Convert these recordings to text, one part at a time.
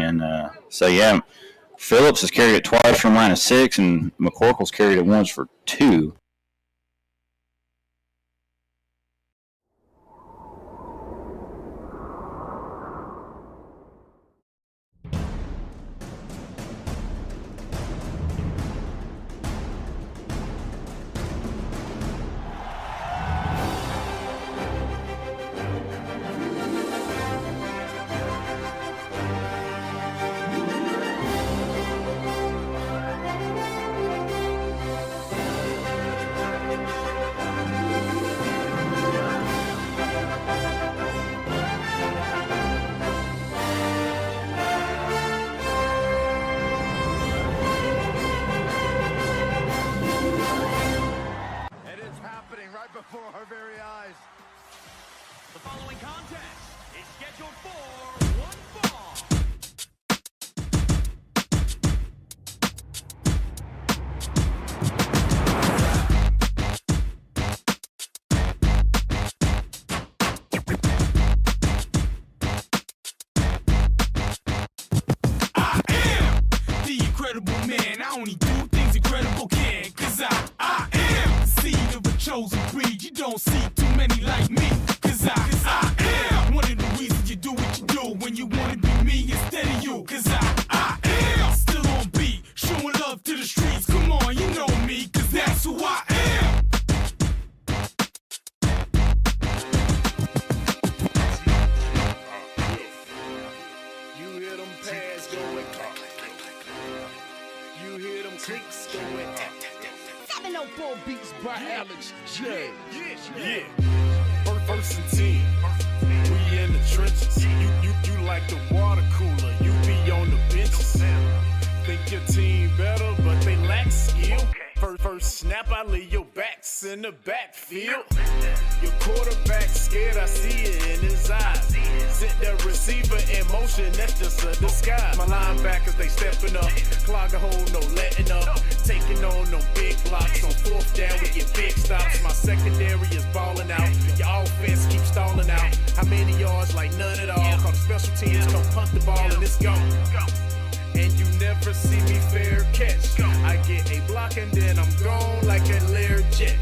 And so, yeah, Phillips has carried it twice for -6, and McCorkle's carried it once for 2. Before our very eyes. The following contest is scheduled for one fall. I am the incredible man. I only do things incredible can. Cause I am the seed of a chosen breed. You don't see too many like me. Cause I am one of the reasons you do what you do. When you wanna be me instead of you. Cause I am still on beat. Showing love to the streets. Come on, you know me. Cause that's who I am. You hear them pads going up. You hear them clicks going up. 704 beats by Alex J. Yeah. First and 10. We in the trenches. You like the water cooler. You be on the benches. Think your team better, but they lack skill. First snap, I leave your backs in the backfield. Your quarterback scared, I see it in his eyes. Sent the receiver in motion, that's just a disguise. My linebackers, they stepping up. Clog a hole, no letting up. Taking on no big blocks. On 4th down, we get big stops. My secondary is balling out. Your offense keeps stalling out. How many yards? Like none at all. Call the special teams, come punt the ball and it's gone. And you never see me fair catch. I get a block and then I'm gone like a Lear jet.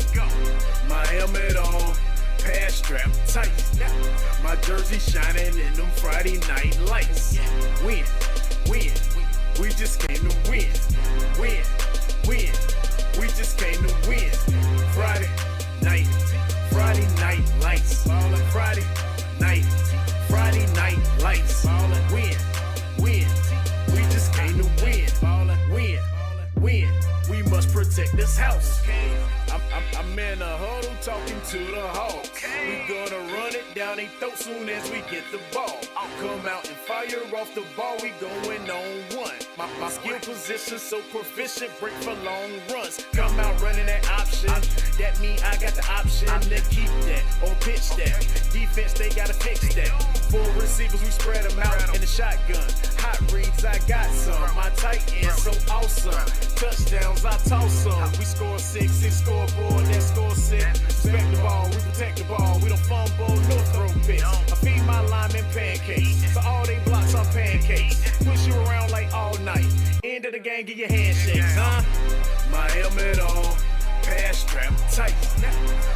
My helmet on, pass strap tight. My jersey shining in them Friday night lights. Win, we just came to win. Win, we just came to win. Friday night lights. Friday night lights. Win. We just came to win. Win. We must protect this house. I'm in a huddle talking to the Hawks. We gonna run it down their throat soon as we get the ball. Come out and fire off the ball, we going on one. My skill position so proficient, break for long runs. Come out running that option. That mean I got the option to keep that or pitch that. Defense, they gotta fix that. 4 receivers, we spread them out in the shotgun. Hot reads, I got some. My tight end so awesome. Touchdowns, I toss some. We score 6, scoreboard, that score 6. Respect the ball, we protect the ball. We don't fumble, no throw picks. I feed my linemen pancakes. So all they blocks are pancakes. Push you around like all night. End of the game, get your handshakes, huh? My helmet on, pass strap tight.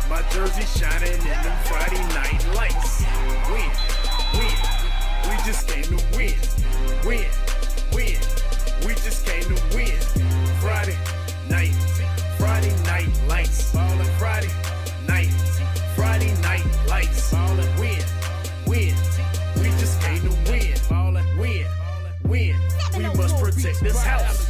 My jersey shining in them Friday night lights. Win. We just came to win. Win. We just came to win. Friday night lights. Friday night lights. Win. We just came to win. Win. We must protect this house.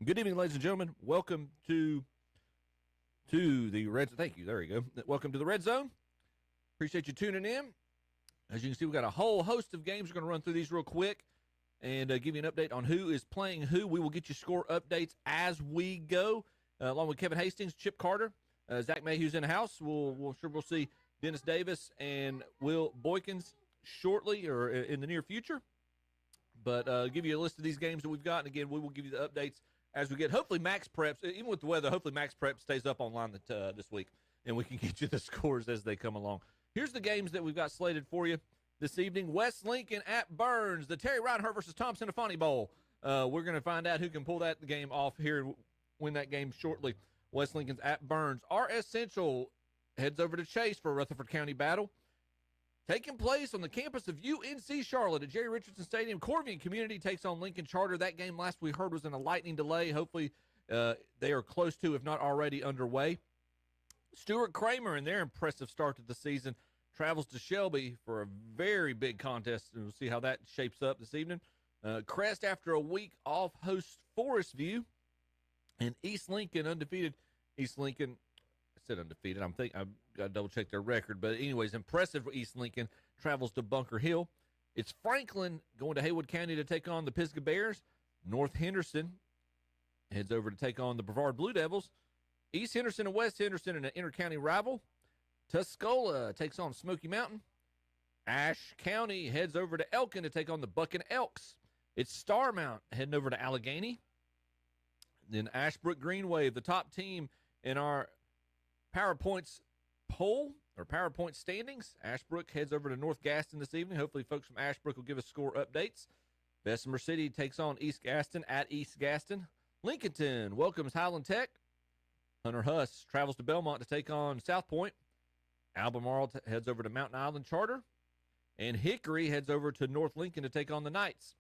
Good evening, ladies and gentlemen. Welcome to the Red. Thank you. There you go. Welcome to the Red Zone. Appreciate you tuning in. As you can see, we've got a whole host of games. We're going to run through these real quick and give you an update on who is playing who. We will get you score updates as we go, along with Kevin Hastings, Chip Carter, Zach Mayhew's in the house. We'll see Dennis Davis and Will Boykins shortly or in the near future. But give you a list of these games that we've got. And again, we will give you the updates as we get. Hopefully, Max Preps, even with the weather, hopefully Max Prep stays up online this week, and we can get you the scores as they come along. Here's the games that we've got slated for you this evening. West Lincoln at Burns, the Terry Reinhardt versus Tom Sinafani Bowl. We're going to find out who can pull that game off here and win that game shortly. West Lincoln's at Burns. RS Central heads over to Chase for a Rutherford County battle. Taking place on the campus of UNC Charlotte at Jerry Richardson Stadium. Corvian Community takes on Lincoln Charter. That game last we heard was in a lightning delay. Hopefully they are close to, if not already underway. Stuart Kramer, in their impressive start to the season, travels to Shelby for a very big contest, and we'll see how that shapes up this evening. Crest, after a week off, hosts Forest View. And East Lincoln, undefeated. East Lincoln, I said undefeated. I've got to double check their record. But anyways, impressive for East Lincoln, travels to Bunker Hill. It's Franklin going to Haywood County to take on the Pisgah Bears. North Henderson heads over to take on the Brevard Blue Devils. East Henderson and West Henderson in an inter-county rival. Tuscola takes on Smoky Mountain. Ashe County heads over to Elkin to take on the Bucking Elks. It's Starmount heading over to Allegheny. Then Ashbrook Green Wave, the top team in our PowerPoints poll or PowerPoint standings. Ashbrook heads over to North Gaston this evening. Hopefully folks from Ashbrook will give us score updates. Bessemer City takes on East Gaston at East Gaston. Lincolnton welcomes Highland Tech. Hunter Huss travels to Belmont to take on South Point. Albemarle heads over to Mountain Island Charter. And Hickory heads over to North Lincoln to take on the Knights.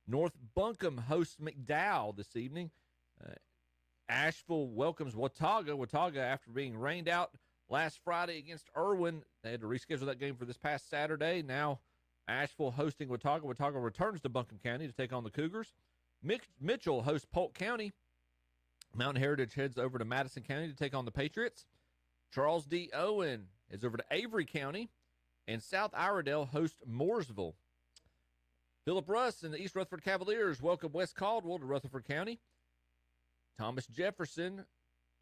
North Buncombe hosts McDowell this evening. Asheville welcomes Watauga. Watauga, after being rained out last Friday against Irwin, they had to reschedule that game for this past Saturday. Now Asheville hosting Watauga. Watauga returns to Buncombe County to take on the Cougars. Mitchell hosts Polk County. Mountain Heritage heads over to Madison County to take on the Patriots. Charles D. Owen heads over to Avery County. And South Iredell hosts Mooresville. Philip Russ and the East Rutherford Cavaliers welcome West Caldwell to Rutherford County. Thomas Jefferson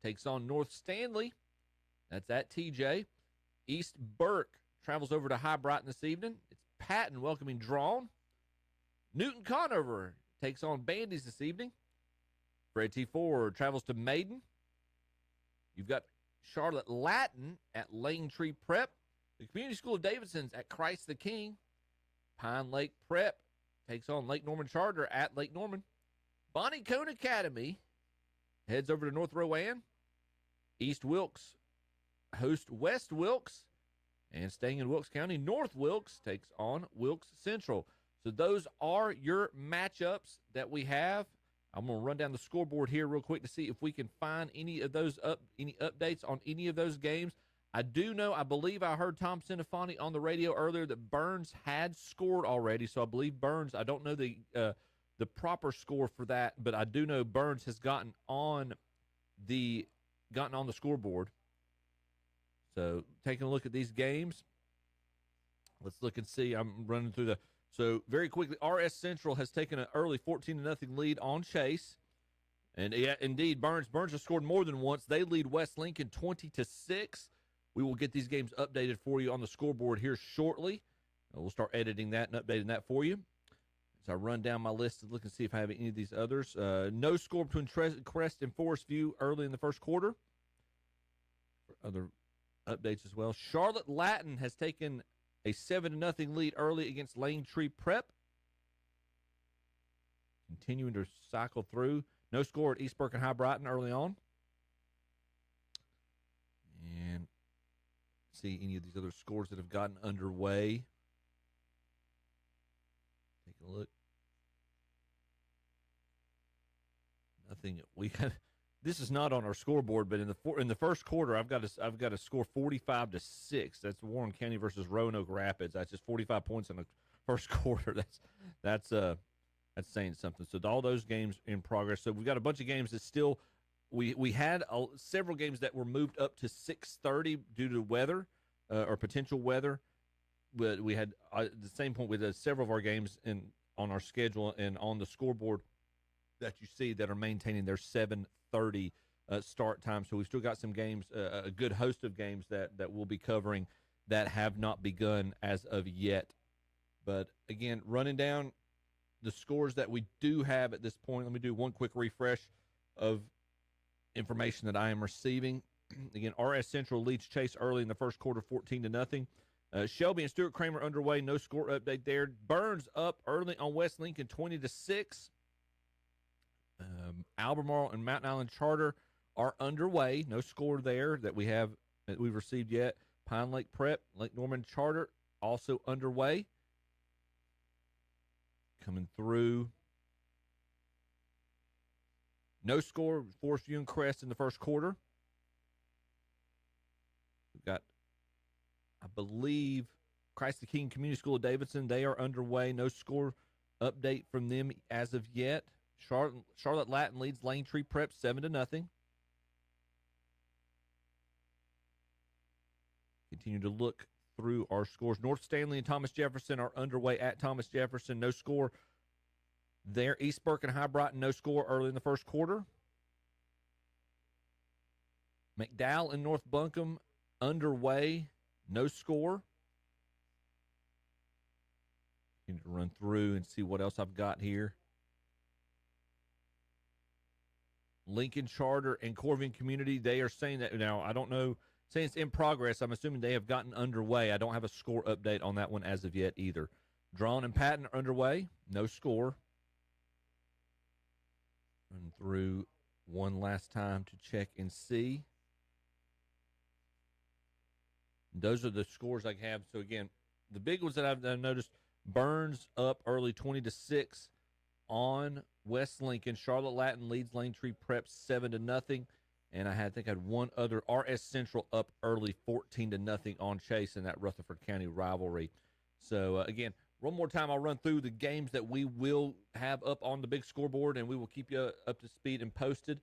takes on North Stanley. That's at TJ. East Burke travels over to High Brighton this evening. It's Patton welcoming Drawn. Newton Conover takes on Bandies this evening. Fred T. Ford travels to Maiden. You've got Charlotte Latin at Lane Tree Prep. The Community School of Davidson's at Christ the King. Pine Lake Prep takes on Lake Norman Charter at Lake Norman. Bonnie Cone Academy heads over to North Rowan. East Wilkes hosts West Wilkes. And staying in Wilkes County, North Wilkes takes on Wilkes Central. So those are your matchups that we have. I'm going to run down the scoreboard here real quick to see if we can find any of those any updates on any of those games. I do know, I believe I heard Tom Sinafani on the radio earlier that Burns had scored already. So I believe Burns, I don't know the proper score for that, but I do know Burns has gotten on the scoreboard. So taking a look at these games, let's look and see. I'm running through so very quickly, RS Central has taken an early 14-0 lead on Chase. And yeah, indeed, Burns has scored more than once. They lead West Lincoln 20-6. We will get these games updated for you on the scoreboard here shortly. We'll start editing that and updating that for you. As I run down my list to look and see if I have any of these others. No score between Crest and Forest View early in the first quarter. Other updates as well. Charlotte Latin has taken a 7-0 lead early against Lane Tree Prep. Continuing to cycle through. No score at East Burke and High Brighton early on. And see any of these other scores that have gotten underway. Take a look. Nothing. This is not on our scoreboard, but in the first quarter, I've got a score 45-6. That's Warren County versus Roanoke Rapids. That's just 45 points in the first quarter. That's saying something. So all those games in progress. So we've got a bunch of games that still we had several games that were moved up to 6:30 due to weather or potential weather. we had the same point with several of our games on our schedule and on the scoreboard that you see that are maintaining their 7:30 start time. So we've still got some games, a good host of games that we'll be covering that have not begun as of yet. But again, running down the scores that we do have at this point, let me do one quick refresh of information that I am receiving. Again, RS Central leads Chase early in the first quarter, 14-0. Shelby and Stuart Kramer underway. No score update there. Burns up early on West Lincoln, 20-6. Albemarle and Mountain Island Charter are underway. No score there that we've received yet. Pine Lake Prep, Lake Norman Charter also underway. Coming through. No score. Forest View and Crest in the first quarter. We've got, I believe, Christ the King Community School of Davidson. They are underway. No score update from them as of yet. Charlotte Latin leads Lane Tree Prep 7-0. Continue to look through our scores. North Stanley and Thomas Jefferson are underway at Thomas Jefferson. No score there. East Burke and High Brighton, no score early in the first quarter. McDowell and North Buncombe underway. No score. Need to run through and see what else I've got here. Lincoln Charter and Corvian Community, they are saying that now. I don't know, saying it's in progress. I'm assuming they have gotten underway. I don't have a score update on that one as of yet either. Drawn and Patton are underway. No score. Run through one last time to check and see. Those are the scores I have. So, again, the big ones that I've noticed, Burns up early 20-6 on West Lincoln. Charlotte Latin leads Lane Tree Prep 7-0. And I think I had one other, RS Central up early 14-0 on Chase in that Rutherford County rivalry. So, again, one more time, I'll run through the games that we will have up on the big scoreboard, and we will keep you up to speed and posted.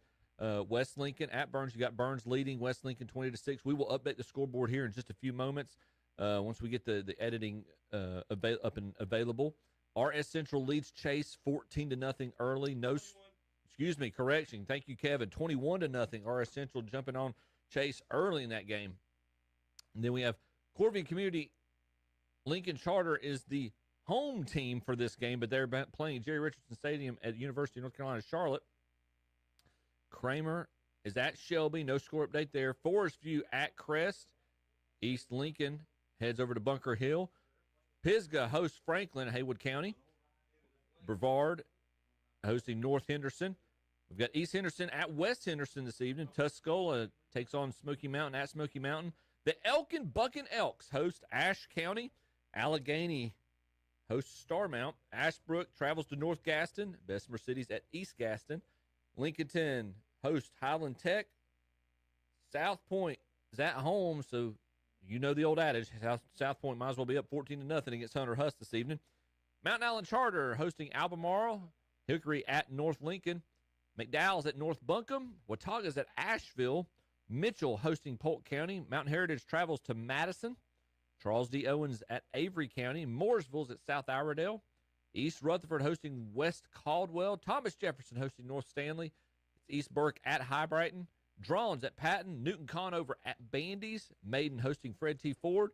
West Lincoln at Burns. You got Burns leading West Lincoln 20-6. We will update the scoreboard here in just a few moments once we get the editing up and available. RS Central leads Chase 14-0 early. Correction. Thank you, Kevin. 21-0. RS Central jumping on Chase early in that game. And then we have Corvian Community. Lincoln Charter is the home team for this game, but they're playing Jerry Richardson Stadium at University of North Carolina, Charlotte. Kramer is at Shelby. No score update there. Forest View at Crest. East Lincoln heads over to Bunker Hill. Pisgah hosts Franklin, Haywood County. Brevard hosting North Henderson. We've got East Henderson at West Henderson this evening. Tuscola takes on Smoky Mountain at Smoky Mountain. The Elkin Bucking Elks host Ashe County. Allegheny hosts Starmount. Ashbrook travels to North Gaston. Bessemer City's at East Gaston. Lincolnton hosts Highland Tech. South Point is at home, so you know the old adage. South Point might as well be up 14-0 against Hunter Huss this evening. Mountain Island Charter hosting Albemarle. Hickory at North Lincoln. McDowell's at North Buncombe. Watauga's at Asheville. Mitchell hosting Polk County. Mountain Heritage travels to Madison. Charles D. Owens at Avery County. Mooresville's at South Iredell. East Rutherford hosting West Caldwell. Thomas Jefferson hosting North Stanley. It's East Burke at High Brighton. Drawns at Patton. Newton Conover at Bandy's. Maiden hosting Fred T. Ford.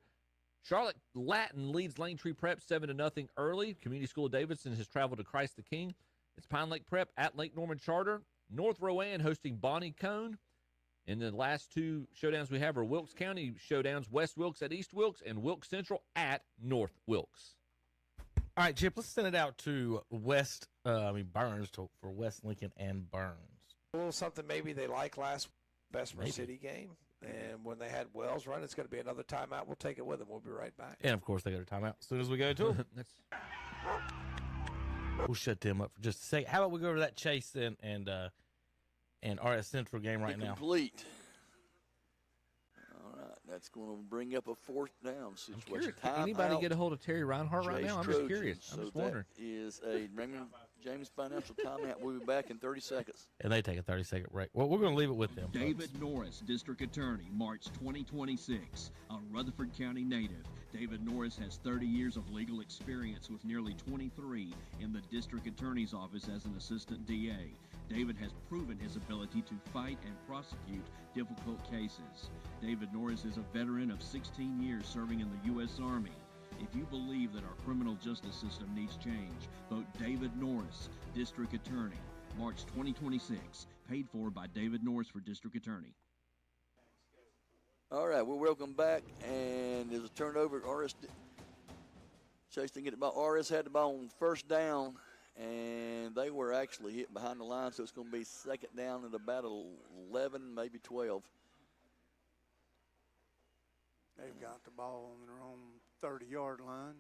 Charlotte Latin leads Lane Tree Prep 7-0 early. Community School of Davidson has traveled to Christ the King. It's Pine Lake Prep at Lake Norman Charter. North Rowan hosting Bonnie Cone. And the last two showdowns we have are Wilkes County showdowns, West Wilkes at East Wilkes and Wilkes Central at North Wilkes. All right, Chip, let's send it out to Burns for West Lincoln and Burns. A little something maybe they like last Bessemer City game. And when they had Wells run, it's going to be another timeout. We'll take it with them. We'll be right back. And, of course, they got a timeout as soon as we go to them. We'll shut them up for just a second. How about we go over that Chase and RS Central game right now? Complete. All right. That's going to bring up a 4th down situation. Curious, Time can anybody out. get a hold of Terry Reinhardt right now? I'm just curious. I'm just wondering. That is a Raymond James Financial timeout. We'll be back in 30 seconds. And they take a 30-second break. Well, we're going to leave it with them. David Norris, District Attorney, March 2026. A Rutherford County native, David Norris has 30 years of legal experience with nearly 23 in the District Attorney's Office as an Assistant DA. David has proven his ability to fight and prosecute difficult cases. David Norris is a veteran of 16 years serving in the U.S. Army. If you believe that our criminal justice system needs change, vote David Norris, District Attorney, March 2026, paid for by David Norris for District Attorney. All right, well, welcome back, and there's a turnover. RS Chase didn't get the ball. RS had the ball on 1st down, and they were actually hit behind the line, so it's going to be 2nd down at about 11, maybe 12. They've got the ball on their own 30-yard line.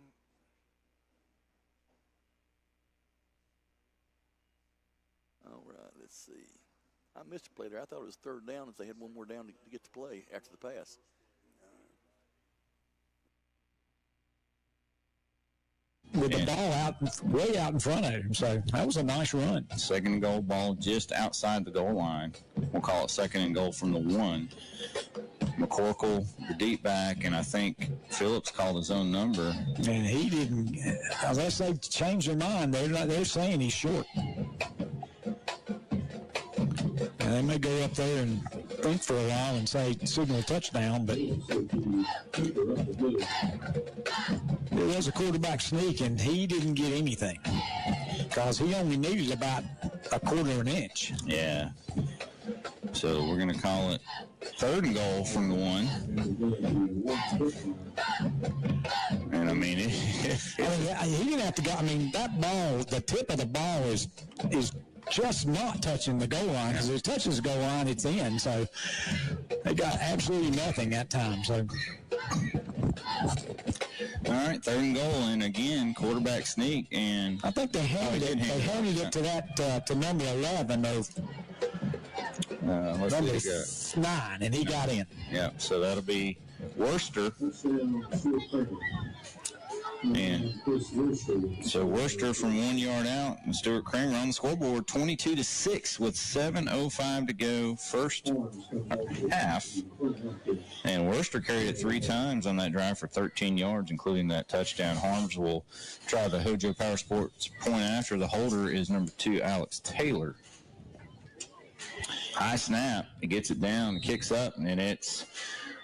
All right, let's see. I missed a play there. I thought it was 3rd down if they had one more down to get the play after the pass. With the ball out, way out in front of him, so that was a nice run. 2nd and goal, ball just outside the goal line. We'll call it 2nd and goal from the 1. McCorkle, the deep back, and I think Phillips called his own number. And he didn't, unless they changed their mind, they're saying he's short. And they may go up there and think for a while and say signal touchdown, but it was a quarterback sneak, and he didn't get anything because he only needed about a 1/4 inch. Yeah. So we're going to call it 3rd and goal from the 1. And I mean, he didn't have to go. I mean, that ball, the tip of the ball is just not touching the goal line, because if it touches the goal line, it's in. So they got absolutely nothing that time. So, all right, 3rd and goal, and again, quarterback sneak, and I think they handed it to that to number 11 of number 9, and he got in. Yeah, so that'll be Worcester. And so Worcester from 1 yard out, and Stuart Kramer on the scoreboard, 22-6 with 7:05 to go, first half. And Worcester carried it 3 times on that drive for 13 yards, including that touchdown. Harms will try the Hojo Power Sports point after. The holder is number 2, Alex Taylor. High snap. He gets it down, kicks up, and it's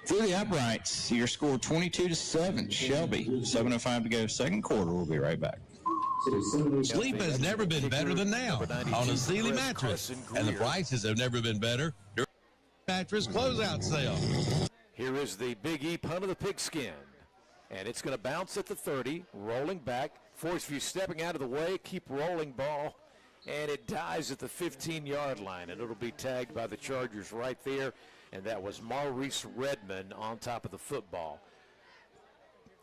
through the uprights. Your score 22-7. Shelby, 7:05 to go, 2nd quarter. We'll be right back. Sleep has never been better than now on a Sealy mattress, and the prices have never been better during the mattress closeout sale. Here is the Big E punt of the pigskin, and it's going to bounce at the 30, rolling back. Forest View stepping out of the way, keep rolling ball, and it dies at the 15-yard line, and it'll be tagged by the Chargers right there. And that was Maurice Redmond on top of the football.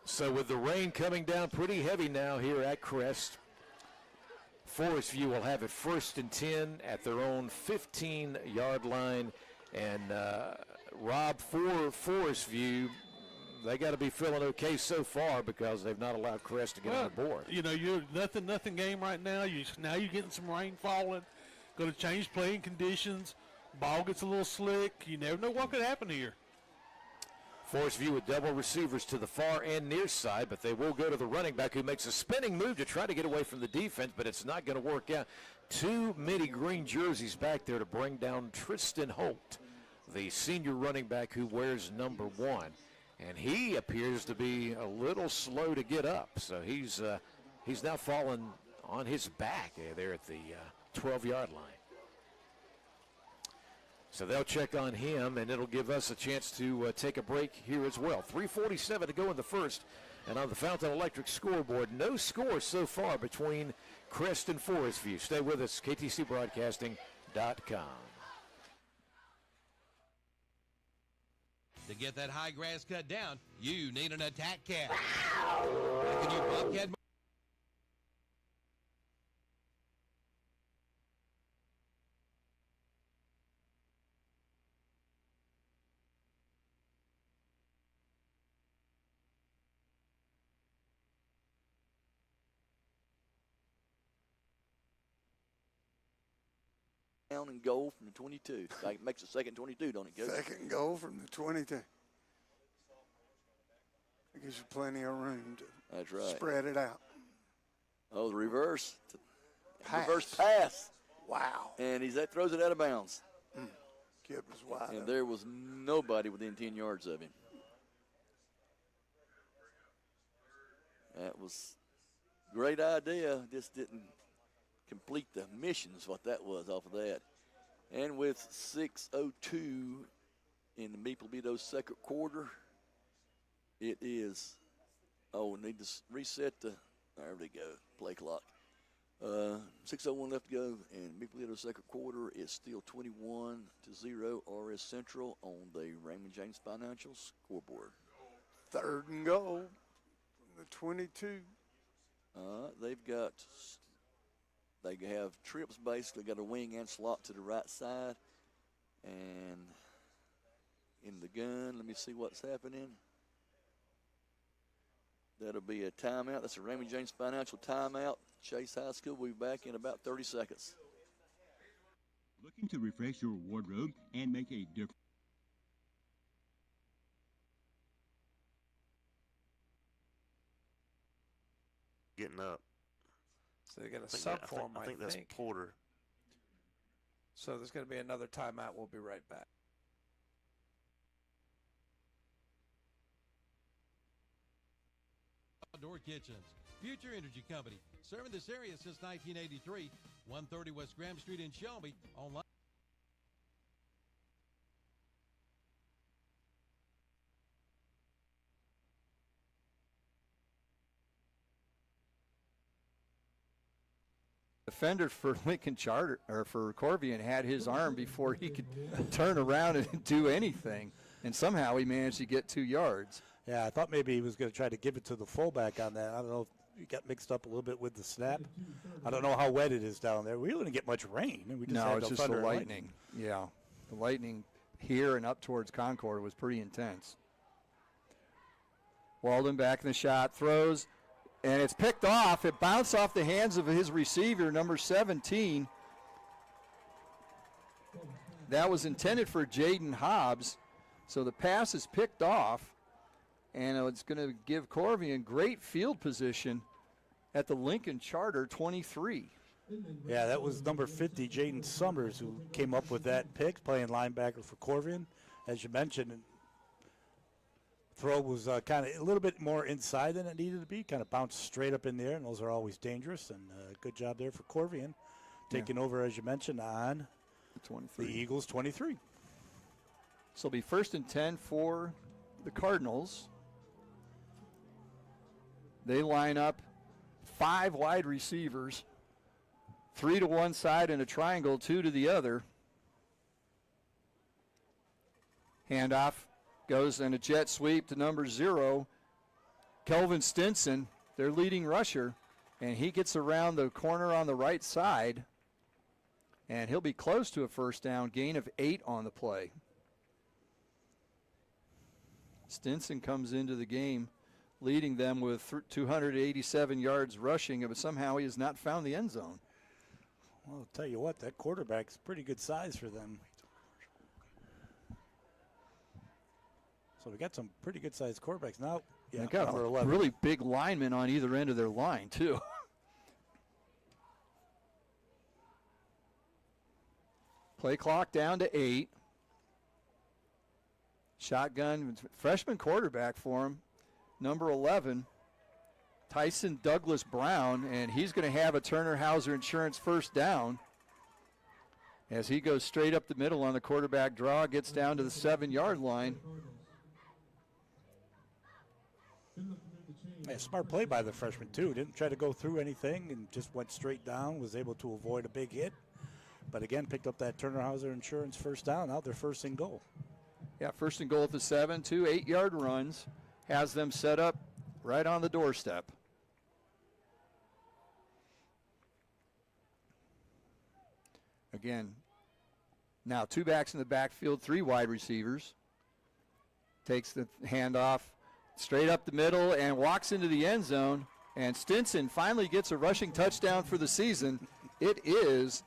So with the rain coming down pretty heavy now here at Crest, Forest View will have it 1st and 10 at their own 15-yard line. And Rob, for Forest View, they got to be feeling okay so far because they've not allowed Crest to get on the board. You know, you're nothing game right now. Now you're getting some rain falling. Going to change playing conditions. Ball gets a little slick. You never know what could happen here. Forest View with double receivers to the far and near side, but they will go to the running back who makes a spinning move to try to get away from the defense, but it's not going to work out. Too many green jerseys back there to bring down Tristan Holt, the senior running back who wears number 1. And he appears to be a little slow to get up, so he's now fallen on his back there at the 12-yard line. So they'll check on him, and it'll give us a chance to take a break here as well. 3:47 to go in the first, and on the Fountain Electric scoreboard, no score so far between Crest and Forest View. Stay with us, ktcbroadcasting.com. To get that high grass cut down, you need an attack cat. Like a new Bobcat. down and goal from the 22. Like it makes a second 22, don't it, Coach? Second goal from the 22. It gives you plenty of room to That's right. spread it out. Oh, the reverse. Pass. Reverse pass. Wow. And throws it out of bounds. Kid was wide And open. there was nobody within 10 yards of him. That was a great idea. Just didn't complete the mission is what that was off of that. And with 6:02 in the Maple Betos second quarter, it is, need to reset there we go, play clock. 6:01 left to go, and Maple Betos second quarter is still 21-0 RS Central on the Raymond James Financial scoreboard. Third and goal from the 22. They have trips basically, got a wing and slot to the right side. And in the gun, let me see what's happening. That'll be a timeout. That's a Raymond James Financial timeout. Chase High School will be back in about 30 seconds. Looking to refresh your wardrobe and make a difference? Getting up. So they got a sub for him, I think that's Porter. So there's going to be another timeout. We'll be right back. Outdoor Kitchens, Future Energy Company, serving this area since 1983. 130 West Graham Street in Shelby. Online. Defender for Lincoln Charter or for Corvian had his arm before he could turn around and do anything, and somehow he managed to get 2 yards. Yeah, I thought maybe he was going to try to give it to the fullback on that. I don't know if he got mixed up a little bit with the snap. I don't know how wet it is down there. We really didn't get much rain. We just had it's just the lightning. Yeah, the lightning here and up towards Concord was pretty intense. Walden back in the shot, throws. And it's picked off. It bounced off the hands of his receiver, number 17. That was intended for Jaden Hobbs. So the pass is picked off. And it's going to give Corvian great field position at the Lincoln Charter 23. Yeah, that was number 50, Jaden Summers, who came up with that pick, playing linebacker for Corvian. As you mentioned, throw was kind of a little bit more inside than it needed to be, kind of bounced straight up in the air, and those are always dangerous. And good job there for Corvian, taking over, as you mentioned, on the Eagles 23. So it'll be 1st and 10 for the Cardinals. They line up 5 wide receivers, 3 to one side in a triangle, 2 to the other. Handoff. Goes in a jet sweep to number 0, Kelvin Stinson, their leading rusher, and he gets around the corner on the right side, and he'll be close to a first down, gain of 8 on the play. Stinson comes into the game leading them with 287 yards rushing, but somehow he has not found the end zone. Well, I'll tell you what, that quarterback's pretty good size for them. So we got some pretty good-sized quarterbacks now. Yeah, they got number a 11. really big linemen on either end of their line, too. Play clock down to 8. Shotgun, freshman quarterback for him, number 11, Tyson Douglas Brown, and he's going to have a Turner Hauser Insurance first down as he goes straight up the middle on the quarterback draw, gets down to the 7-yard line. Yeah, smart play by the freshman, too. Didn't try to go through anything and just went straight down, was able to avoid a big hit. But, again, picked up that Turner Hauser Insurance first down. Now they're 1st and goal. Yeah, 1st and goal at the 7, 2 8-yard runs. Has them set up right on the doorstep. Again, now 2 backs in the backfield, 3 wide receivers. Takes the handoff straight up the middle and walks into the end zone. And Stinson finally gets a rushing touchdown for the season. It is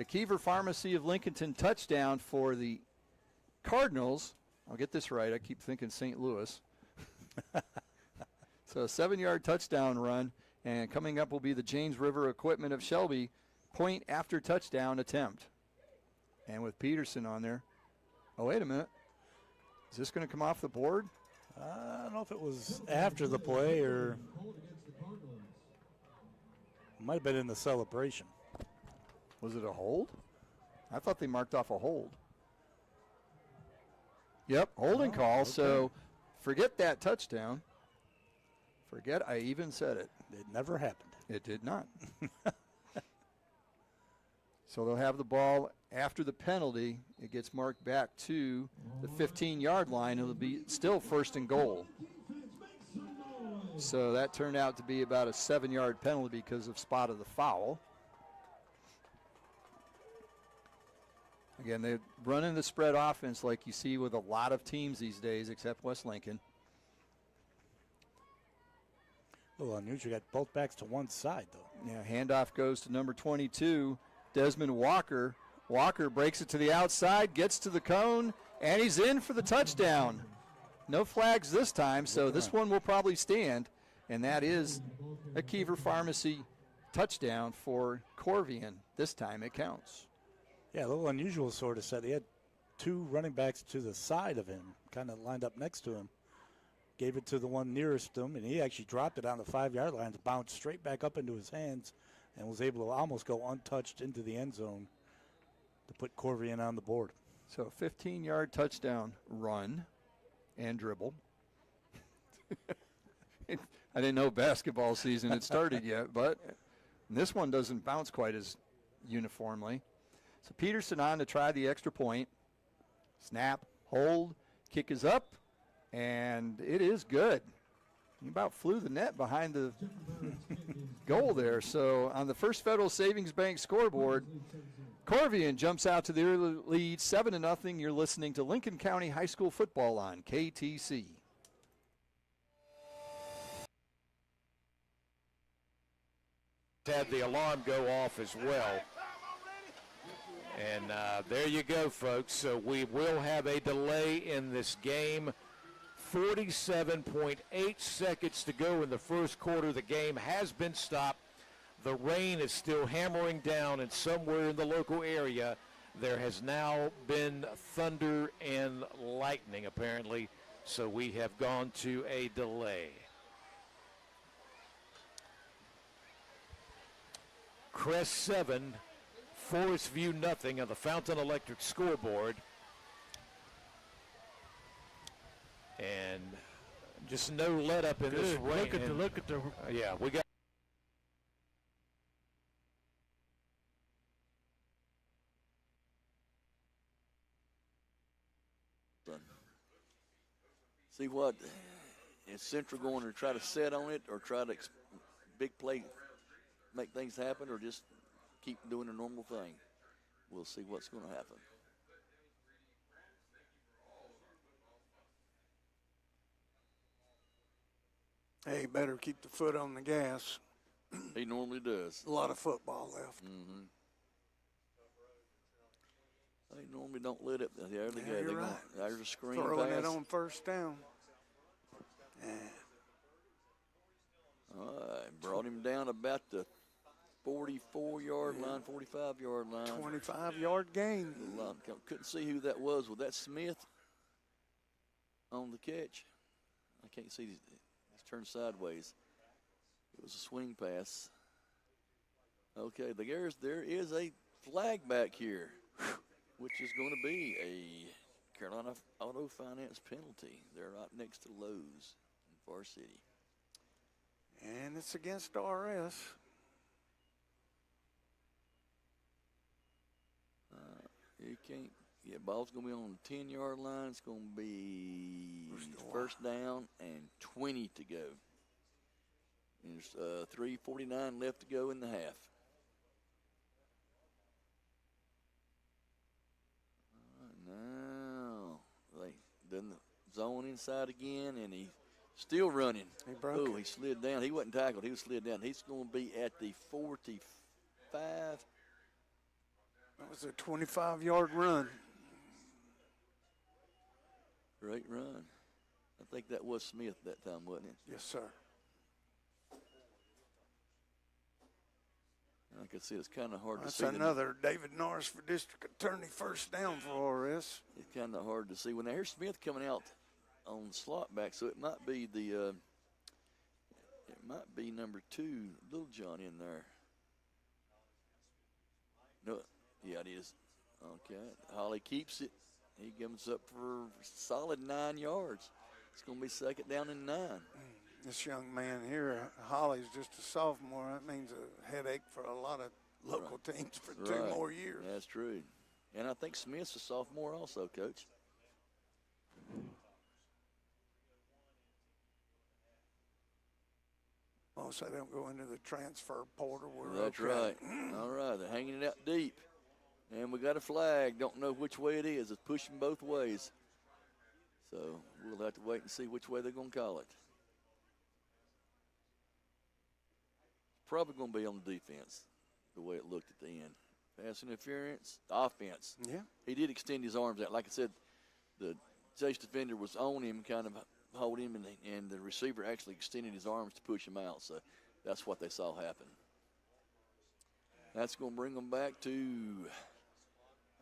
The Kiever Pharmacy of Lincolnton touchdown for the Cardinals. I'll get this right. I keep thinking St. Louis. So a 7-yard touchdown run. And coming up will be the James River Equipment of Shelby point after touchdown attempt. And with Peterson on there. Oh, wait a minute. Is this going to come off the board? I don't know if it was after the play or it might have been in the celebration. Was it a hold? I thought they marked off a hold. Yep, holding call. Okay. So forget that touchdown. Forget I even said it. It never happened. It did not. So they'll have the ball after the penalty. It gets marked back to the 15-yard line. It'll be still 1st and goal. So that turned out to be about a 7-yard penalty because of spot of the foul. Again, they're running the spread offense like you see with a lot of teams these days, except West Lincoln. A little unusual. Got both backs to one side, though. Yeah, handoff goes to number 22, Desmond Walker. Walker breaks it to the outside, gets to the cone, and he's in for the touchdown. No flags this time, so this one will probably stand, and that is a Kiever Pharmacy touchdown for Corvian. This time it counts. Yeah, a little unusual sort of set. He had 2 running backs to the side of him, kind of lined up next to him. Gave it to the one nearest him, and he actually dropped it on the 5-yard line to bounce straight back up into his hands and was able to almost go untouched into the end zone to put Corvian on the board. So 15-yard touchdown run and dribble. I didn't know basketball season had started yet, but this one doesn't bounce quite as uniformly. So Peterson on to try the extra point. Snap, hold, kick is up, and it is good. He about flew the net behind the goal there. So on the First Federal Savings Bank scoreboard, Corvian jumps out to the early lead, 7-0. You're listening to Lincoln County High School football on KTC. Had the alarm go off as well. And there you go, folks. So we will have a delay in this game. 47.8 seconds to go in the first quarter. The game has been stopped. The rain is still hammering down, and somewhere in the local area there has now been thunder and lightning, apparently. So we have gone to a delay. Crest 7, Forest View nothing on the Fountain Electric scoreboard. And just no let up in this rain. Look at the yeah, we got. See what, is Central going to try to set on it or try to big play, make things happen, or just keep doing the normal thing? We'll see what's going to happen. Hey, better keep the foot on the gas. He normally does. A lot of football left. Mm-hmm. They normally don't let it. There they go. You're right. There's a screen Throwing pass. it on first down. Yeah. All right, brought him down about the 44-yard line, 45-yard line. 25-yard gain. Couldn't see who that was. Was that Smith on the catch? I can't see. He's turned sideways. It was a swing pass. Okay, there is a flag back here, which is going to be a Carolina Auto Finance penalty. They're right next to Lowe's in Far City. And it's against RS. You can't. Yeah, ball's going to be on the 10-yard line. It's going to be first down and 20 to go. And there's 3:49 left to go in the half. Now they done the zone inside again, and he's still running. He broke it. He slid down. He wasn't tackled. He was slid down. He's going to be at the 45. That was a 25-yard run. Great run. I think that was Smith that time, wasn't it? Yes, sir. I can see it's kind of hard That's to see. Another David Norris for district attorney, first down for RS. It's kind of hard to see. When I hear Smith coming out on the slot back, so it might be number 2, Little John in there. No, yeah, it is. Okay, Holly keeps it. He comes up for a solid 9 yards. It's going to be second down and 9. This young man here, Holly's just a sophomore. That means a headache for a lot of local teams for 2 more years. That's true. And I think Smith's a sophomore also, Coach. Oh, so they don't go into the transfer portal. That's right. All right, they're hanging it out deep. And we got a flag. Don't know which way it is. It's pushing both ways. So we'll have to wait and see which way they're going to call it. Probably going to be on the defense, the way it looked at the end. Pass interference, offense. Yeah. He did extend his arms out. Like I said, the chase defender was on him, kind of holding him, and the receiver actually extended his arms to push him out. So that's what they saw happen. That's going to bring them back to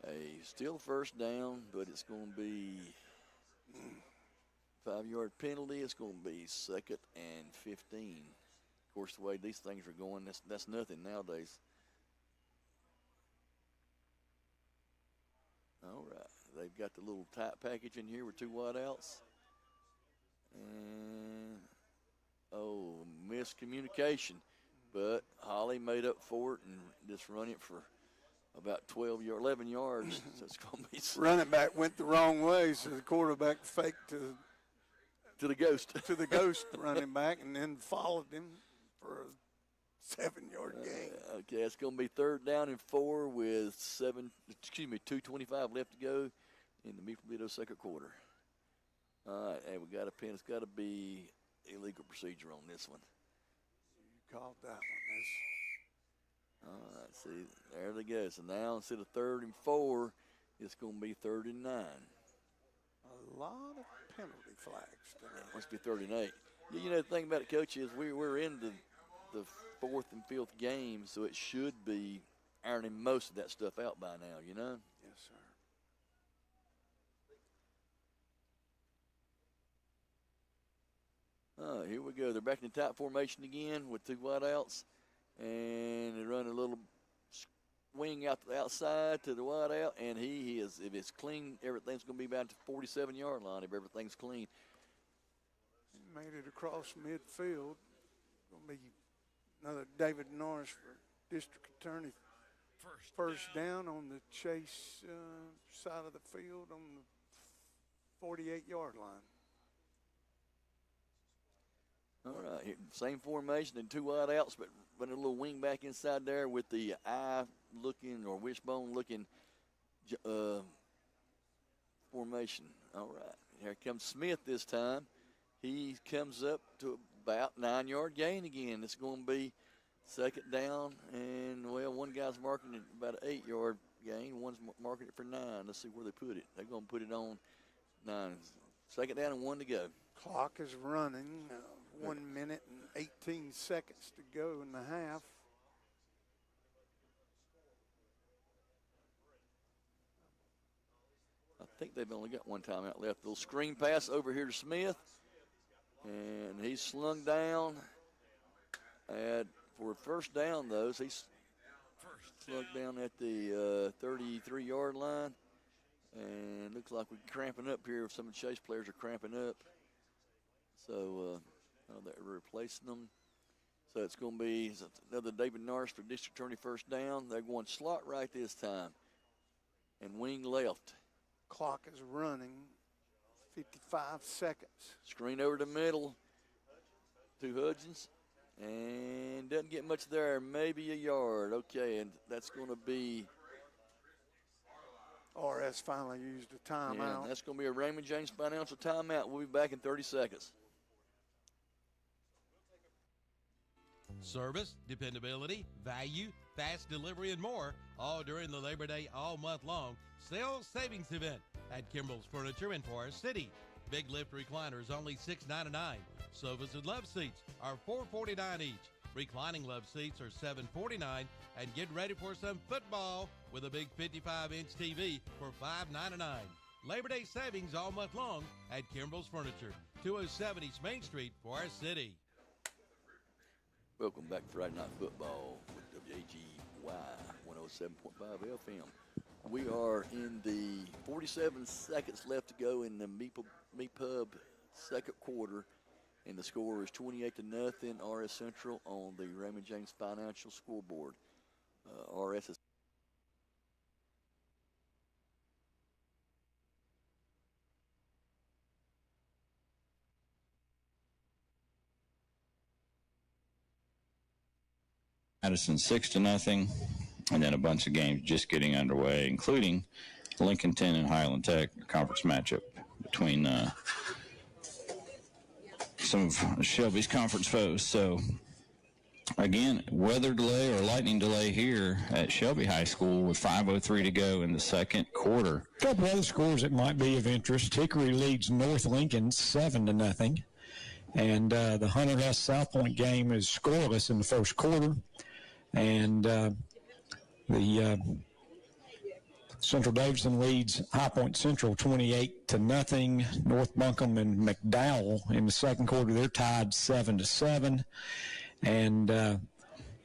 a still first down, but it's going to be 5-yard penalty. It's going to be 2nd and 15. Of course, the way these things are going, that's nothing nowadays. All right, they've got the little tight package in here with 2 wideouts. And, miscommunication. But Holly made up for it and just run it for about 11 yards. So it's going to be running back went the wrong way, so the quarterback faked to the ghost. To the ghost running back, and then followed him for a 7-yard gain. Okay, it's going to be 3rd down and 4 with 2:25 left to go in the Meeple second quarter. All right, hey, we got a pin. It's got to be illegal procedure on this one. You called that one. All right, see, there they go. So now instead of 3rd and 4, it's going to be 3rd and 9. A lot of penalty flags tonight. Must be 3rd and 8. Yeah, you know, the thing about it, Coach, is we're in the 4th and 5th game, so it should be ironing most of that stuff out by now, you know? Yes, sir. Here we go. They're back in the tight formation again with 2 wideouts. And they run a little wing out to the outside to the wideout. And he is, if it's clean, everything's going to be about the 47-yard line if everything's clean. He made it across midfield. Going to be another David Norris for district attorney. First down on the chase side of the field on the 48-yard line. All right, here, same formation and 2 wide outs, but running a little wing back inside there with the eye looking or wishbone looking formation. All right, here comes Smith this time. He comes up to about 9-yard gain again. It's going to be 2nd down, and, well, one guy's marking it about an 8-yard gain. One's marking it for 9. Let's see where they put it. They're going to put it on 9. 2nd down and 1 to go. Clock is running. 1 minute and 18 seconds to go in the half. I think they've only got 1 timeout left. Little screen pass over here to Smith. And he's slung down. And for a first down, though, he's slung down at the 33-yard line. And looks like we're cramping up here. Some of the Chase players are cramping up. So they're replacing them. So it's going to be another David Norris for district attorney first down. They're going slot right this time. And wing left. Clock is running. 55 seconds. Screen over the middle to Hudgens. And doesn't get much there. Maybe a yard. Okay, and that's going to be. RS finally used a timeout. Yeah, that's going to be a Raymond James Financial timeout. We'll be back in 30 seconds. Service, dependability, value, fast delivery, and more, all during the Labor Day all month long sales savings event at Kimball's Furniture in Forest City. Big lift recliners only $6.99. Sofas and love seats are $4.49 each. Reclining love seats are $7.49. And get ready for some football with a big 55-inch TV for $5.99. Labor Day savings all month long at Kimball's Furniture, 207 East Main Street, Forest City. Welcome back to Friday Night Football with WAGY 107.5 FM. We are in the 47 seconds left to go in the MePub second quarter, and the score is 28-0 RS Central on the Raymond James Financial scoreboard. RS is Madison 6-0, and then a bunch of games just getting underway, including Lincolnton and Highland Tech, a conference matchup between some of Shelby's conference foes. So, again, weather delay or lightning delay here at Shelby High School with 5:03 to go in the second quarter. A couple other scores that might be of interest. Hickory leads North Lincoln 7-0. And the Hunter S. South Point game is scoreless in the first quarter. And the Central Davidson leads High Point Central 28-0. North Buncombe and McDowell in the second quarter, they're tied 7-7. And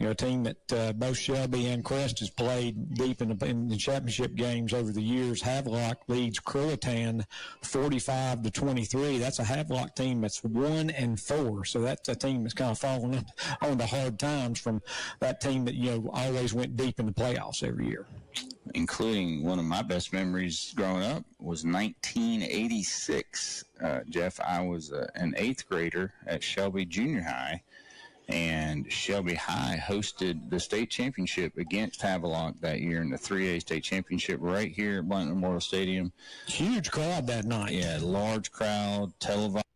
a team that both Shelby and Crest has played deep in the championship games over the years. Havelock leads Croatan 45-23. That's a Havelock team that's 1-4. So that's a team that's kind of fallen on the hard times from that team that always went deep in the playoffs every year. Including one of my best memories growing up was 1986. Jeff, I was an 8th grader at Shelby Junior High. And Shelby High hosted the state championship against Havelock that year in the 3A state championship right here at Blunt Memorial Stadium. Huge crowd that night. Yeah, large crowd, televised.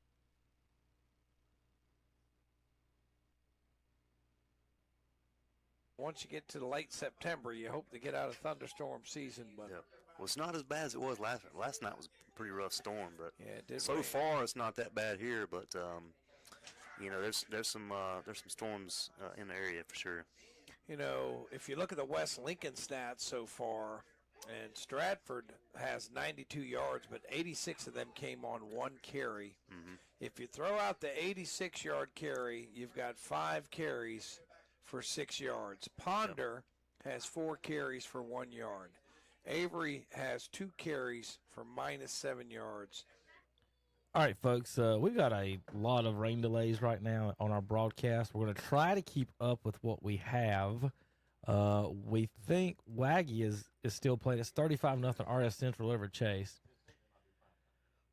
Once you get to late September, you hope to get out of thunderstorm season. But well, it's not as bad as it was last night. Last night was a pretty rough storm, but yeah, it did so rain. far it's not that bad here. But there's some storms in the area for sure. If you look at the West Lincoln stats so far, and Stratford has 92 yards, but 86 of them came on one carry. Mm-hmm. If you throw out the 86-yard carry, you've got 5 carries for 6 yards. Ponder has 4 carries for 1 yard. Avery has 2 carries for -7 yards. All right, folks, we've got a lot of rain delays right now on our broadcast. We're going to try to keep up with what we have. We think Waggy is still playing. It's 35-0 RS Central over Chase.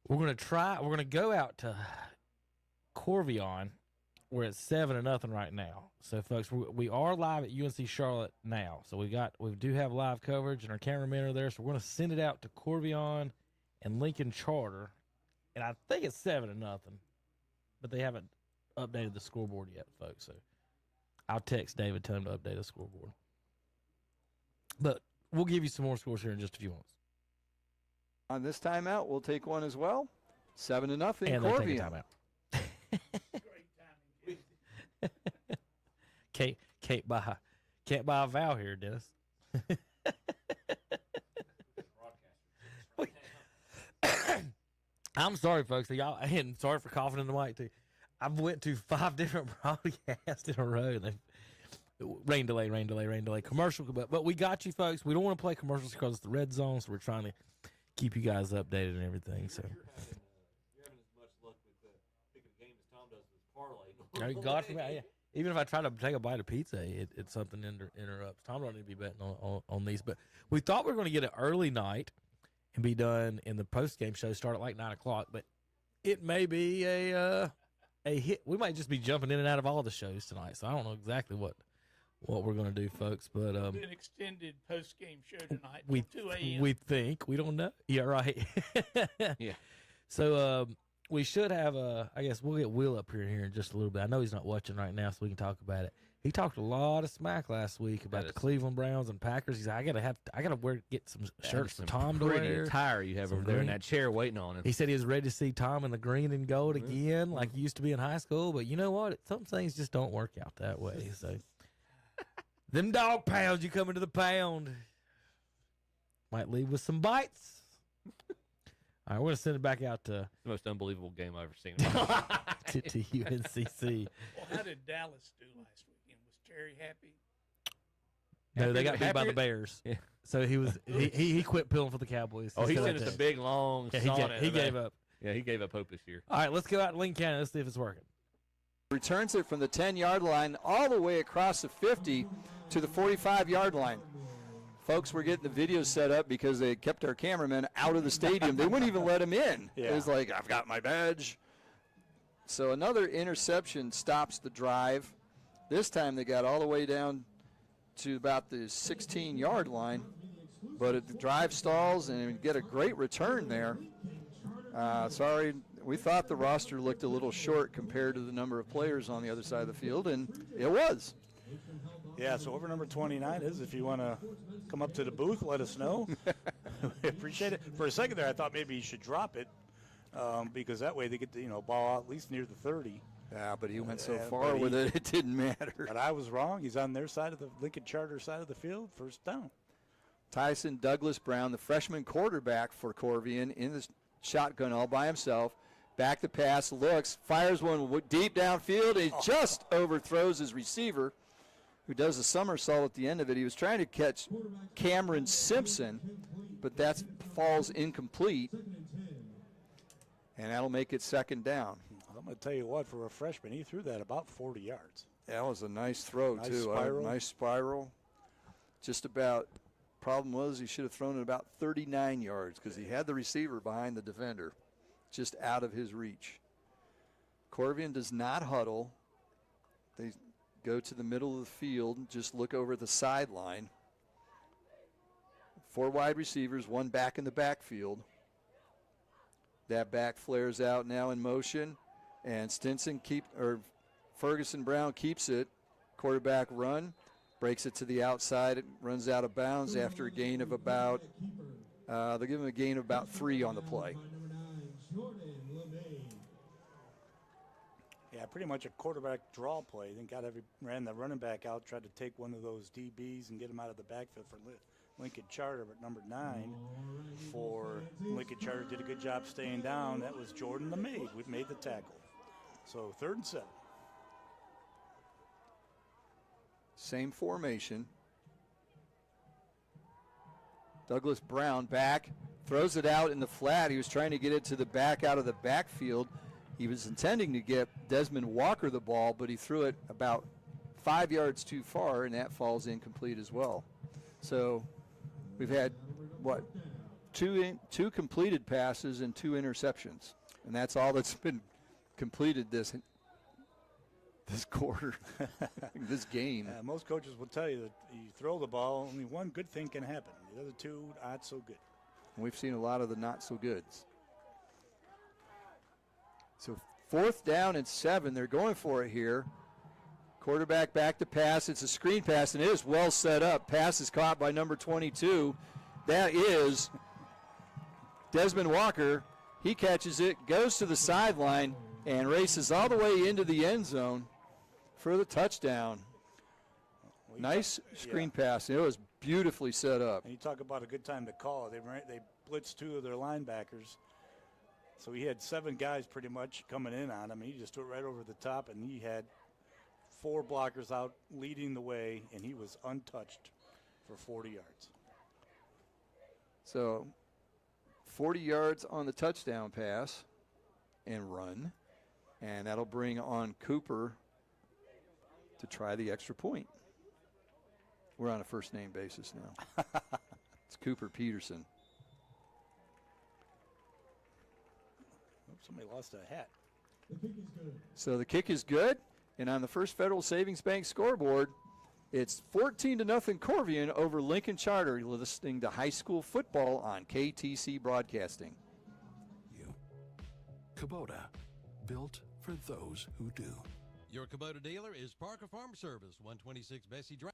We're going to go out to Corvion. We're at 7-0 right now. So, folks, we are live at UNC Charlotte now. So we do have live coverage, and our cameramen are there. So we're going to send it out to Corvion and Lincoln Charter. And I think it's 7-0, but they haven't updated the scoreboard yet, folks. So I'll text David, tell him to update the scoreboard. But we'll give you some more scores here in just a few moments. On this timeout, we'll take one as well. 7-0. And they'll take a Corvion. timeout. Can't buy a vowel here, Dennis. I'm sorry, folks. Y'all, and sorry for coughing in the mic too. I've went to 5 different broadcasts in a row. Rain delay, commercial. But we got you, folks. We don't want to play commercials because it's the red zone, so we're trying to keep you guys updated and everything. So. God forbid, yeah. Even if I try to take a bite of pizza, it's something interrupts. Tom don't need to be betting on these. But we thought we were going to get an early night and be done in the post-game show, start at like 9 o'clock. But it may be a hit. We might just be jumping in and out of all the shows tonight. So I don't know exactly what we're going to do, folks. But an extended post-game show tonight. We 2 a.m. We think. We don't know. Yeah, right. Yeah. So we should have I guess we'll get Will up here in just a little bit. I know he's not watching right now, so we can talk about it. He talked a lot of smack last week about the Cleveland Browns and Packers. He's like, I gotta get some shirts for Tom to pretty wear. attire you have Some over there in green. that chair waiting on him. He said he was ready to see Tom in the green and gold again, like he used to be in high school. But you know what? Some things just don't work out that way. So, them dog pounds, you come into the pound, might leave with some bites. All right, we're going to send it back out to the most unbelievable game I've ever seen. to UNCC. Well, how did Dallas do last weekend? Was Terry happy? No, they got beat by the Bears. Yeah. So he quit pilling for the Cowboys. Oh, he sent us a big long sonnet. He gave up. Yeah, he gave up hope this year. All right, let's go out to Lincoln County. Let's see if it's working. Returns it from the 10-yard line all the way across the 50 to the 45-yard line. Folks, we're getting the video set up because they kept our cameramen out of the stadium. They wouldn't even let him in. Yeah. It was like, I've got my badge. So another interception stops the drive. This time they got all the way down to about the 16-yard line. But the drive stalls and we get a great return there. Sorry, we thought the roster looked a little short compared to the number of players on the other side of the field, and it was. Yeah, so over number 29 is, if you want to come up to the booth, let us know. We appreciate it. For a second there, I thought maybe he should drop it because that way they get the ball out at least near the 30. Yeah, but he went so far with it, it didn't matter. But I was wrong. He's on their side of the Lincoln Charter side of the field, first down. Tyson Douglas Brown, the freshman quarterback for Corvian, in the shotgun all by himself. Back to pass, looks, fires one deep downfield, and he just overthrows his receiver, who does a somersault at the end of it. He was trying to catch Cameron Simpson, but that falls incomplete, and that'll make it second down. I'm going to tell you what, for a freshman, he threw that about 40 yards. That was a nice throw, Nice too. spiral. Nice spiral. Just about, problem was he should have thrown it about 39 yards because he had the receiver behind the defender, just out of his reach. Corvian does not huddle. They go to the middle of the field, just look over the sideline. 4 wide receivers, 1 back in the backfield. That back flares out now in motion, and Ferguson Brown keeps it. Quarterback run, breaks it to the outside, it runs out of bounds after a gain of about, they'll give him a gain of about 3 on the play. Yeah, pretty much a quarterback draw play. Then ran the running back out, tried to take one of those DBs and get him out of the backfield for Lincoln Charter. But number 9 for Lincoln Charter did a good job staying down. That was Jordan LeMay. We made the tackle. So 3rd and 7. Same formation. Douglas Brown back, throws it out in the flat. He was trying to get it to the back out of the backfield. He was intending to get Desmond Walker the ball, but he threw it about 5 yards too far, and that falls incomplete as well. So we've had, two completed passes and 2 interceptions, and that's all that's been completed this quarter, this game. Most coaches will tell you that you throw the ball, only one good thing can happen. The other 2, not so good. We've seen a lot of the not so goods. So 4th down and 7. They're going for it here. Quarterback back to pass. It's a screen pass, and it is well set up. Pass is caught by number 22. That is Desmond Walker. He catches it, goes to the sideline, and races all the way into the end zone for the touchdown. Nice screen pass. It was beautifully set up. And you talk about a good time to call. They blitzed 2 of their linebackers. So he had 7 guys pretty much coming in on him. He just threw it right over the top, and he had 4 blockers out leading the way, and he was untouched for 40 yards. So 40 yards on the touchdown pass and run, and that'll bring on Cooper to try the extra point. We're on a first-name basis now. It's Cooper Peterson. Somebody lost a hat. So the kick is good, and on the First Federal Savings Bank scoreboard, it's 14-0 Corvian over Lincoln Charter. You're listening to high school football on KTC Broadcasting. Kubota, built for those who do. Your Kubota dealer is Parker Farm Service, 126 Bessie Drive.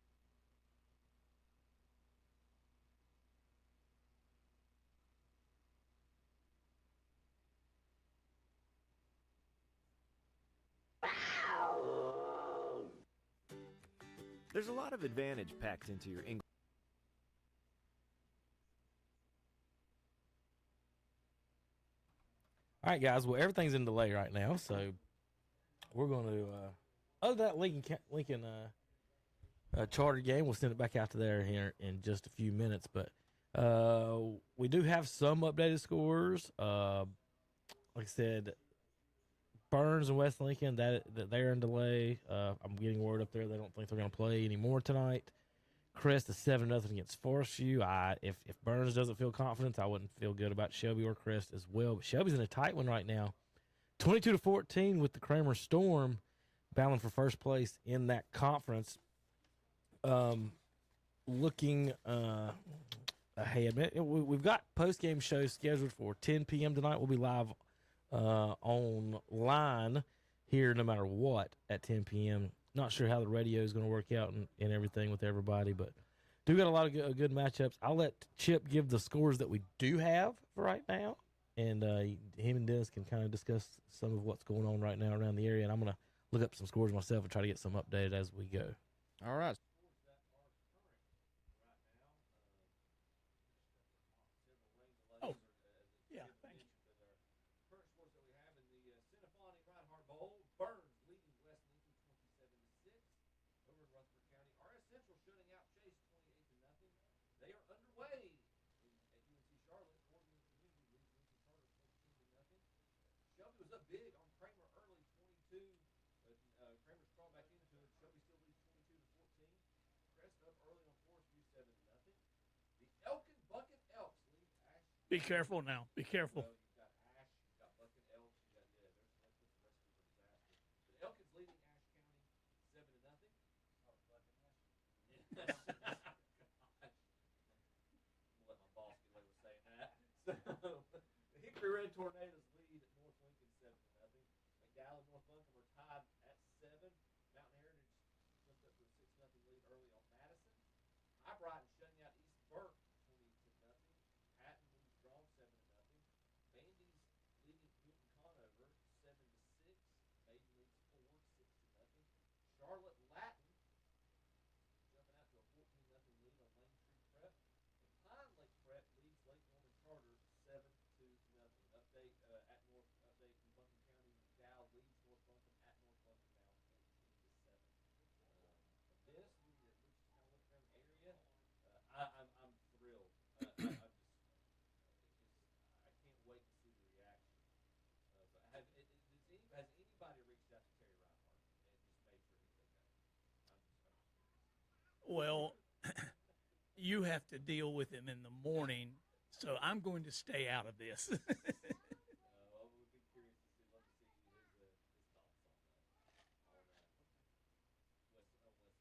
There's a lot of advantage packed into your English. All right, guys. Well, everything's in delay right now, so we're going to, other than that Lincoln charter game, we'll send it back out to there here in just a few minutes. But we do have some updated scores. Like I said, Burns and West Lincoln, that they're in delay. I'm getting word up there they don't think they're going to play anymore tonight. Crest is 7-0 against Forest View. If Burns doesn't feel confidence, I wouldn't feel good about Shelby or Crest as well. But Shelby's in a tight one right now, 22-14 with the Kramer Storm battling for first place in that conference. Looking ahead, man, we've got post-game shows scheduled for 10 p.m. tonight. We'll be live online here no matter what at 10 p.m. Not sure how the radio is going to work out and everything with everybody, but do got a lot of good matchups. I'll let Chip give the scores that we do have for right now, and him and Dennis can kind of discuss some of what's going on right now around the area, and I'm going to look up some scores myself and try to get some updated as we go. All right. Oh, yeah, thank you. Current scores that we have in the Cinnafani Reinhardt Bowl. Burns leading West Lincoln 27-6 over in Rutherford County. RS Central shutting out Chase 28-0. They are underway at UNC Charlotte. Corbin Community leads Lincoln Charter 14-0. Shelby was up big on Kramer early, 22, but Kramer's crawled back into it. Shelby still leads 22-14. Crest up early on Forest View 7-0. The Elkin Bucket Elks lead Ash. Be careful now. Be careful. You've got Ash, you've got Bucket Elks, you've got, there's the recipe for disaster. But Elkin's leading Ashe County 7-0. Oh, Bucket Ash. Yes. Gosh. I'm gonna let my boss get away with saying that. So, the Hickory Red Tornadoes lead North Lincoln 7-0. McDowell and North Buncombe are tied at 7. Mountain Heritage jumped up to a 6-0 lead early on Madison. High Brighton shutting out East Burke 20-0. Patton leads Strong 7-0. Bandy's leading Newton Conover 7-6. Maiden leads Ford 6-0. Charlotte Latin jumping out to a 14-0 lead on Lane Tree Prep. And Pine Lake Prep leads Lake Norman Charter 7-0. Update at North update from Buncombe County. Dow leads North Buncombe at North Buncombe now 14-7. Dennis, you just kind of look around the area. I'm thrilled. I can't wait to see the reaction. Has anybody reached out to Terry Reinhardt and just made sure he's okay? I'm just curious. Well, you have to deal with him in the morning, so I'm going to stay out of this. We'll be curious to see, love to see his thoughts on that. West Lincoln and Burns. RS Central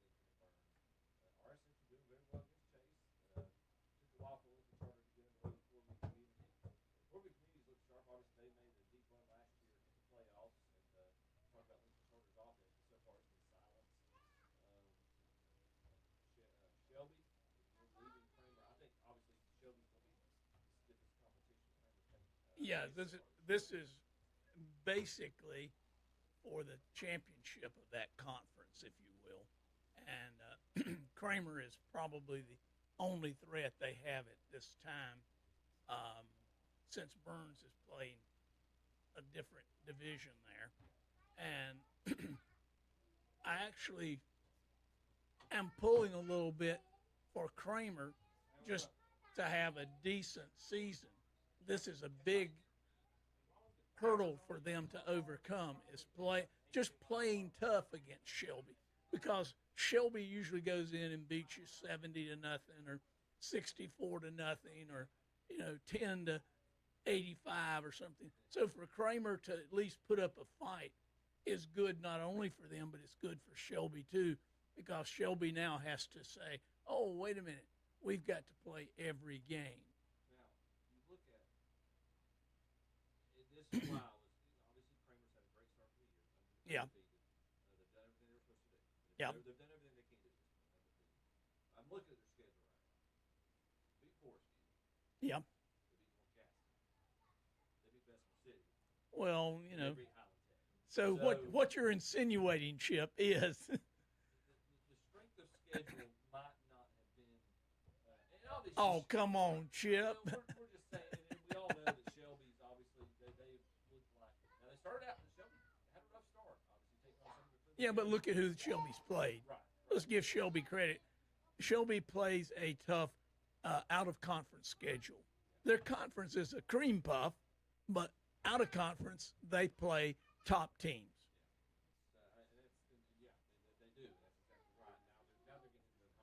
doing very well against Chase. Took a while for Lincoln Charter to get into the Corbin Community. Corbin Community's looked sharp. Obviously, they made a deep run last year in the playoffs. And talk about Lincoln Charter's offense, but so far it's been silent. Shelby leading Kramer. I think obviously Shelby's going to be the stiffest competition Kramer's faced. Yeah, this is basically for the championship of that conference, if you will. And Kramer is probably the only threat they have at this time, since Burns is playing a different division there. And I actually am pulling a little bit for Kramer just to have a decent season. This is a big hurdle for them to overcome, is just playing tough against Shelby, because Shelby usually goes in and beats you 70-0 or 64-0 or 10-85 or something. So for Kramer to at least put up a fight is good not only for them, but it's good for Shelby too, because Shelby now has to say, oh, wait a minute, we've got to play every game. Now, you look at this while obviously Kramer's had a great start to the year. Yeah. The Yep. They've done everything they can do. I'm looking at their schedule right now. Beat Forest View. Yep. They beat North Castle. They beat Bessemer City. Well, you and know. They beat Highland Tech. So what you're insinuating, Chip, is the strength of schedule might not have been. And obviously, oh, come on, Chip. We're just saying, and we all know that Shelby's obviously they looked like. Now they started out. Shelby had a rough start. Obviously, taking on some of the. Yeah, but look at who Shelby's played. Right. Let's give Shelby credit. Shelby plays a tough out-of-conference schedule. Their conference is a cream puff, but out of conference, they play top teams. Yeah, they do. That's exactly right. Now they're getting into the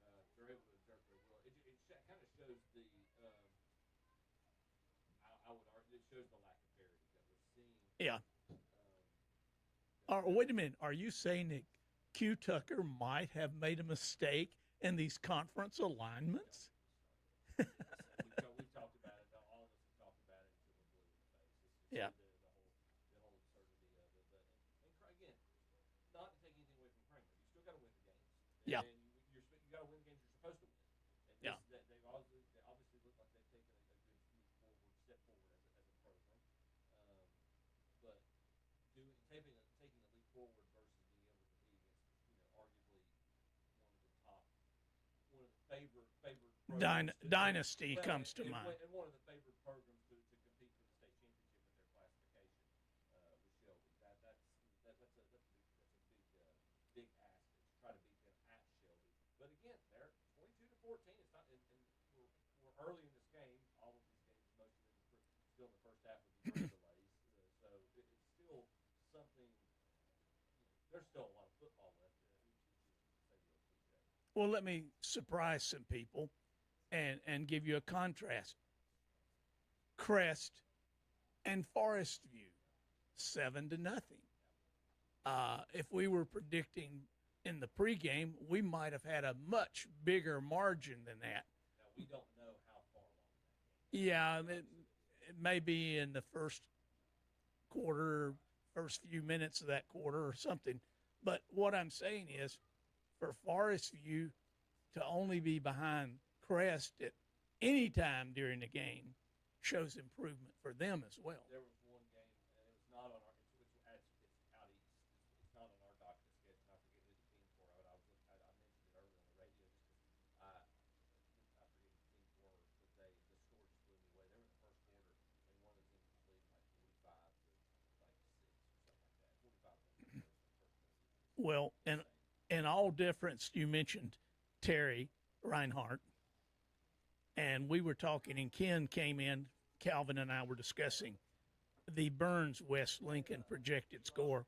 conference, and they're able to exert their will. It kind of shows the. I would argue it shows the lack of parity that we're seeing. Yeah. Wait a minute. Are you saying that Q Tucker might have made a mistake in these conference alignments? We've talked about it. All of us have talked about it until we're blue in the face. Yeah. The whole absurdity of it. And again, not to take anything away from Kramer, you still got to win the games. Yeah. And you got to win the games you're supposed to win. And yeah. They obviously look like they've taken a good step forward as a program. But taking a leap forward versus being able to compete against, arguably one of the favored programs Dynasty comes to mind. And one of the favored programs to compete for the state championship in their classification with Shelby. That's a big ask to try to beat them at Shelby. But again, they're 22-14. It's not, and we're early in this game. All of these games, most of them still in the first half with the delays. So it's still something. There's still a lot of football left. Well, let me surprise some people and give you a contrast. Crest and Forest View, 7-0. If we were predicting in the pregame, we might have had a much bigger margin than that. Now, we don't know how far along that Yeah, game. it may be in the first quarter, first few minutes of that quarter or something. But what I'm saying is, for Forest View to only be behind Crest at any time during the game shows improvement for them as well. There was one game, and it was not on our. It's out east. It's not on our docket schedule. I forget who the teams were. I mentioned it earlier on the radio just because I forget who the teams were, but the score just blew me away. They were in the first quarter, and one of the teams was leading like 45 to like 6 or something like that. 45 points. Well, and in all difference, you mentioned Terry Reinhardt, and we were talking, and Ken came in. Calvin and I were discussing the Burns West Lincoln projected score,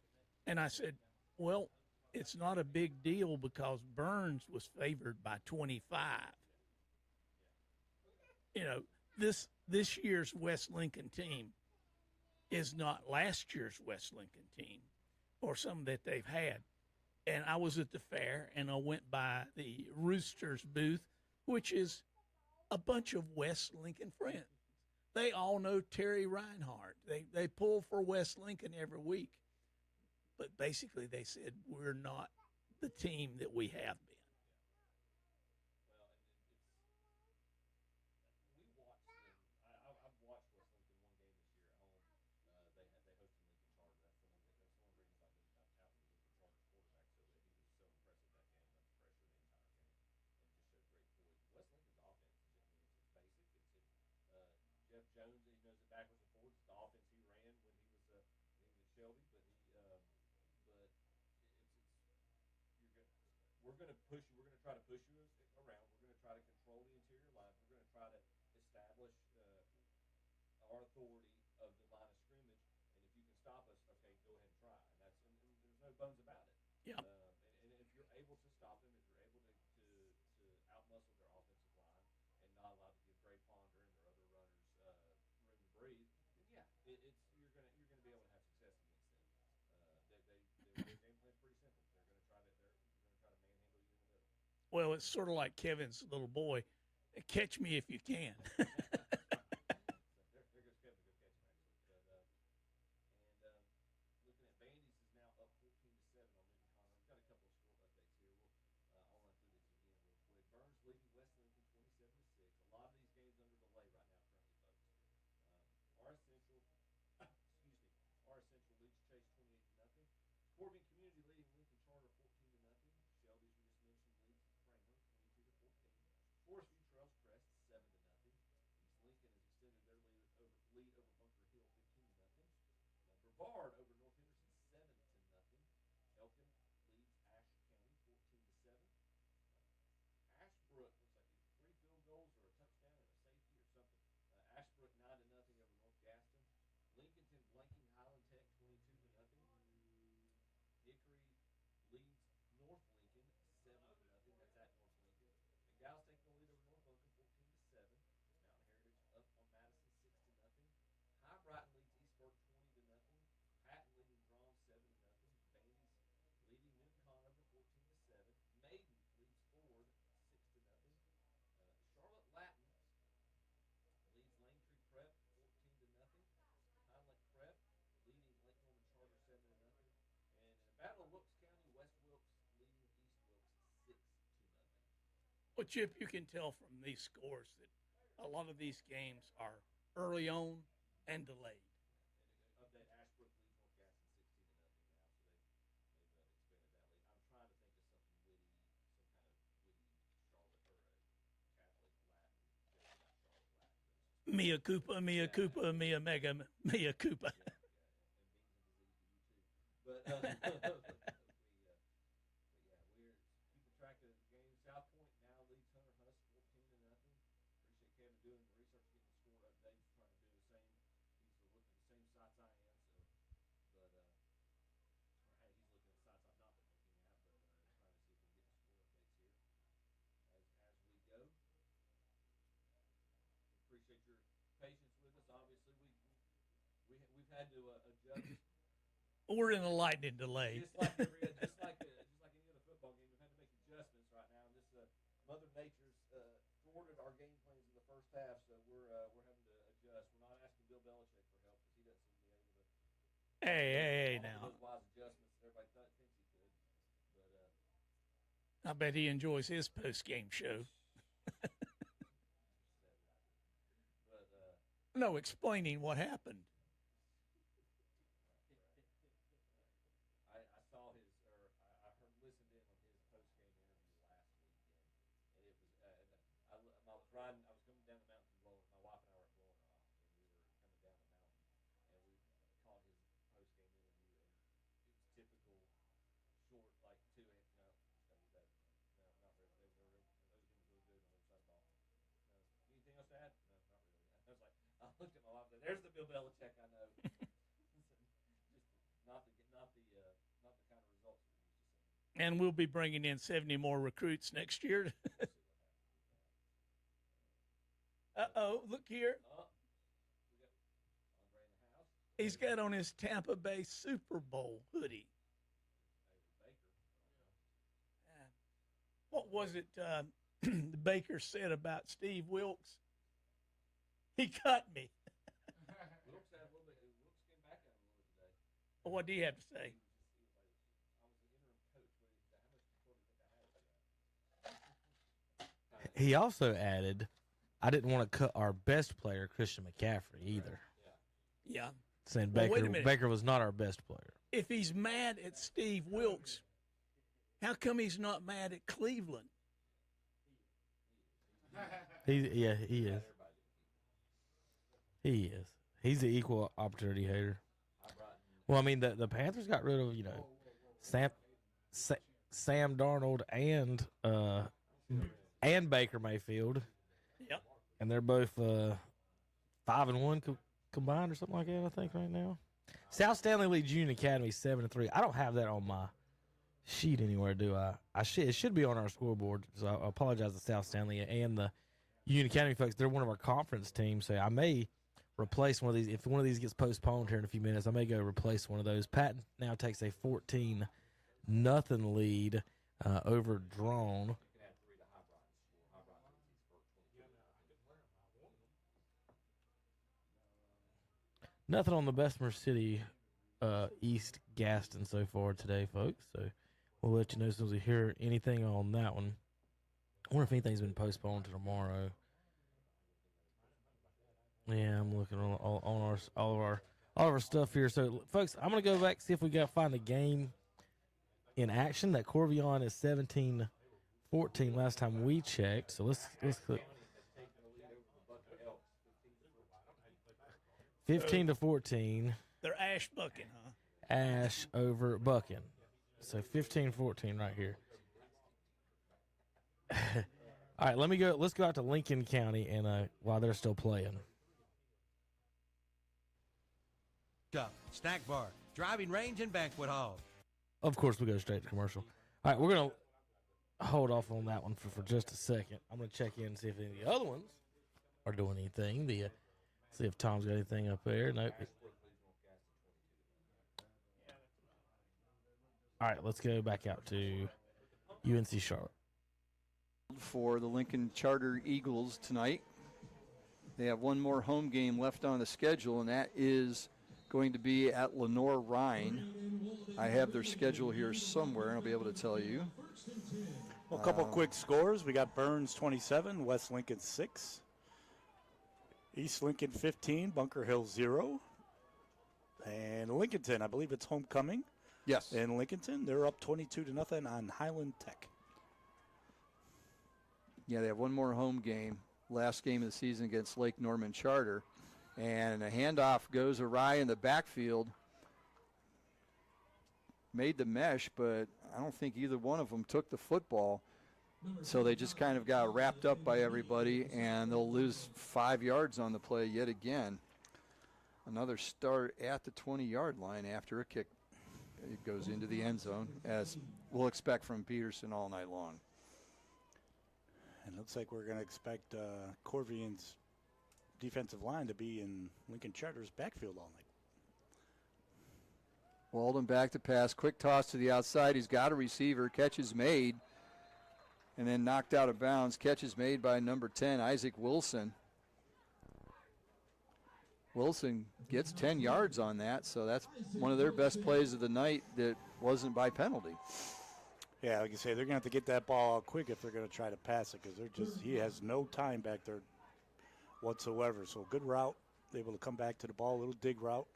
and I said, well, it's not a big deal because Burns was favored by 25. This year's West Lincoln team is not last year's West Lincoln team or some that they've had. And I was at the fair, and I went by the Roosters booth, which is a bunch of West Lincoln friends. They all know Terry Reinhardt. They pull for West Lincoln every week. But basically they said, we're not the team that we have been. Well, and we watched them. I've watched West Lincoln one game this year at home. They hosted Lincoln Charter. That's one reason I moved out to the Lincoln Charter quarterback, so that he was so impressive that game under pressure the entire game, and just showed great poise. West Lincoln's offense, it's basic. Jeff Jones, he knows it backwards and forwards. It's the offense he ran when he was at Shelby, but we're going to push you. We're going to try to push you around. We're going to try to control the interior line. We're going to try to establish our authority of the line of scrimmage. And if you can stop us, okay, go ahead and try. And there's no bones about it. Yeah. And if you're able to stop them, if you're able to outmuscle their offensive line and not allow to give Gray Ponder and their other runners room to breathe, then yeah, you're going to be able to have success against them. Their game plan's pretty simple. They're going to try to manhandle you in the middle. Well, it's sort of like Kevin's little boy. Catch me if you can. There goes Kevin, good catch, actually. Looking at Bandy's is now up 14-7 on Newton Conner. We've got a couple Corbin Community leading Lincoln Charter 14-0. Shelby's, we just mentioned, leads Kramer 22-14. Forest View Trails Crest 7-0. East Lincoln has extended their lead over Bunker Hill 15-0. Brevard over North Henderson 7-0. Elkin leads Ashe County 14-7. Ashbrook looks like it's 3 field goals or a touchdown and a safety or something. Ashbrook 9-0 over North Gaston. Lincolnton blanking Highland Tech 22-0. Hickory leads North Lincoln 7-0. That's at North Lincoln. McDowell's taking the lead over North Lincoln 14-7. Mountain Heritage up on Madison 6-0. High Brighton leads Eastburg 20-0. Patton leading Brom 7-0. Bandy's leading Newton Conover 14-7. Maiden leads Ford 6-0. Charlotte Latin leads Lane Tree Prep 14-0. Heinleck Prep leading Lake Norman Charter 7-0. And in a battle of Wilkes County, West Wilkes leading East Wilkes 6-0. Well, Chip, you can tell from these scores that a lot of these games are early on and delayed. And update, Ashbrook leads North Gaston 16-0 now, so they've expanded that lead. I'm trying to think of something witty, some kind of witty Charlotte or a Catholic Latin joke about Charlotte Latin. Mia Cooper, Mia Cooper, Mia Mega, Mia Cooper. But yeah, we're keeping track of the game. South Point now leads Hunter Huss 14-0. Appreciate Kevin doing the research, getting the score updates, trying to do the same. He's looking at the same sites I am. So, but hey, he's looking at sites I've not been looking at, but trying to see if we can get the score updates here as we go. Appreciate your patience with us. Obviously, we've had to adjust. We're in a lightning delay. Just like any other football game, we've had to make adjustments right now. And this Mother Nature's thwarted our game plans in the first half, so we're having to adjust. We're not asking Bill Belichick for help because he doesn't seem to be able to. Hey, now. Those wise adjustments that everybody thinks he could, but I bet he enjoys his post-game show. No, explaining what happened. I saw his, or I listened in on his post-game interview last weekend, and it was, I was riding, I was coming down the mountain from Florida. My wife and I were at Florida, and we were coming down the mountain, and we caught his post-game interview, and it was typical short, like no, not really. Those games really good on the other side of the ball. No. Anything else to add? No, not really. I was like, I looked at my wife and said, "There's the Bill Belichick I know." Just not the kind of results we're used to seeing. And we'll be bringing in 70 more recruits next year. Uh-oh, look here. We got Andre in the house. He's got on his Tampa Bay Super Bowl hoodie. What was it the Baker said about Steve Wilkes? He cut me. Wilkes came back at him a little bit today. What do you have to say? He was like, I was the interim coach. How much control do you think I had? He also added, I didn't want to cut our best player, Christian McCaffrey, either. Yeah. Saying Well, wait a minute. Baker was not our best player. If he's mad at Steve Wilkes, how come he's not mad at Cleveland? He is. He is. He's the equal opportunity hater. Well, I mean, the Panthers got rid of, Sam Darnold and Baker Mayfield. Yep. And they're both 5-1 combined or something like that, I think, right now. South Stanley leads Union Academy 7-3. I don't have that on my sheet anywhere, do I? It should be on our scoreboard. So I apologize to South Stanley and the Union Academy folks. They're one of our conference teams, so I may replace one of these. If one of these gets postponed here in a few minutes, I may go replace one of those. Patton now takes a 14-0 lead over Drone. Nothing on the Bessemer City East Gaston so far today, folks. So we'll let you know as soon as we hear anything on that one. I wonder if anything's been postponed to tomorrow. Yeah, I'm looking on all of our stuff here. So, folks, I'm gonna go back see if we find the game in action. That Corvion is 17-14 last time we checked. So let's click. 15-14. They're Ash bucking, huh? Ash over Bucking. So 15-14 right here. All right, let's go out to Lincoln County and while they're still playing. Snack bar, driving range, and banquet hall. Of course, we go straight to commercial. All right, we're going to hold off on that one for just a second. I'm going to check in and see if any of the other ones are doing anything. See if Tom's got anything up there. Nope. All right, let's go back out to UNC Charlotte. For the Lincoln Charter Eagles tonight, they have one more home game left on the schedule, and that is going to be at Lenore Rhine. I have their schedule here somewhere, and I'll be able to tell you. Well, a couple quick scores. We got Burns 27, West Lincoln 6, East Lincoln 15, Bunker Hill 0, and Lincolnton, I believe it's homecoming. Yes. In Lincolnton, they're up 22-0 on Highland Tech. Yeah, they have one more home game, last game of the season against Lake Norman Charter. And a handoff goes awry in the backfield. Made the mesh, but I don't think either one of them took the football. So they just kind of got wrapped up by everybody, and they'll lose 5 yards on the play yet again. Another start at the 20-yard line after a kick. It goes into the end zone, as we'll expect from Peterson all night long. And it looks like we're going to expect Corvian's defensive line to be in Lincoln Charter's backfield all night. Walden back to pass, quick toss to the outside. He's got a receiver, catch is made, and then knocked out of bounds. Catch is made by number 10, Isaac Wilson. Wilson gets 10 yards on that, so that's one of their best plays of the night that wasn't by penalty. Yeah, like you say, they're going to have to get that ball out quick if they're going to try to pass it, because he has no time back there whatsoever. So good route, able to come back to the ball, a little dig route,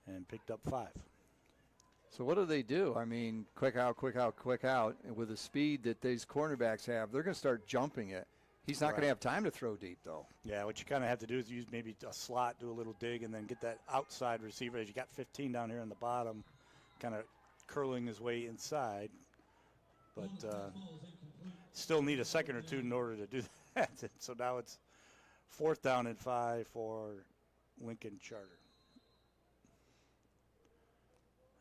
and picked up 5. So what do? I mean, quick out, quick out, quick out. And with the speed that these cornerbacks have, they're going to start jumping it. He's not going to have time to throw deep, though. Yeah, what you kind of have to do is use maybe a slot, do a little dig, and then get that outside receiver. As you got 15 down here on the bottom, kind of curling his way inside. But still need a second or two in order to do that. So now it's 4th down and 5 for Lincoln Charter.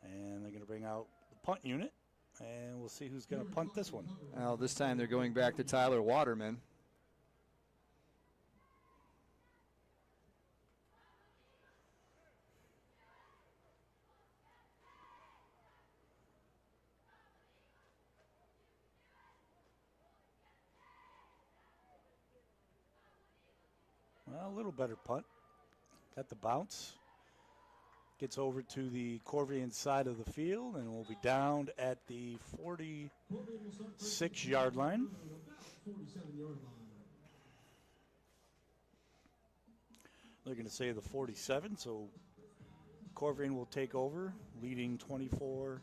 And they're going to bring out the punt unit, and we'll see who's going to punt this one. Well, this time they're going back to Tyler Waterman. Well, a little better punt. Got the bounce. Gets over to the Corvian side of the field, and will be down at the 46-yard line. They're going to say the 47, so Corvian will take over, leading 24-0.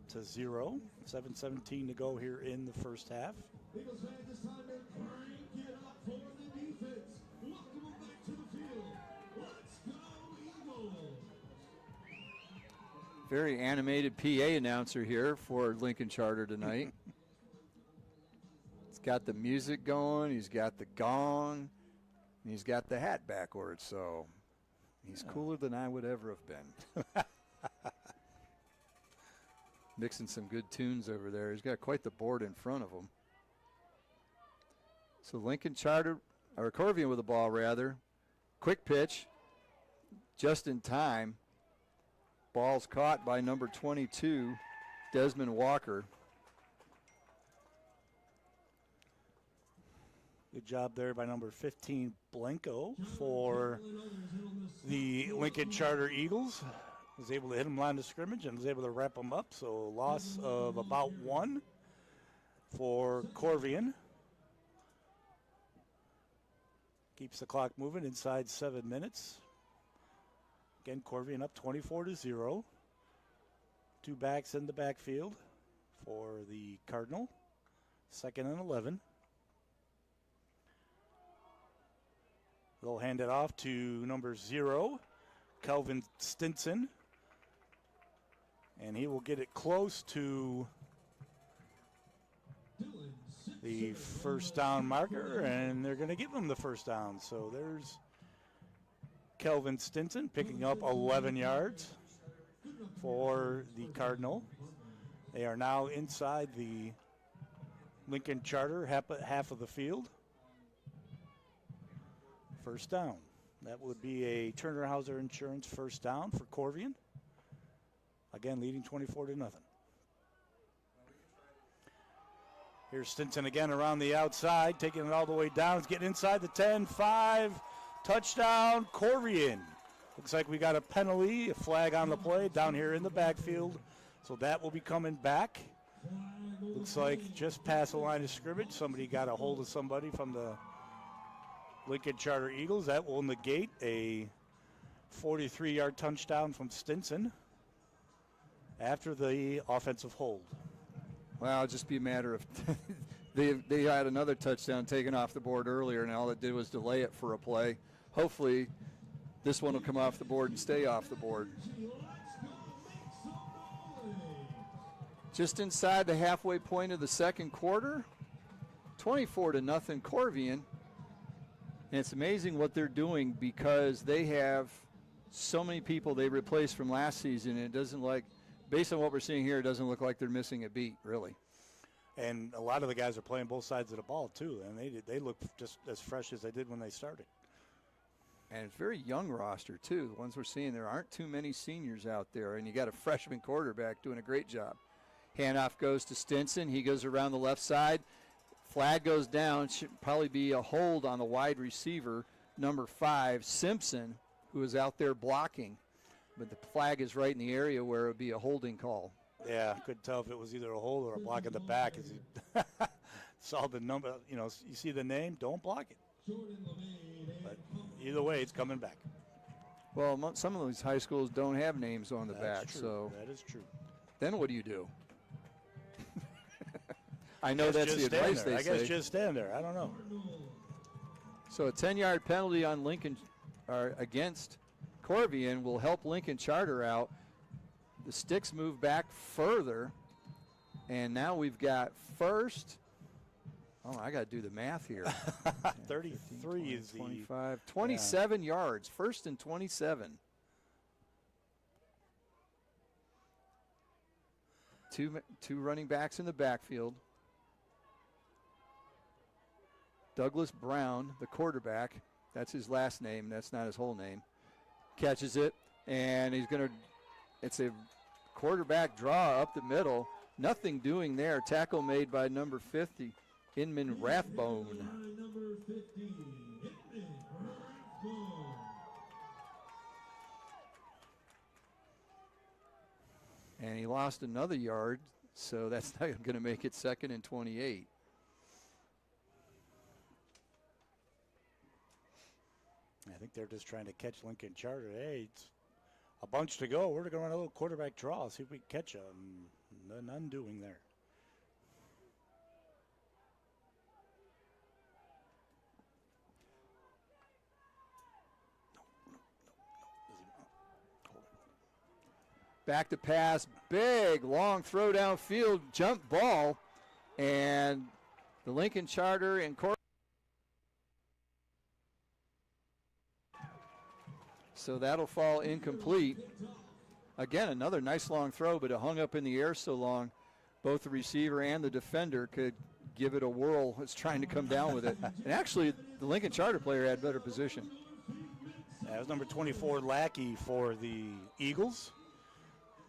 7:17 to go here in the first half. Very animated PA announcer here for Lincoln Charter tonight. He's got the music going, he's got the gong, and he's got the hat backwards, so he's cooler than I would ever have been. Mixing some good tunes over there. He's got quite the board in front of him. So Lincoln Charter, or Corvian with the ball rather. Quick pitch, just in time. Ball's caught by number 22, Desmond Walker. Good job there by number 15, Blanco, for the Lincoln Charter Eagles. Was able to hit him line of scrimmage and was able to wrap him up. So loss of about 1 for Corvian. Keeps the clock moving inside 7 minutes. Again, Corvian up 24-0. Two backs in the backfield for the Cardinal. 2nd and 11. They'll hand it off to number 0, Kelvin Stinson. And he will get it close to the first down marker, and they're going to give him the first down. So there's Kelvin Stinson picking up 11 yards for the Cardinal. They are now inside the Lincoln Charter, half of the field. First down. That would be a Turner Hauser Insurance first down for Corvian. Again, leading 24-0. Here's Stinson again around the outside, taking it all the way down. He's getting inside the 10, 5, touchdown, Corvian. Looks like we got a penalty, a flag on the play down here in the backfield. So that will be coming back. Looks like just past the line of scrimmage, somebody got a hold of somebody from the Lincoln Charter Eagles. That will negate a 43-yard touchdown from Stinson after the offensive hold. Well, it'll just be a matter of they had another touchdown taken off the board earlier, and all it did was delay it for a play. Hopefully, this one will come off the board and stay off the board. Just inside the halfway point of the second quarter, 24-0 Corvian. And it's amazing what they're doing because they have so many people they replaced from last season, and it doesn't based on what we're seeing here, it doesn't look like they're missing a beat, really. And a lot of the guys are playing both sides of the ball, too, and they look just as fresh as they did when they started. And it's a very young roster, too. The ones we're seeing, there aren't too many seniors out there, and you got a freshman quarterback doing a great job. Handoff goes to Stinson. He goes around the left side. Flag goes down. Should probably be a hold on the wide receiver, number 5, Simpson, who is out there blocking. But the flag is right in the area where it would be a holding call. Yeah, couldn't tell if it was either a hold or a block in the back. As he saw the number, you see the name, don't block it. But either way, it's coming back. Well, some of these high schools don't have names on the back. True. So that is true. Then what do you do? I know that's the advice they say. I guess just stand there. I don't know. So a 10-yard penalty on Lincoln against Corvian will help Lincoln Charter out. The sticks move back further, and now we've got first. Oh, I got to do the math here. 33 20, is 25, 27 yards. First and 27. Two running backs in the backfield. Douglas Brown, the quarterback, that's his last name, that's not his whole name, catches it, and it's a quarterback draw up the middle. Nothing doing there. Tackle made by number 50, Inman Rathbone. And he lost another yard, so that's not going to make it 2nd and 28. I think they're just trying to catch Lincoln Charter. Hey, it's a bunch to go. We're going to run a little quarterback draw, see if we can catch them. None doing there. Back to pass, big, long throw downfield, jump ball, and the Lincoln Charter and so that'll fall incomplete. Again, another nice long throw, but it hung up in the air so long, both the receiver and the defender could give it a whirl. It's trying to come down with it. And actually, the Lincoln Charter player had better position. That was number 24, Lackey, for the Eagles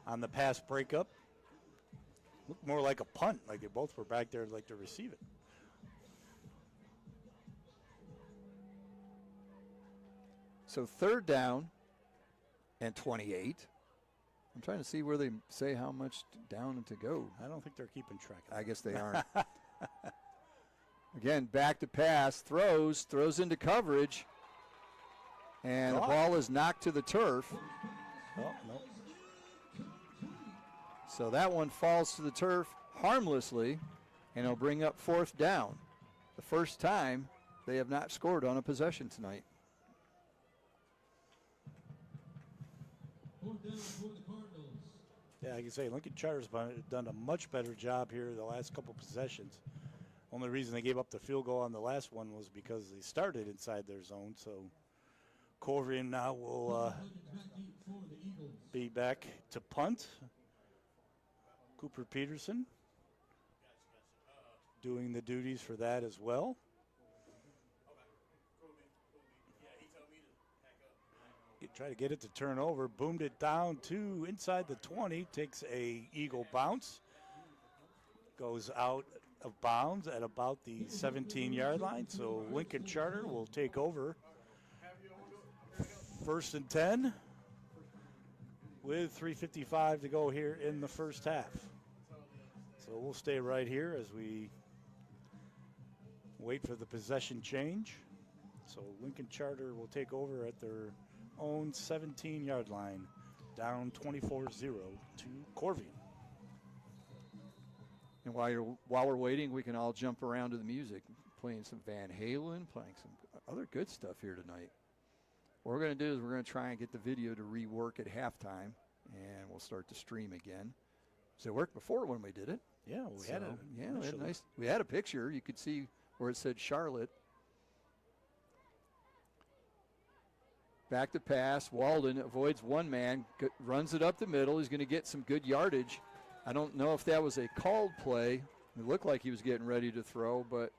on the pass breakup. Looked more like a punt, like they both were back there like to receive it. So 3rd down and 28. I'm trying to see where they say how much down to go. I don't think they're keeping track of that. I guess they aren't. Again, back to pass, throws into coverage, and the ball is knocked to the turf. Oh, no. So that one falls to the turf harmlessly, and it'll bring up 4th down. The first time they have not scored on a possession tonight. Yeah, I can say Lincoln Charter's done a much better job here the last couple possessions. Only reason they gave up the field goal on the last one was because they started inside their zone. So Corvian now will be back to punt. Cooper Peterson doing the duties for that as well. Try to get it to turn over, boomed it down to inside the 20, takes a Eagle bounce, goes out of bounds at about the 17-yard line. So Lincoln Charter will take over 1st and 10 with 3:55 to go here in the first half. So we'll stay right here as we wait for the possession change. So Lincoln Charter will take over at their own 17-yard line, down 24-0 to Corvian. And while we're waiting, we can all jump around to the music, playing some Van Halen, playing some other good stuff here tonight. What we're going to do is we're going to try and get the video to rework at halftime, and we'll start to stream again. So it worked before when we did it. Yeah, we had it. Yeah, we had nice. We had a picture. You could see where it said Charlotte. Back to pass. Walden avoids one man, runs it up the middle. He's going to get some good yardage. I don't know if that was a called play. It looked like he was getting ready to throw, but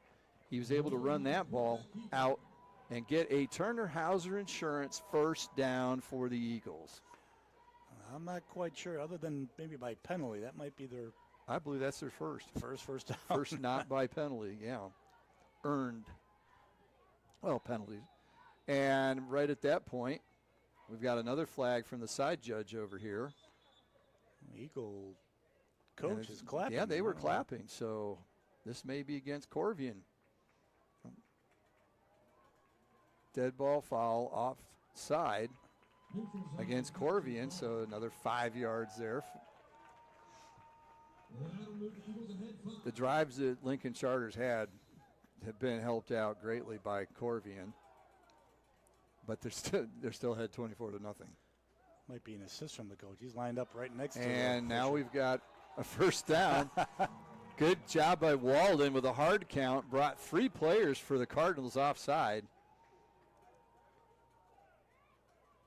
he was able to run that ball out and get a Turner Hauser Insurance 1st down for the Eagles. I'm not quite sure, other than maybe by penalty. That might be their... I believe that's their first. First down. First not by penalty, yeah. Earned. Well, penalties. And right at that point, we've got another flag from the side judge over here. Eagle coach is clapping. Yeah, they were clapping, so this may be against Corvian. Dead ball foul offside against Corvian, so another 5 yards there. The drives that Lincoln Charters had have been helped out greatly by Corvian. But they're still ahead 24-0. Might be an assist from the coach. He's lined up right next to him. And now we've got a 1st down. Good job by Walden with a hard count. Brought 3 players for the Cardinals offside.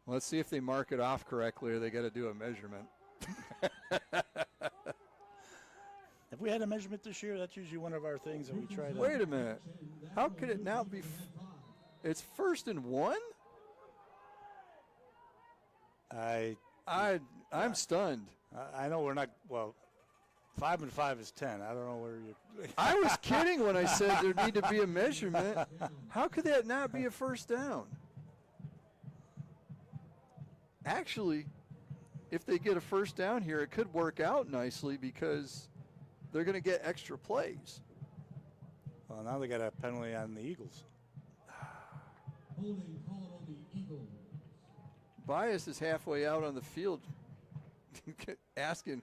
Let's see if they mark it off correctly or they got to do a measurement. Have we had a measurement this year? That's usually one of our things that we try to... Wait a minute. How could it now be... It's 1st and 1? I'm stunned. I know we're not, well, 5 and 5 is 10. I don't know where you. I was kidding when I said there need to be a measurement. How could that not be a 1st down? Actually, if they get a 1st down here, it could work out nicely because they're going to get extra plays. Well, now they got a penalty on the Eagles. Bias is halfway out on the field asking,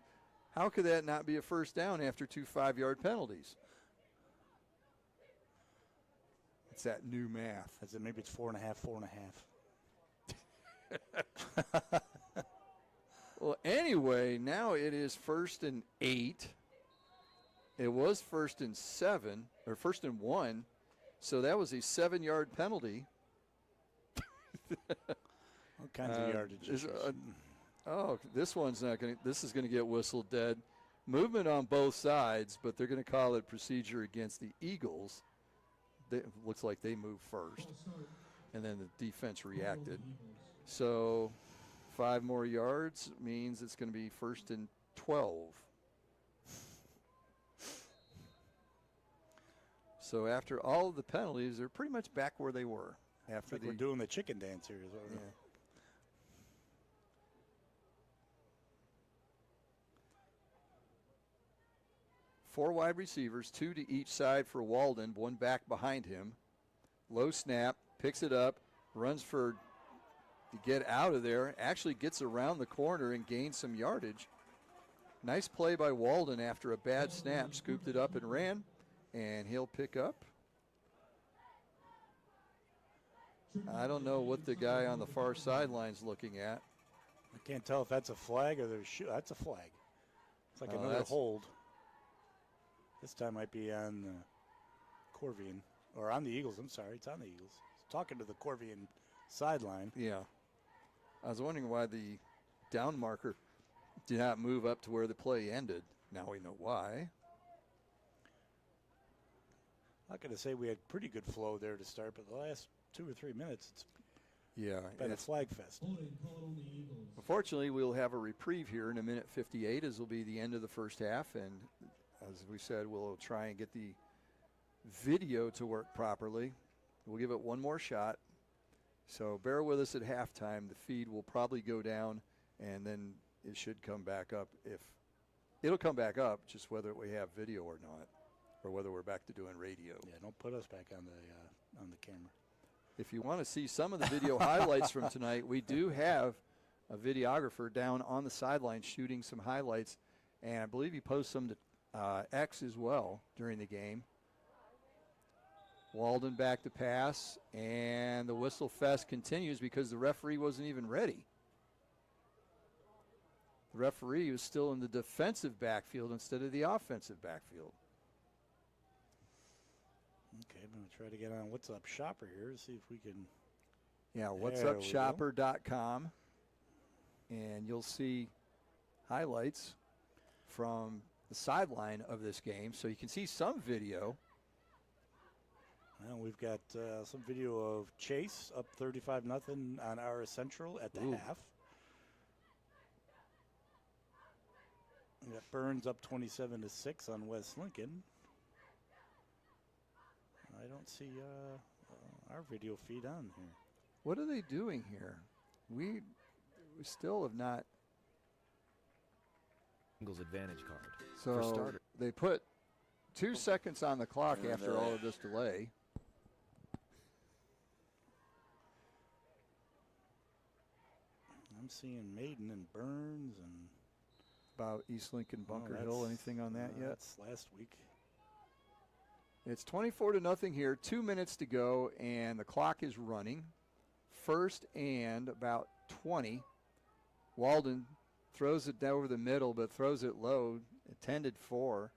how could that not be a 1st down after 2 5-yard penalties? It's that new math. Maybe it's 4.5, 4.5. Well, anyway, now it is 1st and 8. It was 1st and 7, or 1st and 1. So that was a 7-yard penalty. All kinds of yardage issues. This one's not going to, this is going to get whistled dead. Movement on both sides, but they're going to call it procedure against the Eagles. It looks like they moved first, and then the defense reacted. So 5 more yards means it's going to be 1st and 12. So after all of the penalties, they're pretty much back where they were. After we're doing the chicken dance here. Yeah. Four wide receivers, 2 to each side for Walden, 1 back behind him. Low snap, picks it up, runs to get out of there, actually gets around the corner and gains some yardage. Nice play by Walden after a bad snap. Scooped it up and ran, and he'll pick up. I don't know what the guy on the far sideline's looking at. I can't tell if that's a flag or there's that's a flag. It's like another hold. This time might be on the Corvian, or on the Eagles. I'm sorry, it's on the Eagles. It's talking to the Corvian sideline. Yeah. I was wondering why the down marker did not move up to where the play ended. Now we know why. I'm not going to say we had pretty good flow there to start, but the last 2 or 3 minutes, it's been a flag fest. Unfortunately, we'll have a reprieve here in a minute 58, as will be the end of the first half. And as we said, we'll try and get the video to work properly. We'll give it one more shot. So bear with us at halftime. The feed will probably go down, and then it should come back up. It'll come back up, just whether we have video or not, or whether we're back to doing radio. Yeah, don't put us back on the camera. If you want to see some of the video highlights from tonight, we do have a videographer down on the sideline shooting some highlights, and I believe he posts some to X as well during the game. Walden back to pass, and the whistle fest continues because the referee wasn't even ready. The referee was still in the defensive backfield instead of the offensive backfield. Okay, I'm going to try to get on What's Up Shopper here to see if we can. Yeah, whatsupshopper.com, and you'll see highlights from the sideline of this game, so you can see some video. Well, we've got some video of Chase up 35-0 on RS Central at the half. We got Burns up 27-6 on West Lincoln. I don't see our video feed on here. What are they doing here? We still have not. Eagles advantage card. So for starter. They put 2 seconds on the clock after all of this delay. I'm seeing Maiden and Burns and. About East Lincoln, Bunker Hill, anything on that yet? That's last week. It's 24-0 here, 2 minutes to go, and the clock is running. First and about 20. Walden throws it down over the middle, but throws it low, intended for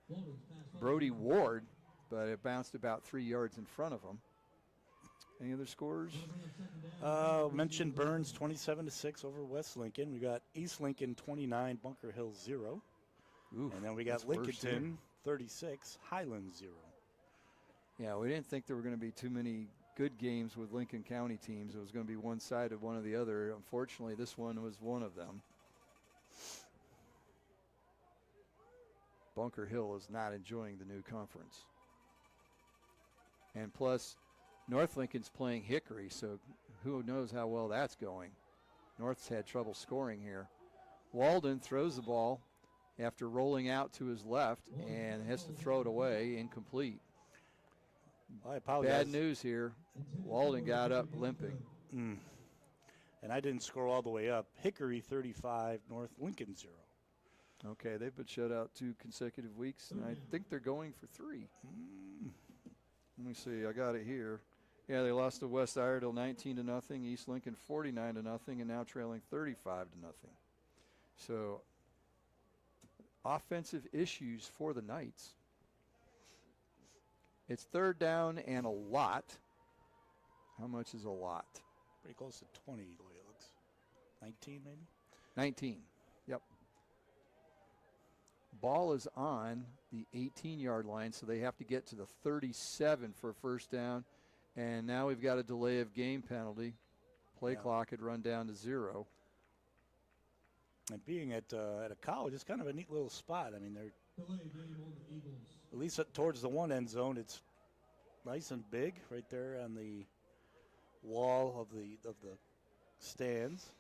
Brody Ward, but it bounced about 3 yards in front of him. Any other scores? Mentioned Burns 27-6 over West Lincoln. We got East Lincoln 29, Bunker Hill 0. Oof, and then we got Lincolnton 36, Highland 0. Yeah, we didn't think there were going to be too many good games with Lincoln County teams. It was going to be one side of one or the other. Unfortunately, this one was one of them. Bunker Hill is not enjoying the new conference. And plus, North Lincoln's playing Hickory, so who knows how well that's going. North's had trouble scoring here. Walden throws the ball after rolling out to his left and has to throw it away, incomplete. I apologize. Bad news here. Walden got up limping. And I didn't scroll all the way up. Hickory 35, North Lincoln 0. Okay, they've been shut out 2 consecutive weeks, and I think they're going for 3. Let me see. I got it here. Yeah, they lost to West Iredell 19-0, East Lincoln 49-0, and now trailing 35-0. So, offensive issues for the Knights. It's third down and a lot. How much is a lot? Pretty close to 20, the way it looks. 19, maybe? 19. Yep. Ball is on the 18-yard line, so they have to get to the 37 for a first down. And now we've got a delay of game penalty. Play clock had run down to 0. And being at a college, it's kind of a neat little spot. I mean, they're at least towards the one end zone. It's nice and big right there on the wall of the stands,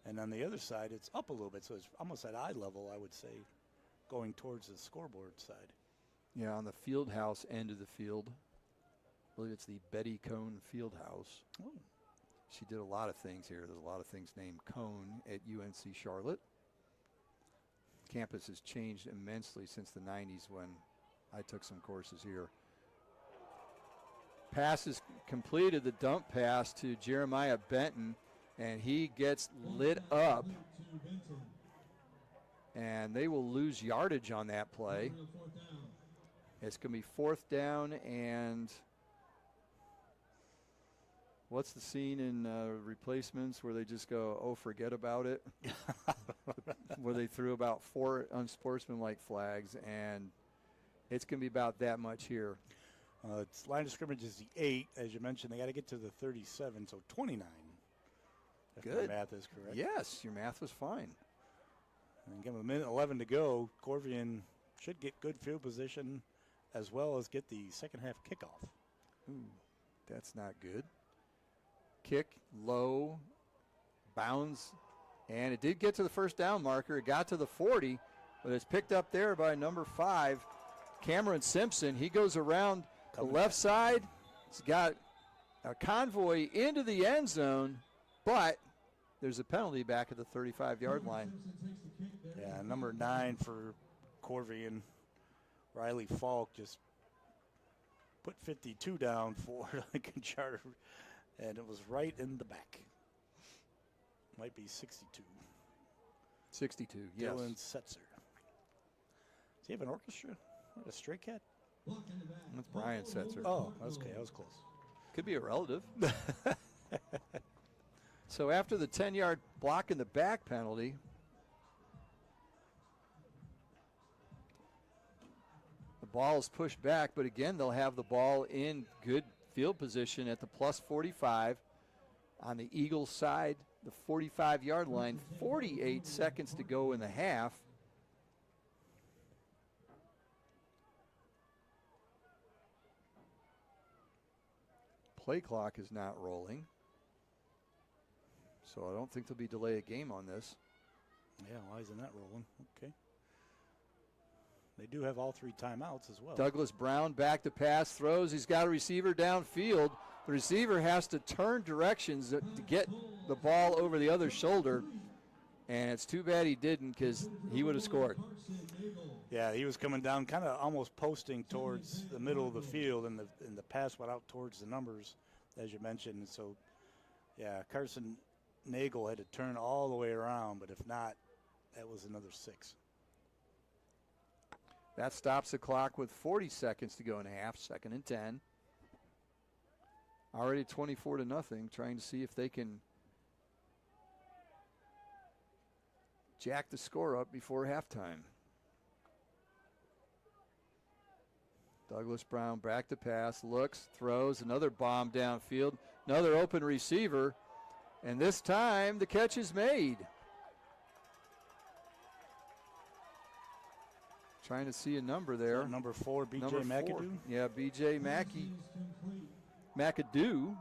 and on the other side, it's up a little bit, so it's almost at eye level, I would say, going towards the scoreboard side. Yeah, on the field house end of the field. I believe it's the Betty Cone Field House. Oh. She did a lot of things here. There's a lot of things named Cone at UNC Charlotte. campus has changed immensely since the 90s when I took some courses here. Pass is completed, the dump pass to Jeremiah Benton, and he gets lit up. And they will lose yardage on that play. It's going to be 4th down, and what's the scene in replacements where they just go, oh, forget about it? Where they threw about 4 unsportsmanlike flags, and it's going to be about that much here. Its line of scrimmage is the 8. As you mentioned, they got to get to the 37, so 29. If Good. my math is correct. Yes, your math was fine. And give them 1:11 to go. Corvian should get good field position as well as get the second half kickoff. Ooh, that's not good. Kick, low, bounds, and it did get to the first down marker. It got to the 40, but it's picked up there by number 5, Cameron Simpson. He goes around the left side. He's got a convoy into the end zone, but there's a penalty back at the 35-yard line. Yeah, number 9 for Corvian, Riley Falk, just put 52 down for Lincoln Charter, and it was right in the back. Might be 62. 62, yes. Dylan Setzer. Does he have an orchestra? A stray cat? That's Brian Setzer. Oh, okay, I was close. Could be a relative. So after the 10-yard block in the back penalty, the ball is pushed back, but again, they'll have the ball in good field position at the plus 45 on the Eagles side, the 45-yard line. 48 seconds to go in the half. Play clock is not rolling, so I don't think there'll be delay of game on this. Yeah, why isn't that rolling? Okay. They do have all 3 timeouts as well. Douglas Brown back to pass, throws. He's got a receiver downfield. The receiver has to turn directions to get the ball over the other shoulder, and it's too bad he didn't because he would have scored. Yeah, he was coming down kind of almost posting towards the middle of the field, and the pass went out towards the numbers, as you mentioned. And so, yeah, Carson Nagel had to turn all the way around, but if not, that was another 6. That stops the clock with 40 seconds to go in a half, 2nd and 10. Already 24-0, trying to see if they can jack the score up before halftime. Douglas Brown back to pass, looks, throws, another bomb downfield, another open receiver, and this time the catch is made. Trying to see a number there. Number 4, B.J. McAdoo. Yeah, B.J. McAdoo.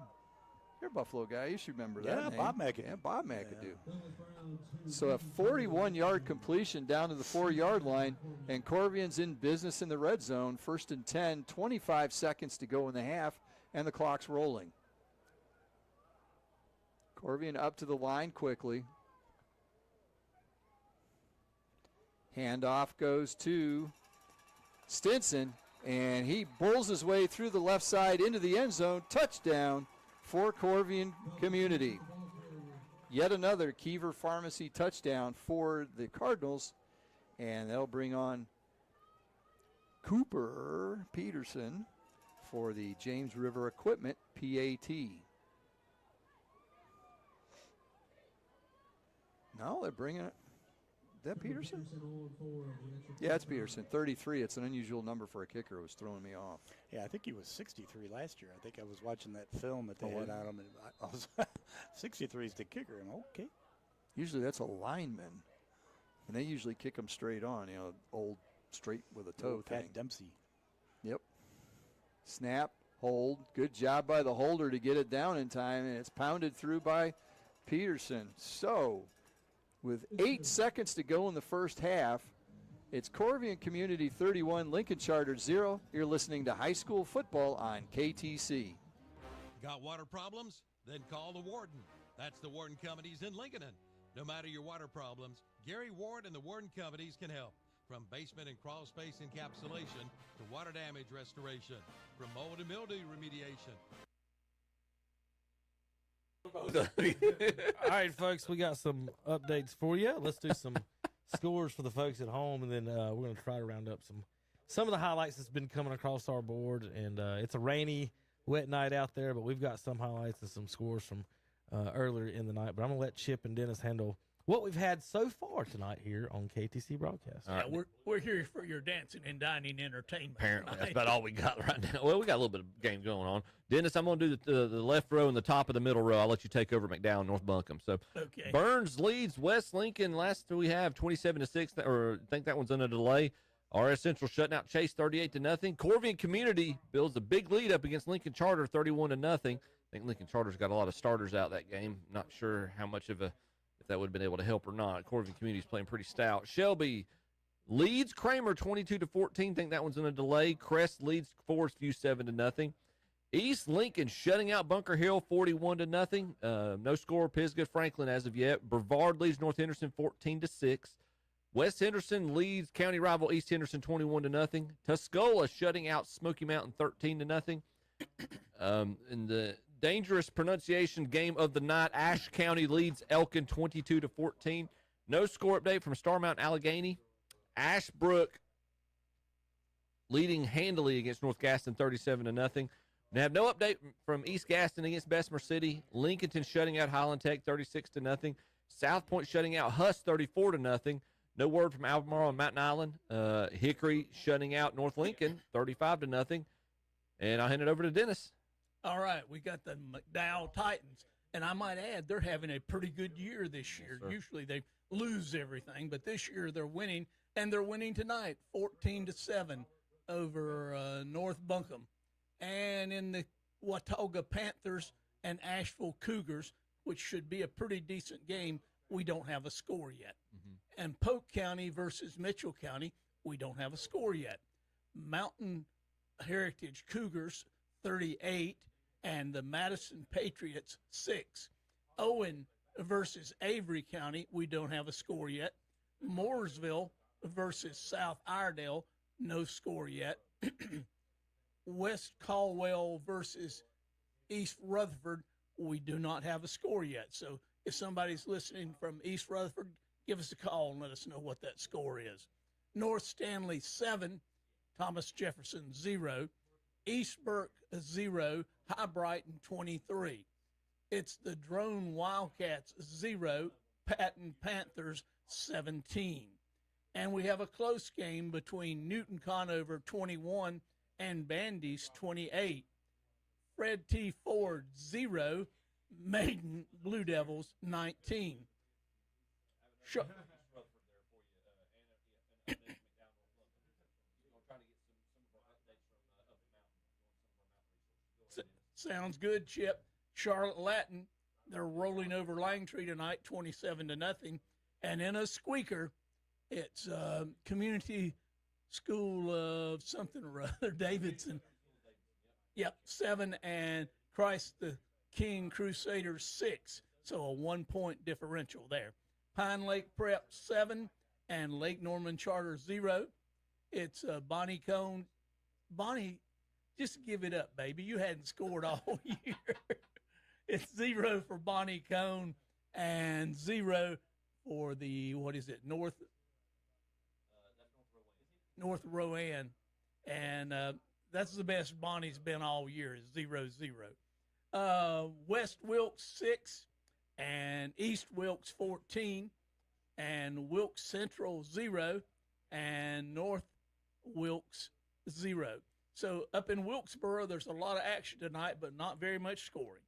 You're a Buffalo guy. You should remember that name. Bob McAdoo. Yeah, Bob McAdoo. So a 41-yard completion down to the 4-yard line, and Corvian's in business in the red zone. 1st and 10, 25 seconds to go in the half, and the clock's rolling. Corvian up to the line quickly. Handoff goes to Stinson, and he bulls his way through the left side into the end zone. Touchdown for Corvian Community. Yet another Kiever Pharmacy touchdown for the Cardinals, and that'll bring on Cooper Peterson for the James River Equipment PAT. No, they're bringing it. Is that Peterson? Yeah, it's Peterson. 33. It's an unusual number for a kicker. It was throwing me off. Yeah, I think he was 63 last year. I think I was watching that film that they had on him, and I was 63 is the kicker. And okay. Usually that's a lineman, and they usually kick them straight on. You know, old straight with a toe thing. Pat Dempsey. Yep. Snap, hold. Good job by the holder to get it down in time, and it's pounded through by Peterson. So, with 8 seconds to go in the first half, it's Corvian Community 31, Lincoln Charter 0. You're listening to high school football on KTC. Got water problems? Then call the Warden. That's the Warden Companies in Lincoln. No matter your water problems, Gary Ward and the Warden Companies can help. From basement and crawl space encapsulation to water damage restoration, from mold and mildew remediation. All right, folks, we got some updates for you. Let's do some scores for the folks at home, and then we're going to try to round up some of the highlights that's been coming across our board. And it's a rainy, wet night out there, but we've got some highlights and some scores from earlier in the night. But I'm going to let Chip and Dennis handle what we've had so far tonight here on KTC Broadcast. Yeah, we're here for your dancing and dining entertainment. Apparently, that's about all we got right now. Well, we got a little bit of game going on. Dennis, I'm going to do the left row and the top of the middle row. I'll let you take over McDowell, North Buncombe. So, okay. Burns leads West Lincoln. Last we have 27-6, or I think that one's under delay. RS Central shutting out Chase 38-0. Corvian Community builds a big lead up against Lincoln Charter 31-0. I think Lincoln Charter's got a lot of starters out that game. Not sure how much of if that would have been able to help or not. Corvian Community's playing pretty stout. Shelby leads Kramer 22-14. Think that one's in a delay. Crest leads Forest View 7-0. East Lincoln shutting out Bunker Hill 41-0. No score Pisgah Franklin as of yet. Brevard leads North Henderson 14-6. West Henderson leads county rival East Henderson 21-0. Tuscola shutting out Smoky Mountain 13-0. In the dangerous pronunciation game of the night, Ashe County leads Elkin 22-14. No score update from Star Mountain Allegheny. Ashbrook leading handily against North Gaston 37-0. We have no update from East Gaston against Bessemer City. Lincolnton shutting out Highland Tech 36-0. South Point shutting out Huss 34-0. No word from Albemarle and Mountain Island. Hickory shutting out North Lincoln 35-0. And I'll hand it over to Dennis. All right, we got the McDowell Titans, and I might add they're having a pretty good year this year. Yes, usually they lose everything, but this year they're winning, and they're winning tonight 14-7 over North Buncombe. And in the Watauga Panthers and Asheville Cougars, which should be a pretty decent game, we don't have a score yet. Mm-hmm. And Polk County versus Mitchell County, we don't have a score yet. Mountain Heritage Cougars 38 and the Madison Patriots 6. Owen versus Avery County, we don't have a score yet. Mooresville versus South Iredell, no score yet. West Caldwell versus East Rutherford, we do not have a score yet. So if somebody's listening from East Rutherford, give us a call and let us know what that score is. North Stanley 7, Thomas Jefferson 0, East Burke 0, High Brighton 23. It's the Drone Wildcats 0, Patton Panthers 17. And we have a close game between Newton Conover 21 and Bandy's 28. Fred T. Ford 0, Maiden Blue Devils 19. Sounds good, Chip. Charlotte Latin, they're rolling over Langtree tonight, 27-0. And in a squeaker, it's Community School of something or other, Davidson. Yep, 7, and Christ the King Crusaders 6. So a 1-point differential there. Pine Lake Prep 7 and Lake Norman Charter 0. It's Bonnie Cone. Bonnie, just give it up, baby. You hadn't scored all year. It's 0 for Bonnie Cone and 0 for the, North Rowan. And that's the best Bonnie's been all year, is 0-0. West Wilkes 6 and East Wilkes 14 and Wilkes Central 0 and North Wilkes 0. So up in Wilkesboro, there's a lot of action tonight, but not very much scoring.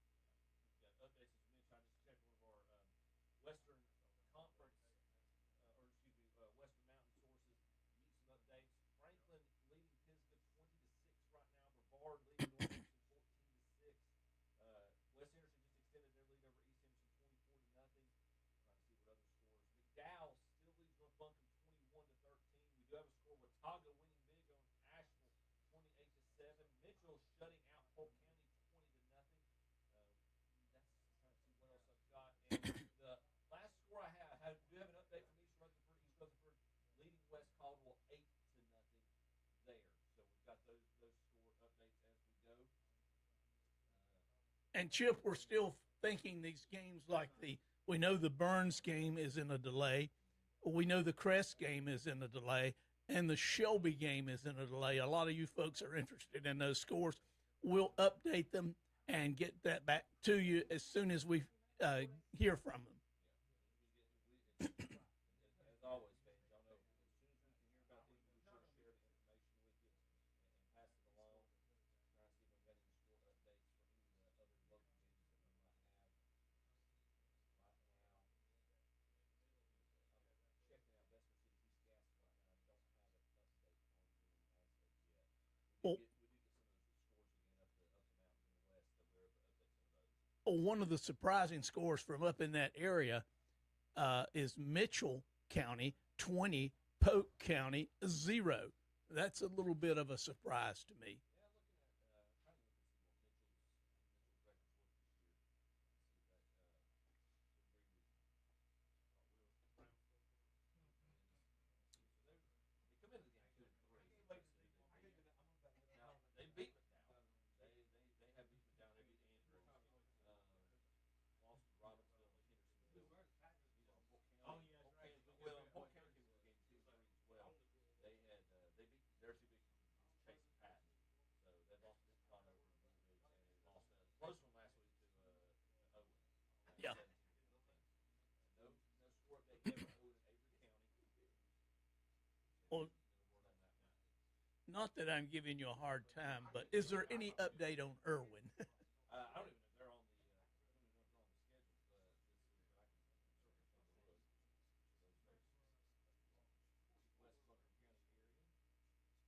And Chip, we're still thinking these games like we know the Burns game is in a delay. We know the Crest game is in a delay, and the Shelby game is in a delay. A lot of you folks are interested in those scores. We'll update them and get that back to you as soon as we hear from them. As always, fans, y'all know, as soon as we can hear about these, we'll be sure to share the information with you and pass it along. Try to see if we've got any score updates for any of the other local games that we might have right now. I'm checking out Vesper City East Gas right now. I don't have an update on them as of yet. We do get some of those scores again up the mountains in the west, that we're able to update some of those. Oh, one of the surprising scores from up in that area is Mitchell County 20, Polk County 0. That's a little bit of a surprise to me. They beat McDowell. They have beat McDowell. They beat Andrews. Lost to Robbinsville and Hendersonville. Polk County came into the game 2-3 as well. They had they beat their two big Chase and Patton. So they lost to Conover and Blue Ridge, and they lost a close one last week to Owen. Yeah. No score update yet for Owen and Avery County. Well, not that I'm giving you a hard time, but is there any update on Irwin? I don't even know if they're on the schedule this week, but I can certainly take a look. West Butler County area.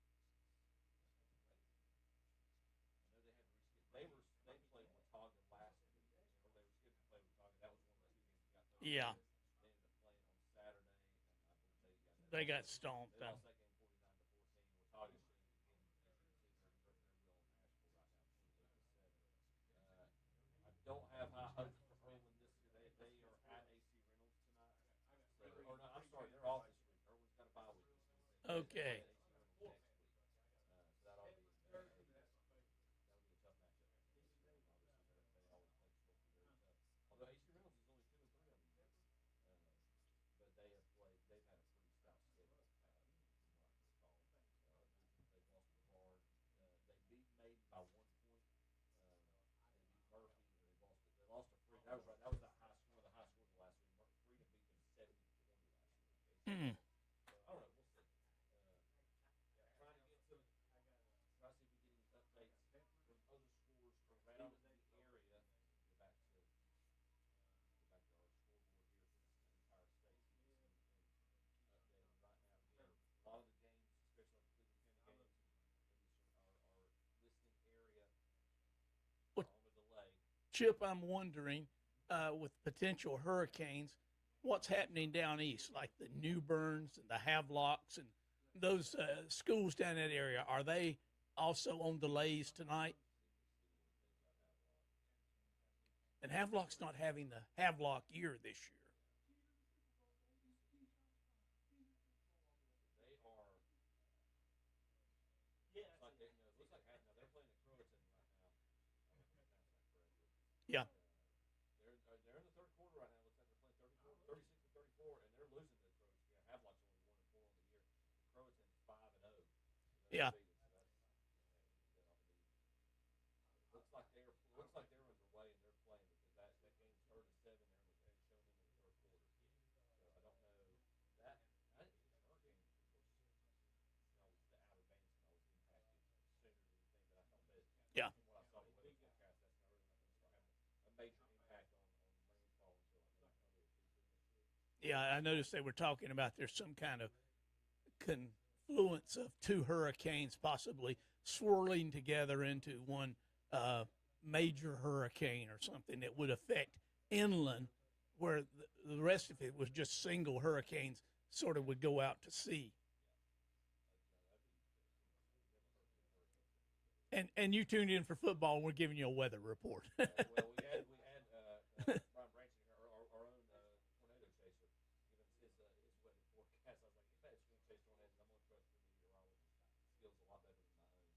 I know they had to reschedule. They played Watauga last week, or they were scheduled to play Watauga. That was one of the two games that got moved. Yeah. They ended up playing on Saturday, and I believe They got stomped. They lost that game 49-14. Watauga's I don't have high hopes for Irwin this year. They are at AC Reynolds tonight. So, or no, I'm sorry, they're off this week. Irwin's got a bye week this week. Okay. So that'll be a tough matchup. Obviously, they always make Scorpion very tough. Although AC Reynolds is only 2-3 on the year, but they have played. They've had a pretty stout schedule, from what I can recall. They've lost to Bard. They beat Maiden by 1 point. They beat Murphy. They lost to Freedom. That was right. That was one of the high scores of last week. Freedom beat them 70-20 last week. So, I don't know. We'll see. Trying to get some. Try to see if we get any updates from other scores around the area. Go back to our scoreboard here for the entire state. Updated right now. Again, a lot of the games, especially like the Cleveland County games, our listening area on a delay. Chip, I'm wondering, with potential hurricanes, what's happening down east, like the New Berns and the Havelocks and those schools down in that area. Are they also on delays tonight? And Havelock's not having the Havelock year this year. They are. Looks like they're playing at Croatan right now. I don't know if I pronounced that correctly. Yeah. They're in the third quarter right now. Looks like they're playing 36-34, and they're losing to Croatan. Havelock's only 1-4 on the year. Croatan's 5-0. Yeah. Looks like they're underway and they're playing, because that game started at 7 there and was shown in the third quarter. So I don't know that. I think the Hurricanes, of course, the outer bands can always impact it sooner than you think. But I thought that from what I saw the weather forecast, that's not really not going to start having a major impact on rainfall until early Tuesday next week. Yeah, I noticed they were talking about there's some kind of confluence of two hurricanes possibly swirling together into one major hurricane or something that would affect inland, where the rest of it was just single hurricanes sort of would go out to sea. And you tuned in for football, and we're giving you a weather report. Well, we had Brian Branson, our own tornado chaser, give us his weather forecast. I was like, if it's going to chase tornadoes, I'm going to trust the meteorologist. Skills a lot better than my own.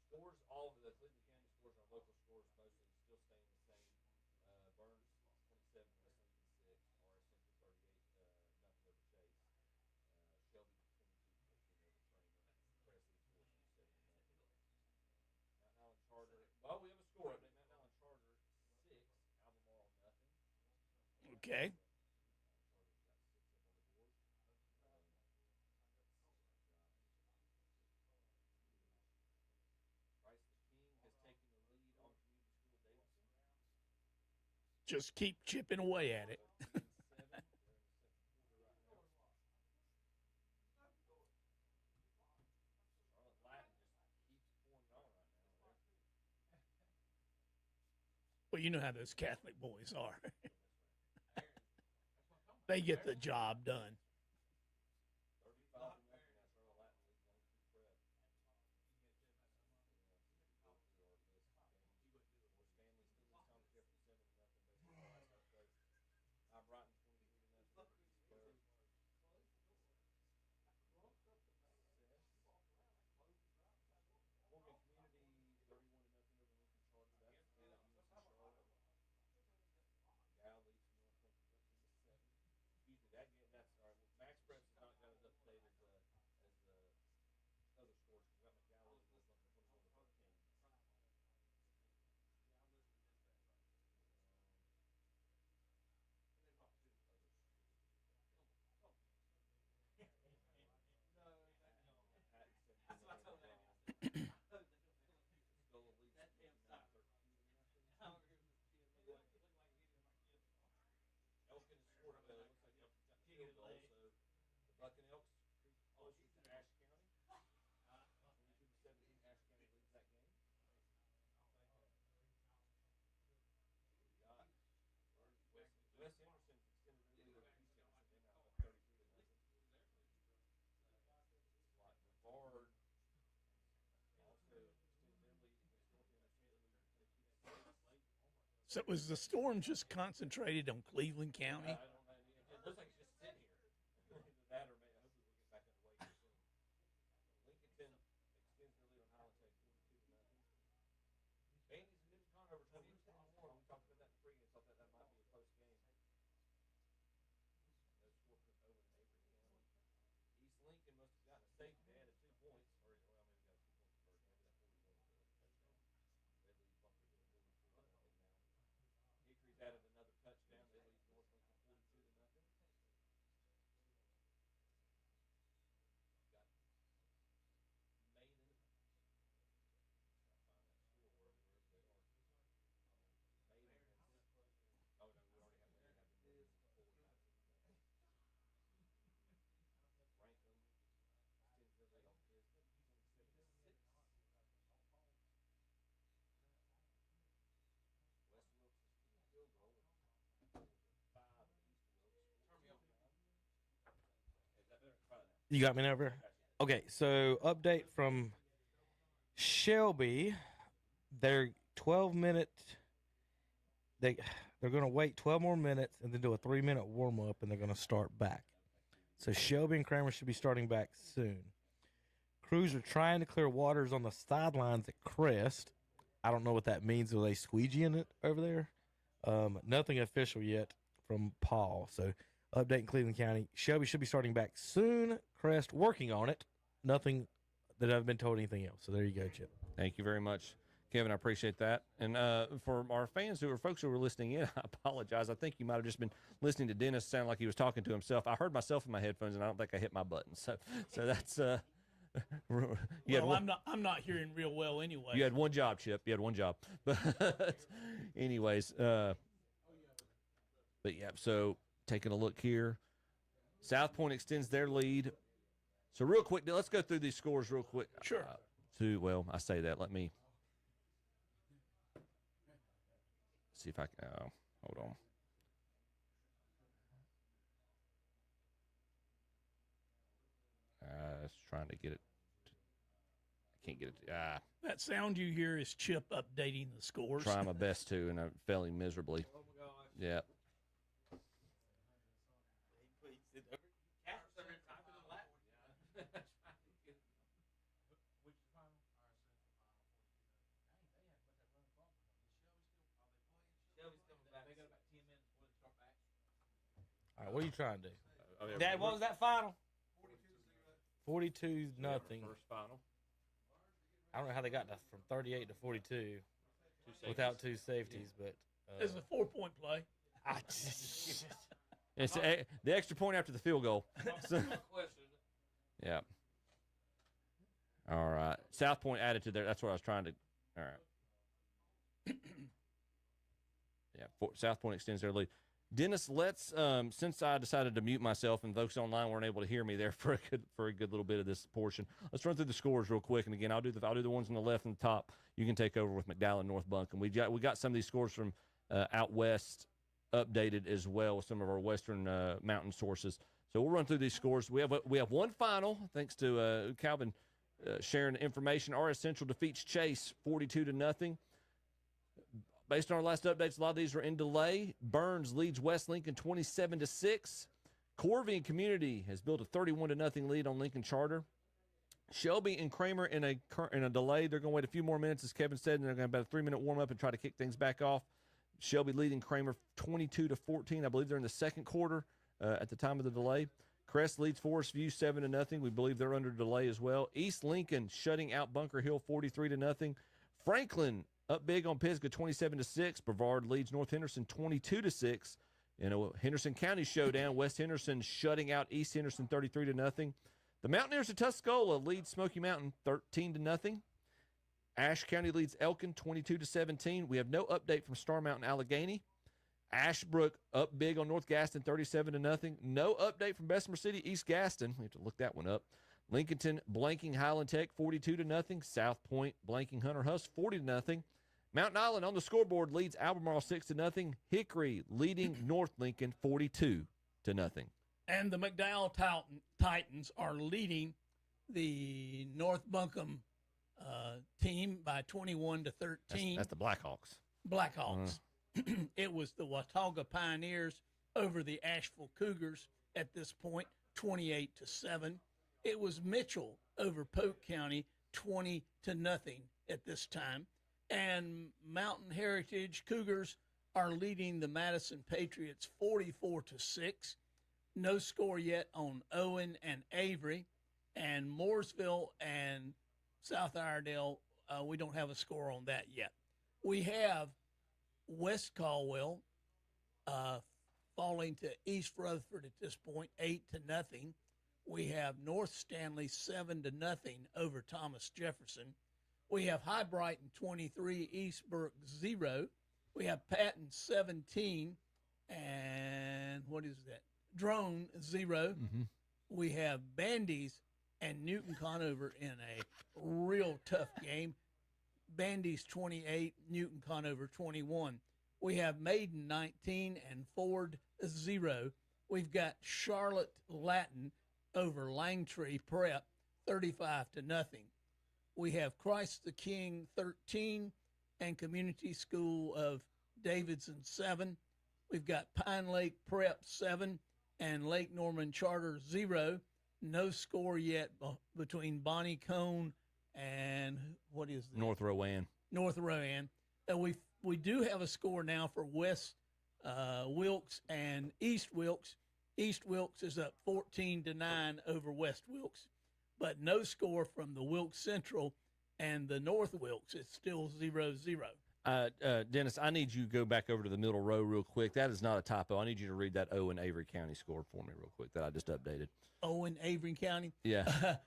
Scores, all of the Cleveland County scores, our local scores, mostly still Burns 27, West Lincoln 6, RS Central 38, nothing over Chase. Shelby 22-14 over Kramer. Crest leads Forest 7 nothing. Mountain Island Charter. Well, we have a score update. Mountain Island Charter 6, Albemarle nothing. Okay. Charter's got 6 up on the board. Bryce the King has taken the lead on Community School Davidson. Just keep chipping away at it. 3-7. They're in the second quarter right now. Charlotte Latin just keeps pouring on right now. Well, you know how those Catholic boys are. They get the job done. 35 now. Charlotte Latin leads on through prep. Forest Family still leads Thomas Jefferson 7-0 based on the last update. Brighton 23-0 over Eastburg. Morgan Community 31-0 over Lincoln Charter. That's the game at UNC Charlotte. Gal leads from North Lincoln 13-7. Excuse me, that game. That's all right. Well, Max Preps has not got as up to date as the other scores. We've got McGall leading North Lincoln 21-13. Elkin has scored. Looks like Elkin's got the field goal. So the Bucking Elks creep closer to Ashe County. 22-17. Ashe County leads that game. Got Wes Emerson extended their lead over East Emerson. They're now up 33-0. Like Brevard also extended their lead against North Emerson. They lead 22-6. So was the storm just concentrated on Cleveland County? I don't know. It looks like it's just sitting here. Either that or maybe hopefully we'll get back underway here soon. Lincolnton extends their lead on Highland Tech 42-0. Bandy's and Newton over 28-21. We talked about that in the pregame. Thought that might be a close game. No score for Owen and Avery County. East Lincoln must have gotten a safety. They added 2 points. Or, well, maybe got a 2-point conversion. Maybe that 41 was a touchdown. They lead Bunkerville 43-0 now. Hickory's added another touchdown. They lead North Lincoln 42-0. Got Maiden. Trying to find that score wherever they are. Maiden. Oh no, we already have Maiden. Have been leading 40-0. Franklin extends their lead on Pisgah 27-6. West Wilkes is kicking a field goal. 5 of East Wilkes. Turn me off. Is that better? Try that now. You got me over? Okay, so update from Shelby. They're 12-minute. They're going to wait 12 more minutes and then do a 3-minute warm-up, and they're going to start back. So Shelby and Kramer should be starting back soon. Crews are trying to clear waters on the sidelines at Crest. I don't know what that means. Are they squeegeeing it over there? Nothing official yet from Paul. So update in Cleveland County. Shelby should be starting back soon. Crest working on it. Nothing that I've been told anything else. So there you go, Chip. Thank you very much, Kevin. I appreciate that. And for our fans folks who were listening in, I apologize. I think you might have just been listening to Dennis sound like he was talking to himself. I heard myself in my headphones, and I don't think I hit my button. So that's I'm not hearing real well anyway. You had one job, Chip. You had one job. But anyways, but yeah. So taking a look here, South Point extends their lead. So real quick, let's go through these scores real quick. Sure. I say that. Let me see if I can. Hold on. I was trying to get it. I can't get it. That sound you hear is Chip updating the scores. Trying my best to, and I'm failing miserably. Oh my gosh. Yeah. right, what are you trying to do? Dad, what was that final? 42-0. First final. I don't know how they got from 38 to 42 without two safeties, but It's a 4-point play. It's the extra point after the field goal. So, yeah. All right. South Point added to there. That's what I was trying to. All right. Yeah. South Point extends their lead. Dennis, let's since I decided to mute myself and folks online weren't able to hear me there for a good little bit of this portion, let's run through the scores real quick. And again, I'll do the ones on the left and the top. You can take over with McDowell and North Buncombe. We got some of these scores from out west updated as well with some of our western mountain sources. So we'll run through these scores. We have one final thanks to Calvin sharing the information. RS Central defeats Chase 42-0. Based on our last updates, a lot of these are in delay. Burns leads West Lincoln 27-6. Corvian Community has built a 31-0 lead on Lincoln Charter. Shelby and Kramer in a delay. They're going to wait a few more minutes, as Kevin said, and they're going to have about a 3-minute warm-up and try to kick things back off. Shelby leading Kramer 22-14. I believe they're in the second quarter at the time of the delay. Crest leads Forest View 7-0. We believe they're under delay as well. East Lincoln shutting out Bunker Hill 43-0. Franklin up big on Pisgah 27-6. Brevard leads North Henderson 22-6. In a Henderson County showdown, West Henderson shutting out East Henderson 33-0. The Mountaineers of Tuscola lead Smoky Mountain 13-0. Ashe County leads Elkin 22-17. We have no update from Star Mountain Allegheny. Ashbrook up big on North Gaston 37-0. No update from Bessemer City East Gaston. We have to look that one up. Lincolnton blanking Highland Tech 42-0. South Point blanking Hunter Huss 40-0. Mountain Island on the scoreboard leads Albemarle 6-0. Hickory leading North Lincoln 42-0. And the McDowell Titans are leading the North Buncombe team by 21-13. That's the Blackhawks. Blackhawks. It was the Watauga Pioneers over the Asheville Cougars at this point, 28-7. It was Mitchell over Polk County, 20-0 at this time. And Mountain Heritage Cougars are leading the Madison Patriots 44-6. No score yet on Owen and Avery. And Mooresville and South Iredell, we don't have a score on that yet. We have West Caldwell falling to East Rutherford at this point, 8-0. We have North Stanley 7-0 over Thomas Jefferson. We have High Brighton 23, East Burke 0. We have Patton 17, and what is that? Drone 0. Mm-hmm. We have Bandy's and Newton Conover in a real tough game. Bandy's 28, Newton Conover 21. We have Maiden 19 and Ford 0. We've got Charlotte Latin over Langtree Prep 35-0. We have Christ the King 13 and Community School of Davidson 7. We've got Pine Lake Prep 7 and Lake Norman Charter 0. No score yet between Bonnie Cone and what is that? North Rowan. North Rowan. We do have a score now for West Wilkes and East Wilkes. East Wilkes is up 14-9 over West Wilkes, but no score from the Wilkes Central and the North Wilkes. It's still 0-0. Dennis, I need you to go back over to the middle row real quick. That is not a typo. I need you to read that Owen Avery County score for me real quick that I just updated. Owen Avery County? Yeah.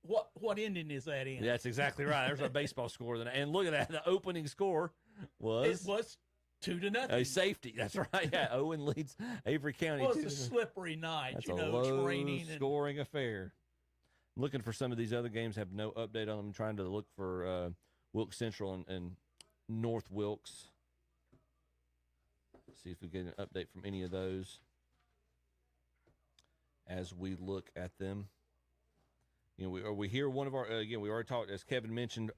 What ending is that in? That's exactly right. There's our baseball score. And look at that. The opening score was... It was 2-0. A safety. That's right. Yeah, Owen leads Avery County. Well, it's a slippery night. That's it's low raining. Scoring affair. I'm looking for some of these other games. Have no update on them. I'm trying to look for Wilkes Central and North Wilkes. See if we get an update from any of those as we look at them. You know, we hear one of our again. We already talked, as Kevin mentioned,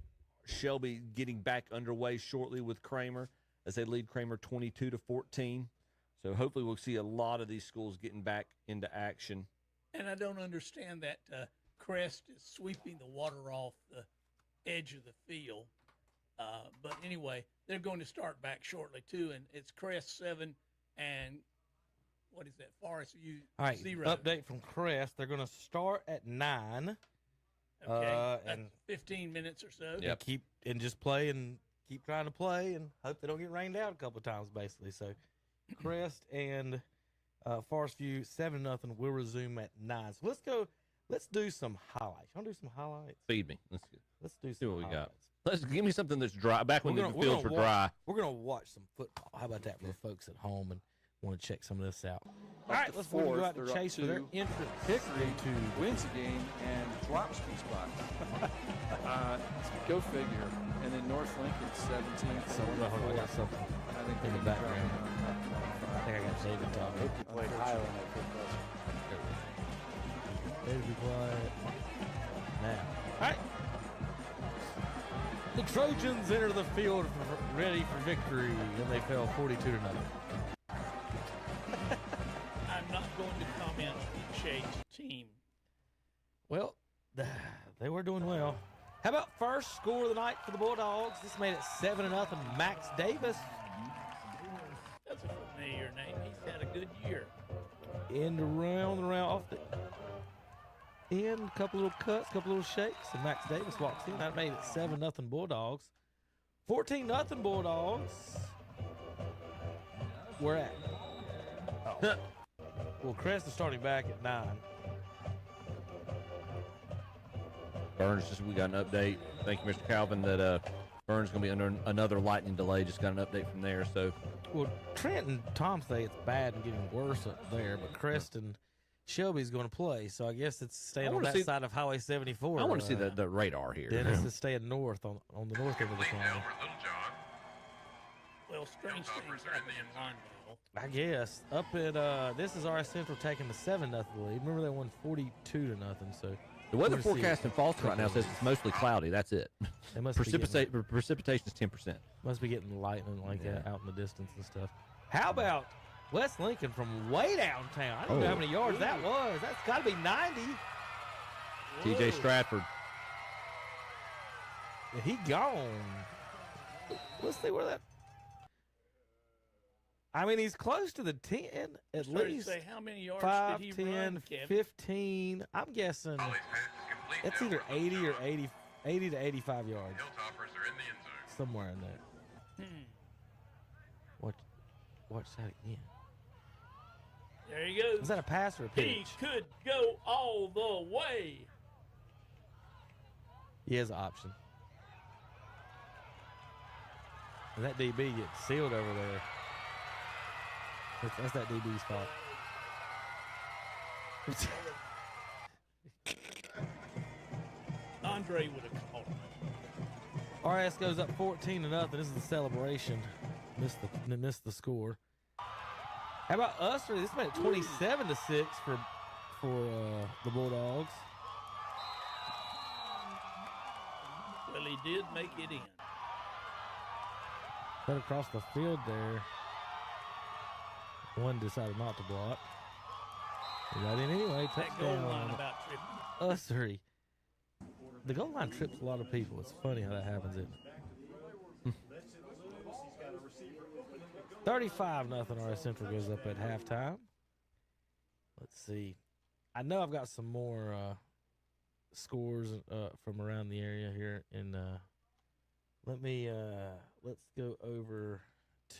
Shelby getting back underway shortly with Kramer as they lead Kramer 22-14. So hopefully we'll see a lot of these schools getting back into action. And I don't understand that Crest is sweeping the water off the edge of the field. But anyway, they're going to start back shortly too, and it's Crest 7 and what is that? Forest View All right, 0. update from Crest. They're going to start at 9. Okay, and that's 15 minutes or so. and just play and keep trying to play and hope they don't get rained out a couple of times, basically. So Crest and Forest View 7-0 will resume at 9. So let's do some highlights. You want to do some highlights? Feed me. Let's do see what we highlights. got. Let's give me something that's dry. Back when the fields were dry. We're going to watch some football. How about that for the folks at home and want to check some of this out? All right, let's go out to Chase for their entrance. Hickory wins the game and drops 2 spots. Go figure. And then North Lincoln 17th. So I got something I think in the background. I think I got David talking. He played Highland, I think. David, be quiet. Now. All right. The Trojans enter the field ready for victory, and they fell 42-0. I'm not going to comment on the Chase team. Well, they were doing well. How about first score of the night for the Bulldogs? This made it 7-0. Max Davis. That's a familiar name. He's had a good year. End around off the end. A couple little cuts, couple little shakes, and Max Davis walks in. That made it 7-0 Bulldogs. 14-0 Bulldogs. We're at. Oh. Well, Crest is starting back at 9. Burns, we got an update. Thank you, Mr. Calvin, that Burns going to be under another lightning delay. Just got an update from there. So, well, Trent and Tom say it's bad and getting worse up there, but Crest and Shelby's going to play. So I guess it's staying on that side of Highway 74. I want to see the radar here. Dennis is staying north on the north end of the county. Well, strange things happening in Lineville. I guess up at this is RS Central taking the 7-0 lead. Remember they won 42-0. So. The weather forecast in Falls right now says it's mostly cloudy. That's it. Precipitation is 10%. Must be getting lightning out in the distance and stuff. How about West Lincoln from way downtown? I don't know how many yards that was. That's got to be 90. TJ Stratford. He gone. Let's see where that. I mean, he's close to the 10 at least. Say, how many yards 5, did he 10, run, 15. I'm guessing it's either 80 or 80 to 85 yards. Somewhere in there. Watch that again. There he goes. Was that a pass or a pitch? He could go all the way. He has an option. And that DB gets sealed over there. That's that DB's fault. Andre would have called him. RS goes up 14-0. This is the celebration. Missed the score. How about Usher? This made it 27-6 for the Bulldogs. Well, he did make it in. Cut across the field there. One decided not to block. He got in anyway. That goal Touchdown. line about tripped. Ussery. The goal line trips a lot of people. It's funny how that happens, isn't it? 35-0 RS Central goes up at halftime. Let's see. I know I've got some more scores from around the area here. And let's go over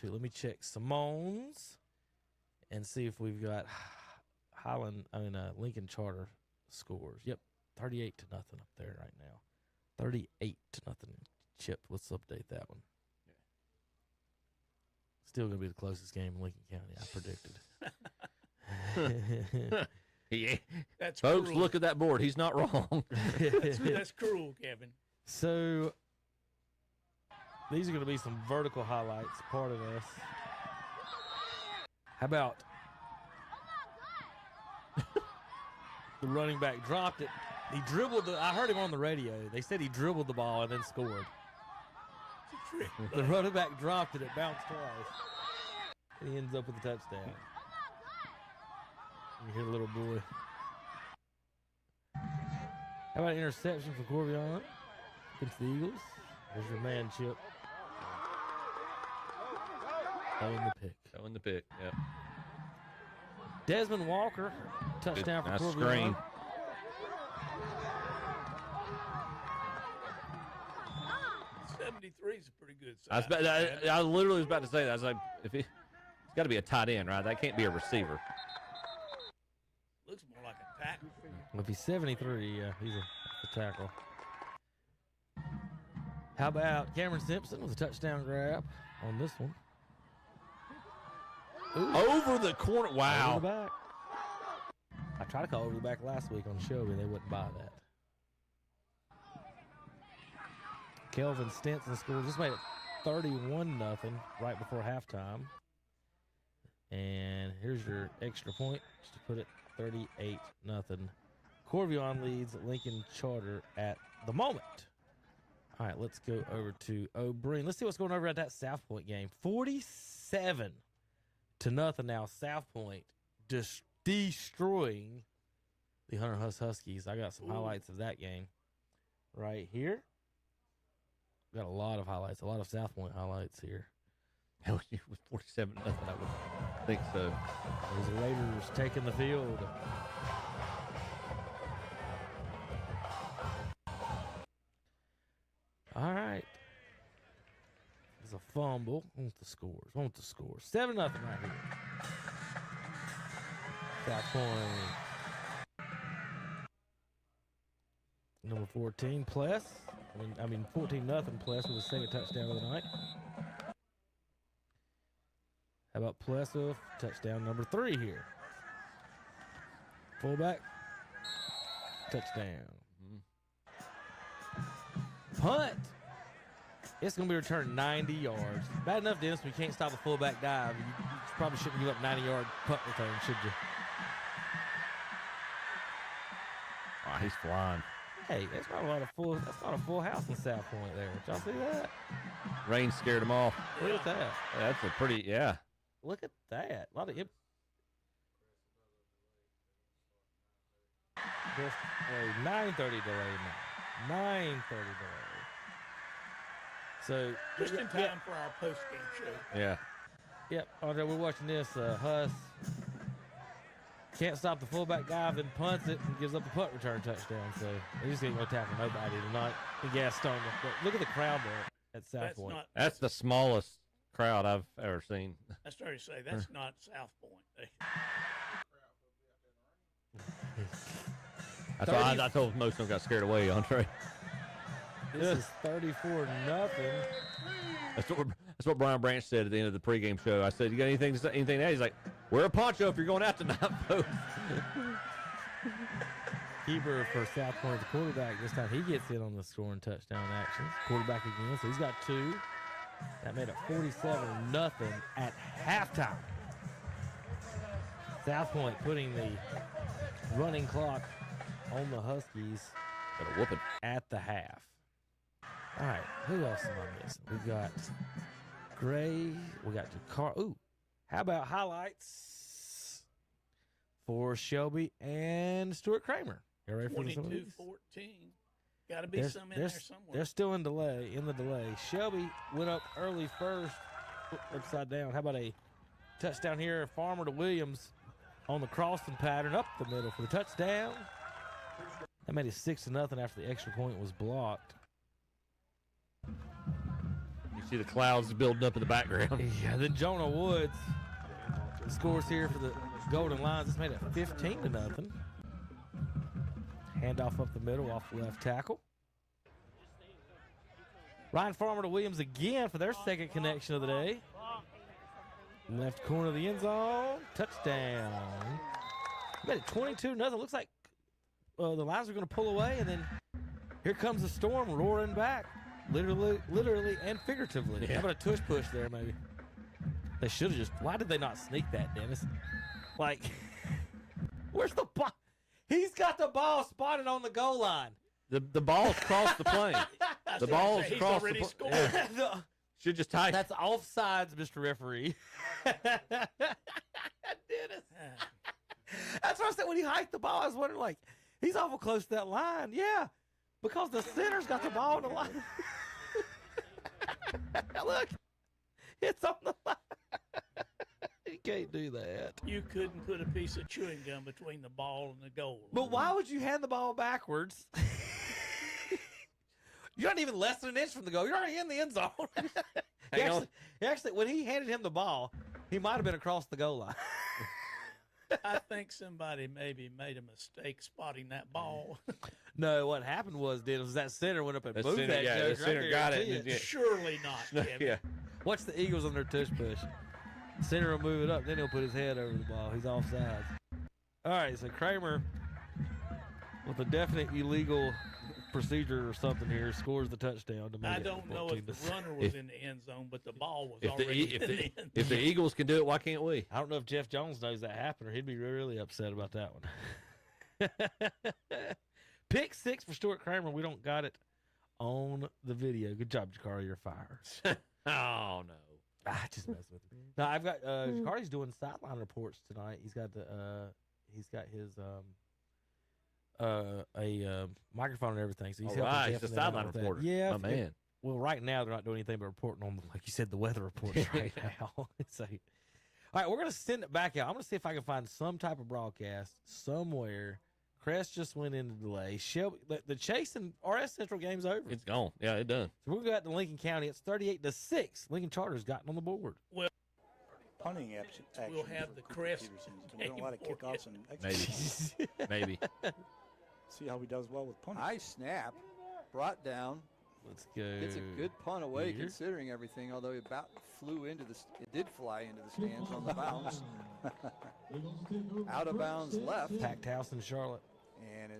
to, let me check Simone's and see if we've got Lincoln Charter scores. Yep, 38-0 up there right now. 38-0. Chip, let's update that one. Still going to be the closest game in Lincoln County, I predicted. Yeah. That's Folks, cruel. look at that board. He's not wrong. That's cruel, Kevin. So, these are going to be some vertical highlights, part of this. How about the running back dropped it? He dribbled I heard him on the radio. They said he dribbled the ball and then scored. The running back dropped it. It bounced twice. And he ends up with a touchdown. You hear the little boy. How about an interception for Corvion against the Eagles? There's your man, Chip. Throwing the pick. Throwing the pick, yep. Desmond Walker, touchdown for Nice Corvion. screen. '73 is a pretty good I literally was about to say that. I was like, it's got to be a tight end, right? That can't be a receiver. Looks more like a tackle. If he's 73, yeah, he's a tackle. How about Cameron Simpson with a touchdown grab on this one? Ooh. Over the corner. Wow. Over the back. I tried to call over the back last week on the show, but they wouldn't buy that. Kelvin Stinson scores. This made it 31-0 right before halftime. And here's your extra point just to put it 38-0. Corvion leads Lincoln Charter at the moment. All right, let's go over to O'Brien. Let's see what's going over at that South Point game. 47-0 now. South Point destroying the Hunter Huskies. I got some highlights of that game right here. Got a lot of highlights, a lot of South Point highlights here. Hell, it was 47-0. I would think so. There's the Raiders taking the field. All right. There's a fumble. I want the scores. 7-0 right here. South Point. Number 14, Pless. 14-0 Pless with a second touchdown of the night. How about Pless with touchdown number 3 here? Fullback. Touchdown. Punt. It's going to be returned 90 yards. Bad enough, Dennis, we can't stop a fullback dive. You probably shouldn't give up 90-yard punt return, should you? Wow, he's flying. Hey, that's not a full house in South Point there. Did y'all see that? Rain scared them off. Look at that. That's a pretty, yeah. Look at that. A lot of just a 9:30 delay now. 9:30 delay. So Just in time for our post-game show. Yeah. Yep, Andre, we're watching this. Huss can't stop the fullback dive, then punts it and gives up a punt return touchdown. So they just ain't going to tackle nobody tonight. The gas stung. But look at the crowd there at South Point. That's the smallest crowd I've ever seen. I started to say, that's not South Point. That's why I told most of them got scared away, Andre. This is 34-0. That's what Brian Branch said at the end of the pregame show. I said, "You got anything to add?" He's like, "Wear a poncho if you're going out tonight, folks." Keeper for South Point, the quarterback. This time he gets in on the scoring touchdown actions. Quarterback again, so he's got 2. That made it 47-0 at halftime. South Point putting the running clock on the Huskies at the half. All right, who else am I missing? We've got Gray. We got Dakar. Ooh, how about highlights for Shelby and Stuart Kramer? You ready for some of these? 22-14. Got to be some in there somewhere. They're still in the delay. Shelby went up early first, upside down. How about a touchdown here? Farmer to Williams on the crossing pattern up the middle for the touchdown. That made it 6-0 after the extra point was blocked. You see the clouds building up in the background. Yeah, then Jonah Woods scores here for the Golden Lions. This made it 15-0. Handoff up the middle off the left tackle. Ryan Farmer to Williams again for their second connection of the day. Left corner of the end zone. Touchdown. Made it 22-0. Looks like the Lions are going to pull away, and then here comes the storm roaring back. Literally and figuratively. Yeah. How about a tush push there, maybe? They should have just. Why did they not sneak that, Dennis? Like, where's the ball? He's got the ball spotted on the goal line. The ball's crossed the plane. The ball's crossed the plane. Yeah. Should just tie. That's offsides, Mr. Referee. Dennis. That's what I said when he hiked the ball. I was wondering, like, he's awful close to that line. Yeah, because the center's got the ball on the line. Look, it's on the line. He can't do that. You couldn't put a piece of chewing gum between the ball and the goal. But why would you hand the ball backwards? You're not even less than an inch from the goal. You're already in the end zone. Actually, when he handed him the ball, he might have been across the goal line. I think somebody maybe made a mistake spotting that ball. No, what happened was that center went up and moved that the joker. center got it. Surely not, Kevin. Yeah. Watch the Eagles on their tush push. Center will move it up, then he'll put his head over the ball. He's offsides. All right, so Kramer, with a definite illegal procedure or something here, scores the touchdown to make I it don't know if the runner was in the end zone, but the ball was already in the end zone. If the Eagles can do it, why can't we? I don't know if Jeff Jones knows that happened, or he'd be really upset about that one. Pick 6 for Stuart Kramer. We don't got it on the video. Good job, Jakari. You're fired. Oh, no. Just messing with him. No, I've got Jakari's doing sideline reports tonight. He's got his microphone and everything. So he's helping. He's a sideline reporter. Yeah, my man. Well, right now they're not doing anything but reporting on, like you said, the weather reports right now. So, all right, we're gonna send it back out. I'm gonna see if I can find some type of broadcast somewhere. Crest just went into delay. Shelby, the Chase and RS Central game's over. It's gone. Yeah, it done. So we're going to go out to Lincoln County. It's 38-6. Lincoln Charter's gotten on the board. Well, Punting action. We'll have the Crest. Doing a lot of kickoffs and extra. Maybe. See how he does well with punting. Nice snap. Brought down. Let's go. It's a good punt away here, considering everything, although it about flew into the it did fly into the stands on the bounce. Out of bounds left. Packed house in Charlotte. And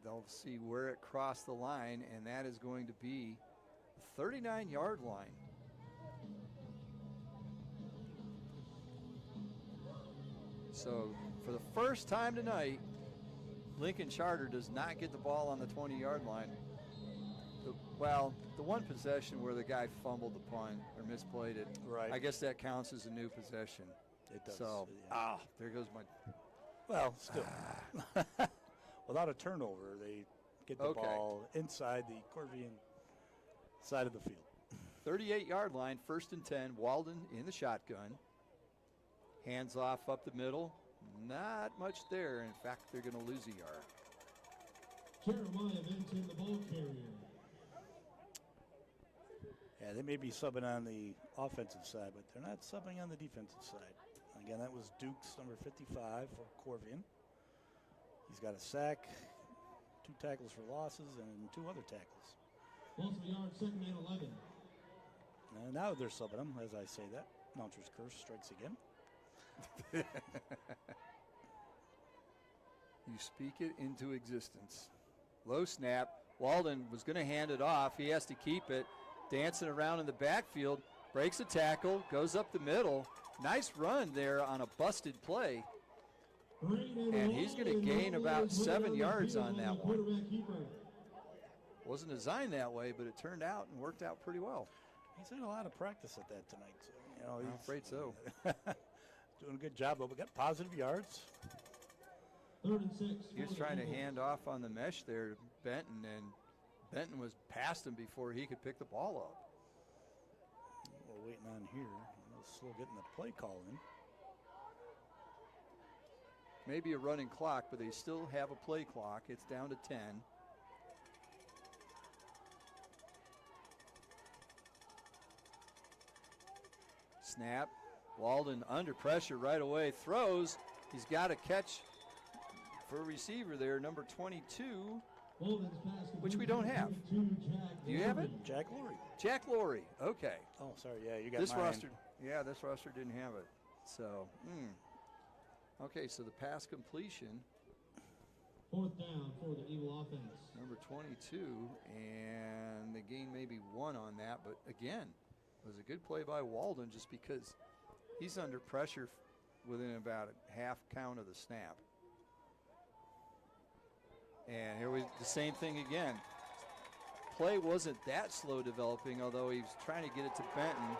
they'll see where it crossed the line, and that is going to be the 39-yard line. So for the first time tonight, Lincoln Charter does not get the ball on the 20-yard line. The one possession where the guy fumbled the punt or misplayed it, right? I guess that counts as a new possession. It does. So, there goes my. Well, still, without a turnover, they get the ball inside the Corvian side of the field. 38-yard line, 1st and 10. Walden in the shotgun. Hands off up the middle. Not much there. In fact, they're going to lose a yard. Jeremiah Vinton, the ball carrier. Yeah, they may be subbing on the offensive side, but they're not subbing on the defensive side. Again, that was Duke's number 55 for Corvian. He's got a sack, 2 tackles for losses, and 2 other tackles. Loss of a yard, 2nd and 11. And now they're subbing him, as I say that. Mounter's curse strikes again. You speak it into existence. Low snap. Walden was going to hand it off. He has to keep it. Dancing around in the backfield. Breaks a tackle. Goes up the middle. Nice run there on a busted play. And he's going to gain about 7 yards on that one. Wasn't designed that way, but it turned out and worked out pretty well. He's had a lot of practice at that tonight. So, I'm afraid so. Doing a good job, but we got positive yards. 3rd and 6. He was trying to hand off on the mesh there to Benton, and Benton was past him before he could pick the ball up. We're waiting on here. Still getting the play call in. Maybe a running clock, but they still have a play clock. It's down to 10. Snap. Walden under pressure right away. Throws. He's got a catch for a receiver there, number 22, which we don't have. Do you have it? Jack Laurie. Jack Laurie. Okay. Oh, sorry. Yeah, you got this mine. roster. Yeah, this roster didn't have it. So, okay. So the pass completion. 4th down for the Eagle offense. Number 22, and the gain maybe 1 on that, but again, it was a good play by Walden just because he's under pressure within about a half count of the snap. And here was the same thing again. Play wasn't that slow developing, although he was trying to get it to Benton.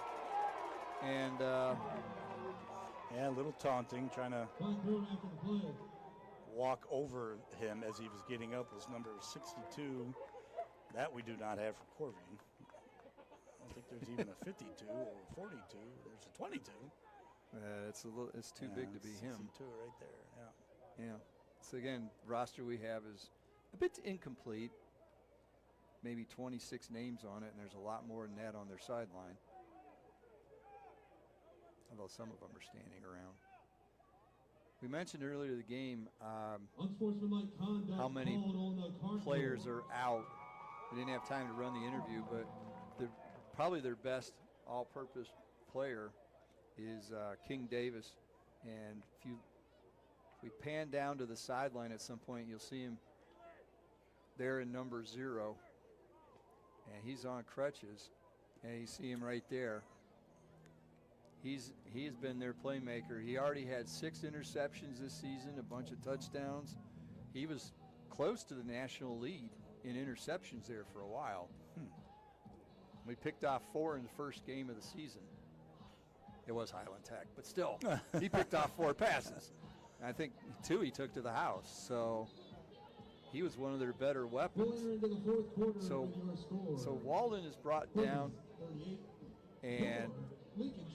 And yeah, a little taunting, trying to walk over him as he was getting up was number 62. That we do not have for Corvian. I don't think there's even a 52 or 42. There's a 22. It's too big to be him. 62 right there. Yeah. Yeah. So again, roster we have is a bit incomplete. Maybe 26 names on it, and there's a lot more than that on their sideline. Although some of them are standing around. We mentioned earlier the game how many players are out. We didn't have time to run the interview, but probably their best all-purpose player is King Davis. And if we pan down to the sideline at some point, you'll see him there in number 0. And he's on crutches, and you see him right there. He's been their playmaker. He already had 6 interceptions this season, a bunch of touchdowns. He was close to the national lead in interceptions there for a while. We picked off 4 in the first game of the season. It was Highland Tech, but still, he picked off 4 passes. I think 2 he took to the house. So he was one of their better weapons. So Walden is brought down, and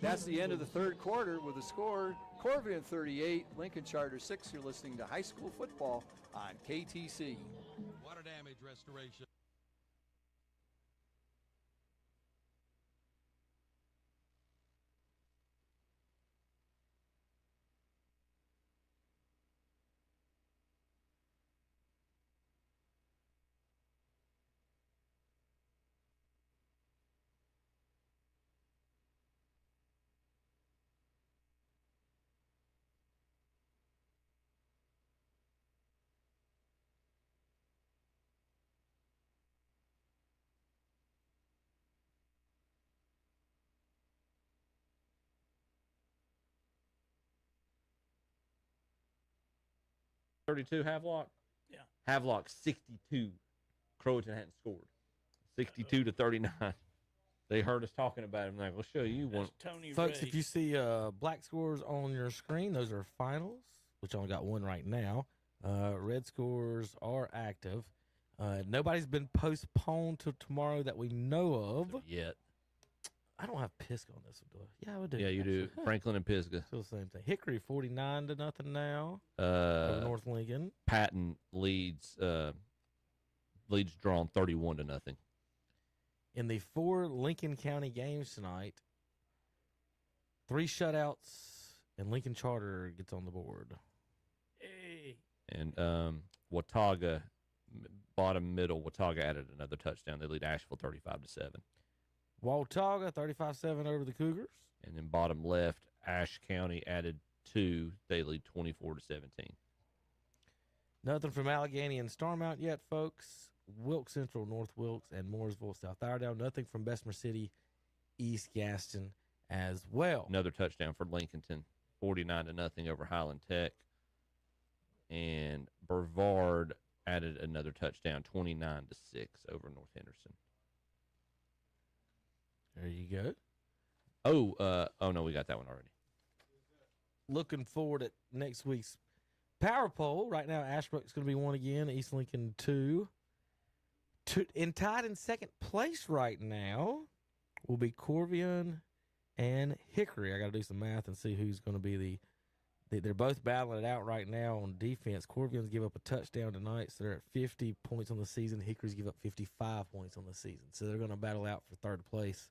that's the end of the third quarter with the score. Corvian 38, Lincoln Charter 6. You're listening to high school football on KTC. Water damage restoration. .32 Havelock. Yeah. Havelock 62. Croatan hadn't scored. 62 to 39. They heard us talking about him. Like, we'll show you one. Tony Folks, Ray. if you see black scores on your screen, those are finals, which I only got one right now. Red scores are active. Nobody's been postponed till tomorrow that we know of. Yet. I don't have Pisgah on this one, do I? Yeah, I would do. Yeah, you do. Franklin and Pisgah. Still the same thing. Hickory 49 to nothing now. Over North Lincoln. Patton leads drawn 31 to nothing. In the 4 Lincoln County games tonight, 3 shutouts, and Lincoln Charter gets on the board. Hey. And Watauga, bottom middle, Watauga added another touchdown. They lead Asheville 35 to 7. Watauga 35-7 over the Cougars. And then bottom left, Ashe County added 2. They lead 24 to 17. Nothing from Allegheny and Starmount yet, folks. Wilkes Central, North Wilkes, and Mooresville, South Iredell. Nothing from Bessemer City, East Gaston as well. Another touchdown for Lincolnton, 49 to nothing over Highland Tech. And Brevard added another touchdown, 29 to 6 over North Henderson. There you go. Oh no, we got that one already. Looking forward at next week's Power Poll. Right now, Ashbrook's going to be 1 again. East Lincoln 2. And tied in second place right now will be Corvian and Hickory. I got to do some math and see who's going to be they're both battling it out right now on defense. Corvian's give up a touchdown tonight, so they're at 50 points on the season. Hickory's give up 55 points on the season. So they're going to battle out for third place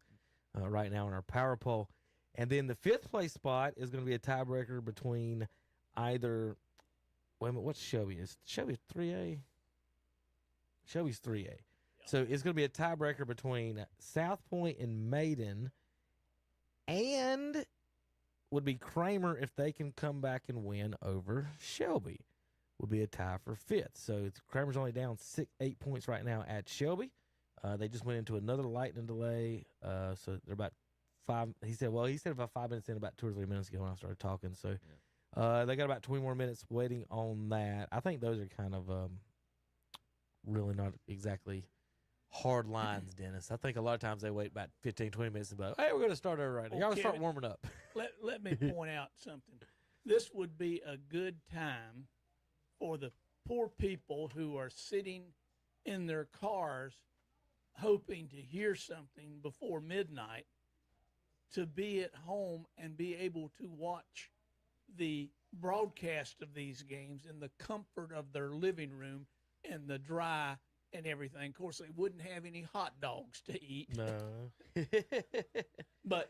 right now in our Power Poll. And then the 5th place spot is going to be a tiebreaker between either – wait a minute, what's Shelby? Is Shelby 3A? Shelby's 3A. Yep. So it's going to be a tiebreaker between South Point and Maiden, and would be Kramer if they can come back and win over Shelby. Would be a tie for 5th. So Kramer's only down 8 points right now at Shelby. They just went into another lightning delay. So they're about 5. He said about 5 minutes in, about 2 or 3 minutes ago when I started talking. So they got about 20 more minutes waiting on that. I think those are kind of really not exactly hard lines, Dennis. I think a lot of times they wait about 15, 20 minutes and be like, hey, we're going to start over right now. Y'all start warming up. Let me point out something. This would be a good time for the poor people who are sitting in their cars hoping to hear something before midnight to be at home and be able to watch the broadcast of these games in the comfort of their living room and the dry and everything. Of course, they wouldn't have any hot dogs to eat. No. But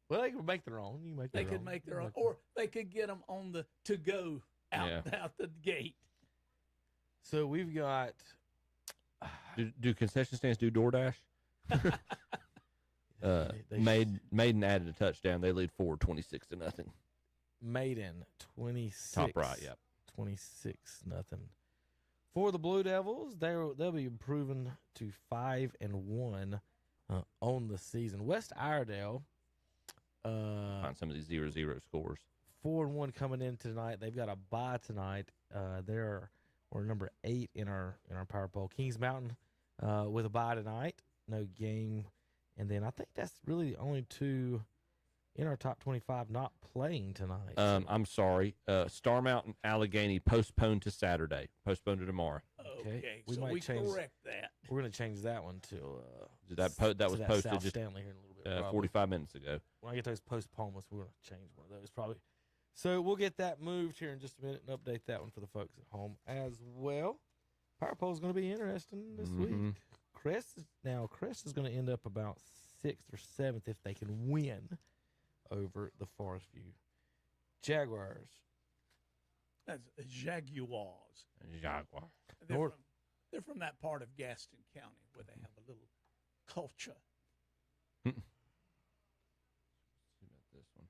well, they could make their own. You make they their could own. make their own, or they could get them on the to-go out the gate. So we've got. Do concession stands do DoorDash? Maiden added a touchdown. They lead forward 26-0. Maiden 26. Top right, yep. 26-0. For the Blue Devils, they'll be improving to 5-1 on the season. West Iredale. Find some of these 0-0 scores. 4-1 coming in tonight. They've got a bye tonight. We're number 8 in our power poll. Kings Mountain with a bye tonight. No game. And then I think that's really the only two in our top 25 not playing tonight. I'm sorry. Star Mountain, Allegheny postponed to Saturday. Postponed to tomorrow. Okay, we so might we change, correct that. We're going to change that one to that was posted South just Stanley here in a little bit. 45 minutes ago. When I get those postponements, we're going to change one of those probably. So we'll get that moved here in just a minute and update that one for the folks at home as well. Power poll is going to be interesting this week. Crest is going to end up about 6th or 7th if they can win over the Forest View Jaguars. That's Jaguars. Jaguar. They're from that part of Gaston County where they have a little culture. See about this one.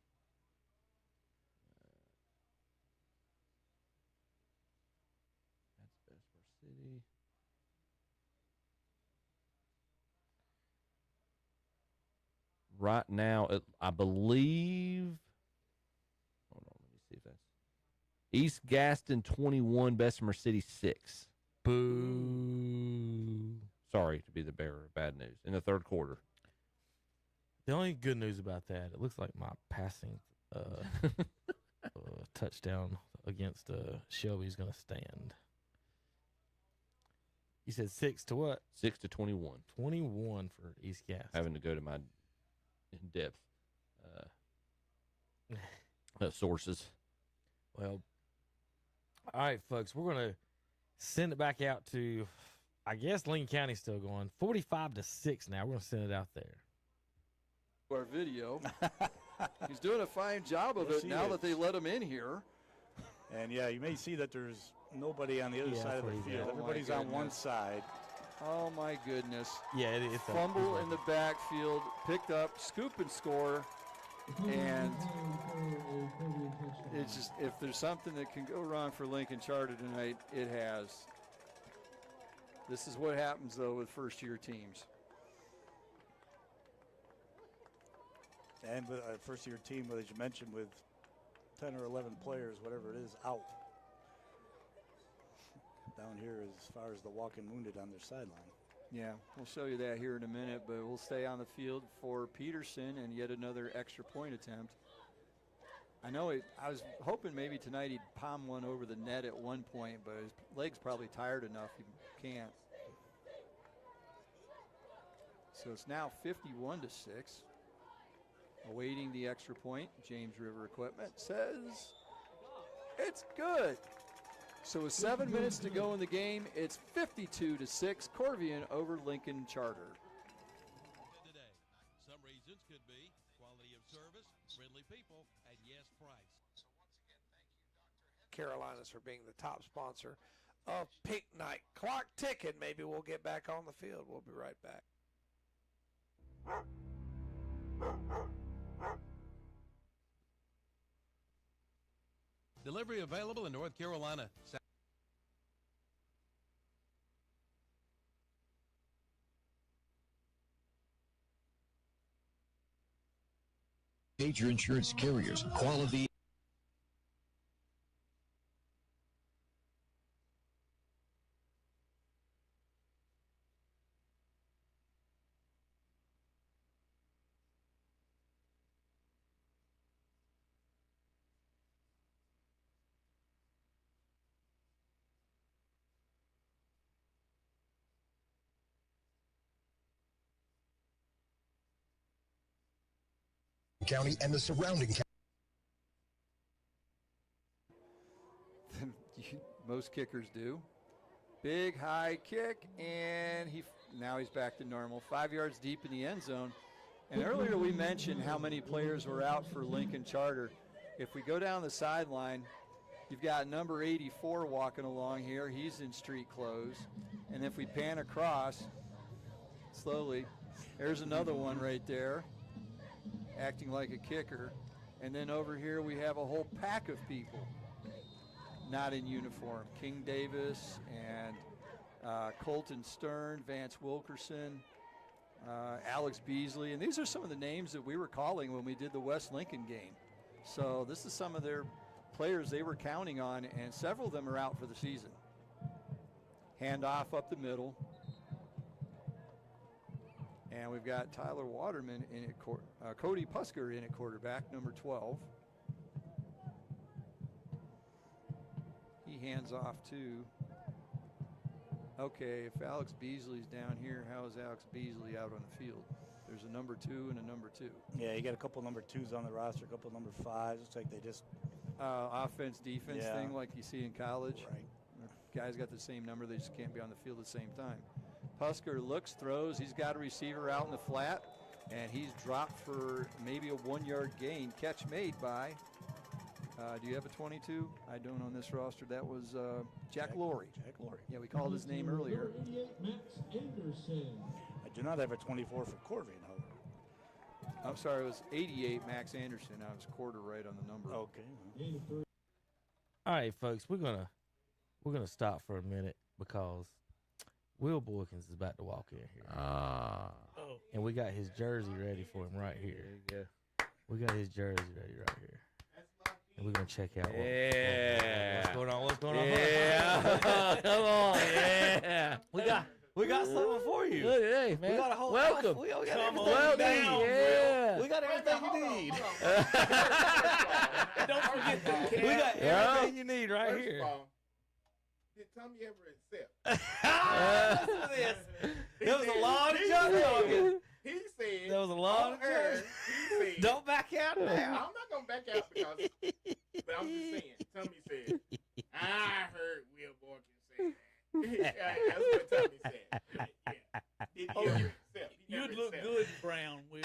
That's Bessemer City. Right now, I believe. Hold on, let me see if that's East Gaston 21, Bessemer City 6. Boo! Sorry to be the bearer of bad news in the third quarter. The only good news about that, it looks like my passing touchdown against Shelby is going to stand. You said 6 to what? 6 to 21. 21 for East Gaston. Having to go to my in-depth sources. Well, all right, folks, we're going to send it back out to, I guess Lincoln County's still going. 45-6 now. We're going to send it out there. Our video. He's doing a fine job of Yes, it he now is. that they let him in here. And, yeah, you may see that there's nobody on the other Yeah, side of the that's what he field. did. Everybody's Oh, my on one goodness. side. Oh, my goodness. Yeah, it's Fumble in the backfield, picked up, scoop and score. And it's just, if there's something that can go wrong for Lincoln Charter tonight, it has. This is what happens, though, with first-year teams. And with a first-year team, as you mentioned, with 10 or 11 players, whatever it is, out. Down here as far as the walking wounded on their sideline. Yeah, we'll show you that here in a minute, but we'll stay on the field for Peterson and yet another extra point attempt. I know I was hoping maybe tonight he'd palm one over the net at one point, but his leg's probably tired enough he can't. So it's now 51-6. Awaiting the extra point, James River Equipment says it's good. So with 7 minutes to go in the game, it's 52-6, Corvian over Lincoln Charter. Today, some reasons could be quality of service, friendly people, and yes, price. Carolinas for being the top sponsor of Pink Night. Clock ticking. Maybe we'll get back on the field. We'll be right back. Delivery available in North Carolina. Major insurance carriers, quality. County and the surrounding county. Most kickers do. Big high kick, and now he's back to normal. 5 yards deep in the end zone. And earlier we mentioned how many players were out for Lincoln Charter. If we go down the sideline, you've got number 84 walking along here. He's in street clothes. And if we pan across slowly, there's another one right there acting like a kicker. And then over here we have a whole pack of people not in uniform. King Davis and Colton Stern, Vance Wilkerson, Alex Beasley. And these are some of the names that we were calling when we did the West Lincoln game. So this is some of their players they were counting on, and several of them are out for the season. Handoff up the middle. And we've got Tyler Waterman in at Cody Pusker in at quarterback, number 12. He hands off to, okay, if Alex Beasley's down here, how is Alex Beasley out on the field? There's a number 2 and a number 2. Yeah, you got a couple number 2s on the roster, a couple number 5s. Looks like they just offense defense thing like you see in college. Right. Guys got the same number, they just can't be on the field at the same time. Pusker looks, throws. He's got a receiver out in the flat, and he's dropped for maybe a 1-yard gain. Catch made by, do you have a 22? I don't on this roster. That was Jack Laurie. Jack Laurie. Yeah, we called his name earlier. I do not have a 24 for Corvian, however. I'm sorry, it was 88, Max Anderson. I was quarter right on the number. Okay. All right, folks, we're gonna stop for a minute because Will Boykins is about to walk in here. And we got his jersey ready for him right here. There you go. We got his jersey ready right here. And we're going to check out what's going on. What's going on? Yeah. Come on. Yeah. We got something for you. Look, hey, man. We got a whole welcome. We got Come everything on you down. need. Yeah. We got everything you need. Don't forget the cat. We got everything you need right First here. of all, did Tommy ever accept? Listen to this. There was a lot of junk talking. He said, There was a lot of junk. He said, Don't back out now. I'm not going to back out because, but I'm just saying, Tommy said, I heard Will Boykins say that. That's what Tommy said. Yeah. Did he ever accept? He You'd never look accepted. good, Brown, Will.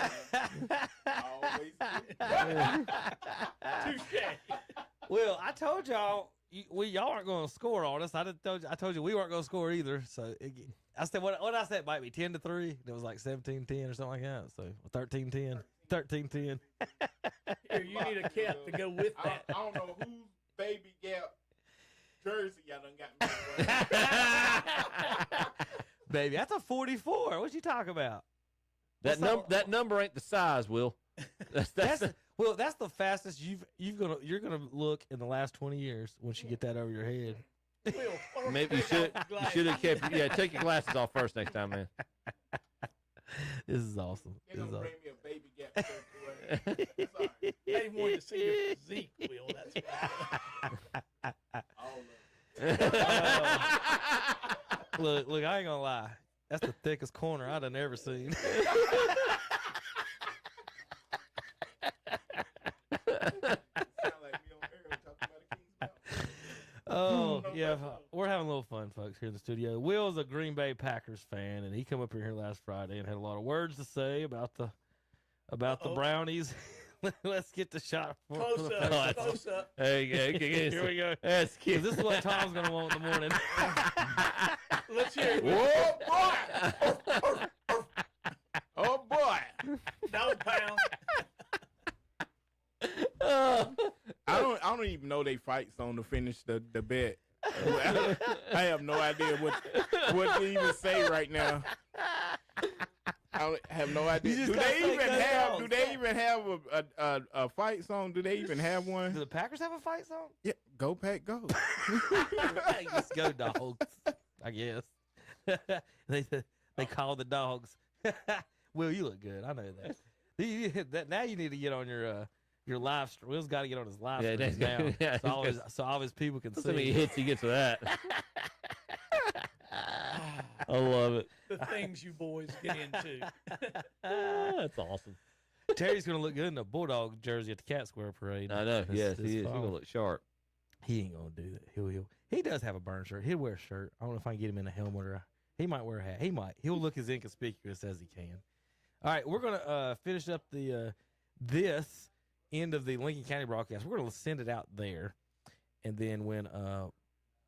Always. Touche. Well, I told y'all y'all aren't going to score on us. I told you we weren't going to score either. So I said what I said might be 10-3. It was like 17-10 or something like that. So 13-10. 13-10. Here, you need a cap to go with that. I don't know whose baby Gap jersey y'all done got me. Baby, that's a 44. What you talking about? That number ain't the size, Will. That's the fastest you're gonna look in the last 20 years once you get that over your head. Will, Maybe you should have kept. Yeah, take your glasses off first next time, man. This is awesome. They're This going is to awesome. bring me a baby Gap shirt to wear. Sorry. They wanted to see your physique, Will. That's why. Look, I ain't gonna lie. That's the thickest corner I'd have ever seen. Oh, yeah. We're having a little fun, folks, here in the studio. Will's a Green Bay Packers fan, and he came up here last Friday and had a lot of words to say about the Brownies. Let's get the shot. Close up. Hey, here we go. That's cute. This is what Tom's going to want in the morning. Let's hear it. Whoa, boy! Oh, boy! No pound. I don't even know they fight song to finish the bet. I have no idea what to even say right now. I have no idea. Do they even have a fight song? Do they even have one? Do the Packers have a fight song? Yeah, go Pack, go. Let's go, dogs. I guess they call the dogs. Will, you look good. I know that. Now you need to get on your live stream. Will's got to get on his live stream now, yeah, so all his people can see. How many hits he gets with that? I love it. The things you boys get into. That's awesome. Terry's going to look good in a Bulldog jersey at the Cat Square Parade. I know. Yes, he is. He's fall. going to look sharp. He ain't going to do that. He does have a burn shirt. He'll wear a shirt. I don't know if I can get him in a helmet or he might wear a hat. He might. He'll look as inconspicuous as he can. All right, we're going to finish up the this end of the Lincoln County broadcast. We're going to send it out there. And then when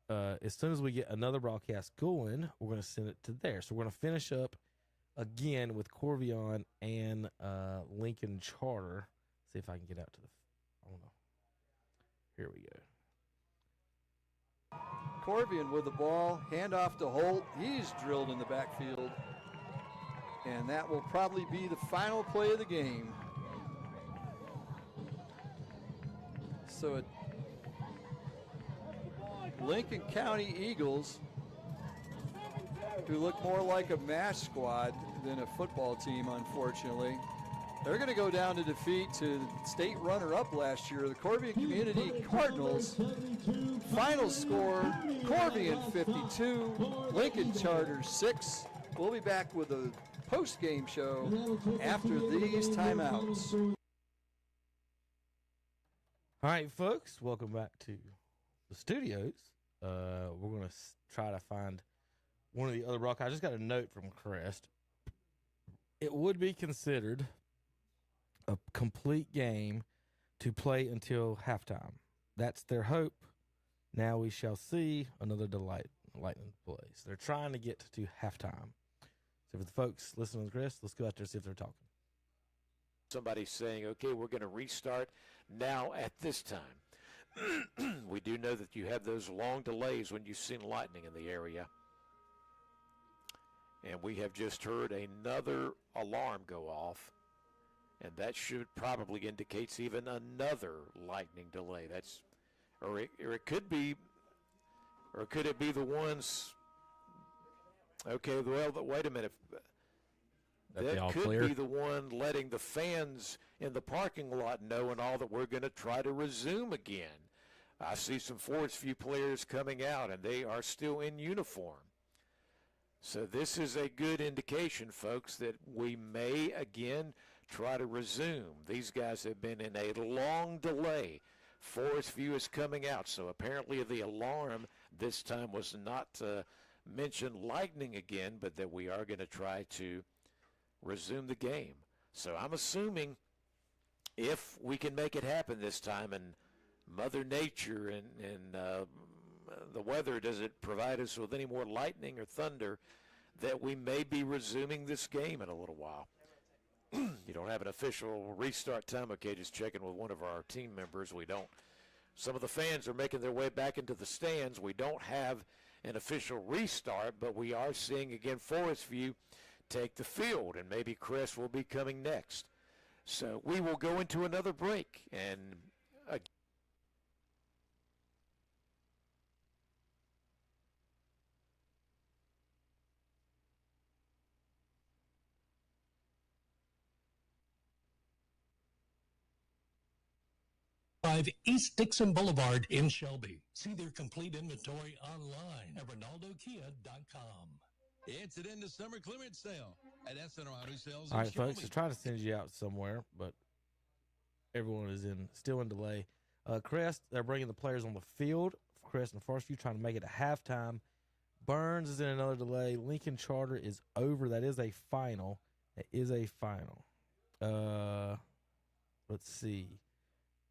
as soon as we get another broadcast going, we're going to send it to there. So we're going to finish up again with Corvion and Lincoln Charter. See if I can get out to the. I don't know. Here we go. Corvian with the ball, handoff to Holt. He's drilled in the backfield. And that will probably be the final play of the game. So Lincoln County Eagles, who look more like a MASH squad than a football team, unfortunately, they're going to go down to defeat to state runner-up last year, the Corvian Community Cardinals. Final score, Corvian 52, Lincoln Charter 6. We'll be back with a post-game show after these timeouts. All right, folks, welcome back to the studios. We're going to try to find one of the other broadcasts. I just got a note from Crest. It would be considered a complete game to play until halftime. That's their hope. Now we shall see another lightning plays. They're trying to get to halftime. So for the folks listening to Chris, let's go out there and see if they're talking. Somebody's saying, okay, we're going to restart now at this time. We do know that you have those long delays when you've seen lightning in the area. And we have just heard another alarm go off. And that should probably indicates even another lightning delay. That's, or it could be, or could it be the ones? Okay, well, wait a minute. That could be the one letting the fans in the parking lot know and all that we're going to try to resume again. I see some Forest View players coming out, and they are still in uniform. So this is a good indication, folks, that we may again try to resume. These guys have been in a long delay. Forest View is coming out, so apparently the alarm this time was not to mention lightning again, but that we are going to try to resume the game. So I'm assuming if we can make it happen this time, and Mother Nature and the weather doesn't provide us with any more lightning or thunder, that we may be resuming this game in a little while. You don't have an official restart time. Okay, just checking with one of our team members. We don't. Some of the fans are making their way back into the stands. We don't have an official restart, but we are seeing, again, Forest View take the field, and maybe Chris will be coming next. So we will go into another break, and East Dixon Boulevard in Shelby. See their complete inventory online at RonaldoKia.com. It's an end of summer clearance sale at SN Auto Sales. All right, folks, I try to send you out somewhere, but everyone is still in delay. Crest, they're bringing the players on the field. Crest and Forest View trying to make it a halftime. Burns is in another delay. Lincoln Charter is over. That is a final. Let's see.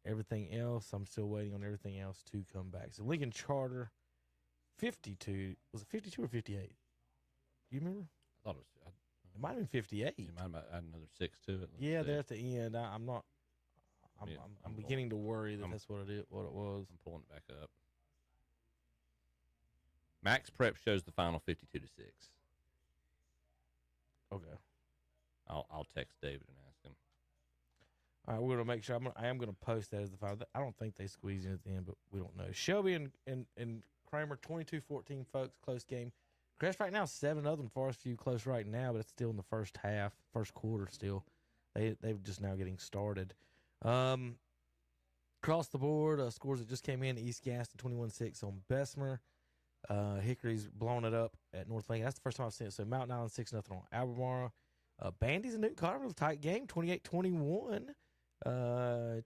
Everything else, I'm still waiting on everything else to come back. So Lincoln Charter, 52. Was it 52 or 58? Do you remember? I thought it was. It might have been 58. You might have added another 6 to it. Yeah, there at the end. I'm not. I'm beginning to worry that that's what it is. What it was. I'm pulling it back up. Max Prep shows the final 52-6. Okay. I'll text David and ask him. All right, we're going to make sure. I am going to post that as the final. I don't think they squeeze in at the end, but we don't know. Shelby and Kramer, 22-14, folks, close game. Crest right now, 7-0. Forest View close right now, but it's still in the first half, first quarter still. They've just now getting started. Across the board, scores that just came in, East Gaston 21-6 on Bessemer. Hickory's blown it up at North Lincoln. That's the first time I've seen it. So Mountain Island 6-0 on Albemarle. Bandy's and Newton Carter, a tight game, 28-21.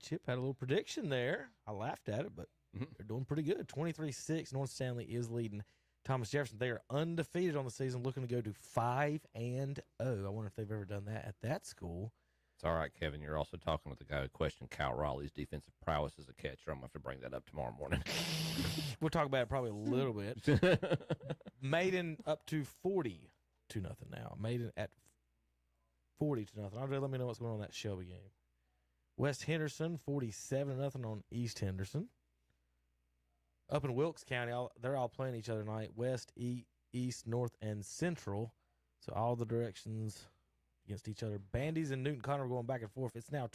Chip had a little prediction there. I laughed at it, but they're doing pretty good. 23-6. North Stanley is leading Thomas Jefferson. They are undefeated on the season, looking to go to 5-0. I wonder if they've ever done that at that school. It's all right, Kevin. You're also talking with the guy who questioned Cal Raleigh's defensive prowess as a catcher. I'm going to have to bring that up tomorrow morning. We'll talk about it probably a little bit. Maiden up to 40-0 now. Maiden at 40-0. Andre, let me know what's going on in that Shelby game. West Henderson 47-0 on East Henderson. Up in Wilkes County, they're all playing each other tonight. West, East, North, and Central. So all the directions against each other. Bandy's and Newton Connor are going back and forth. It's now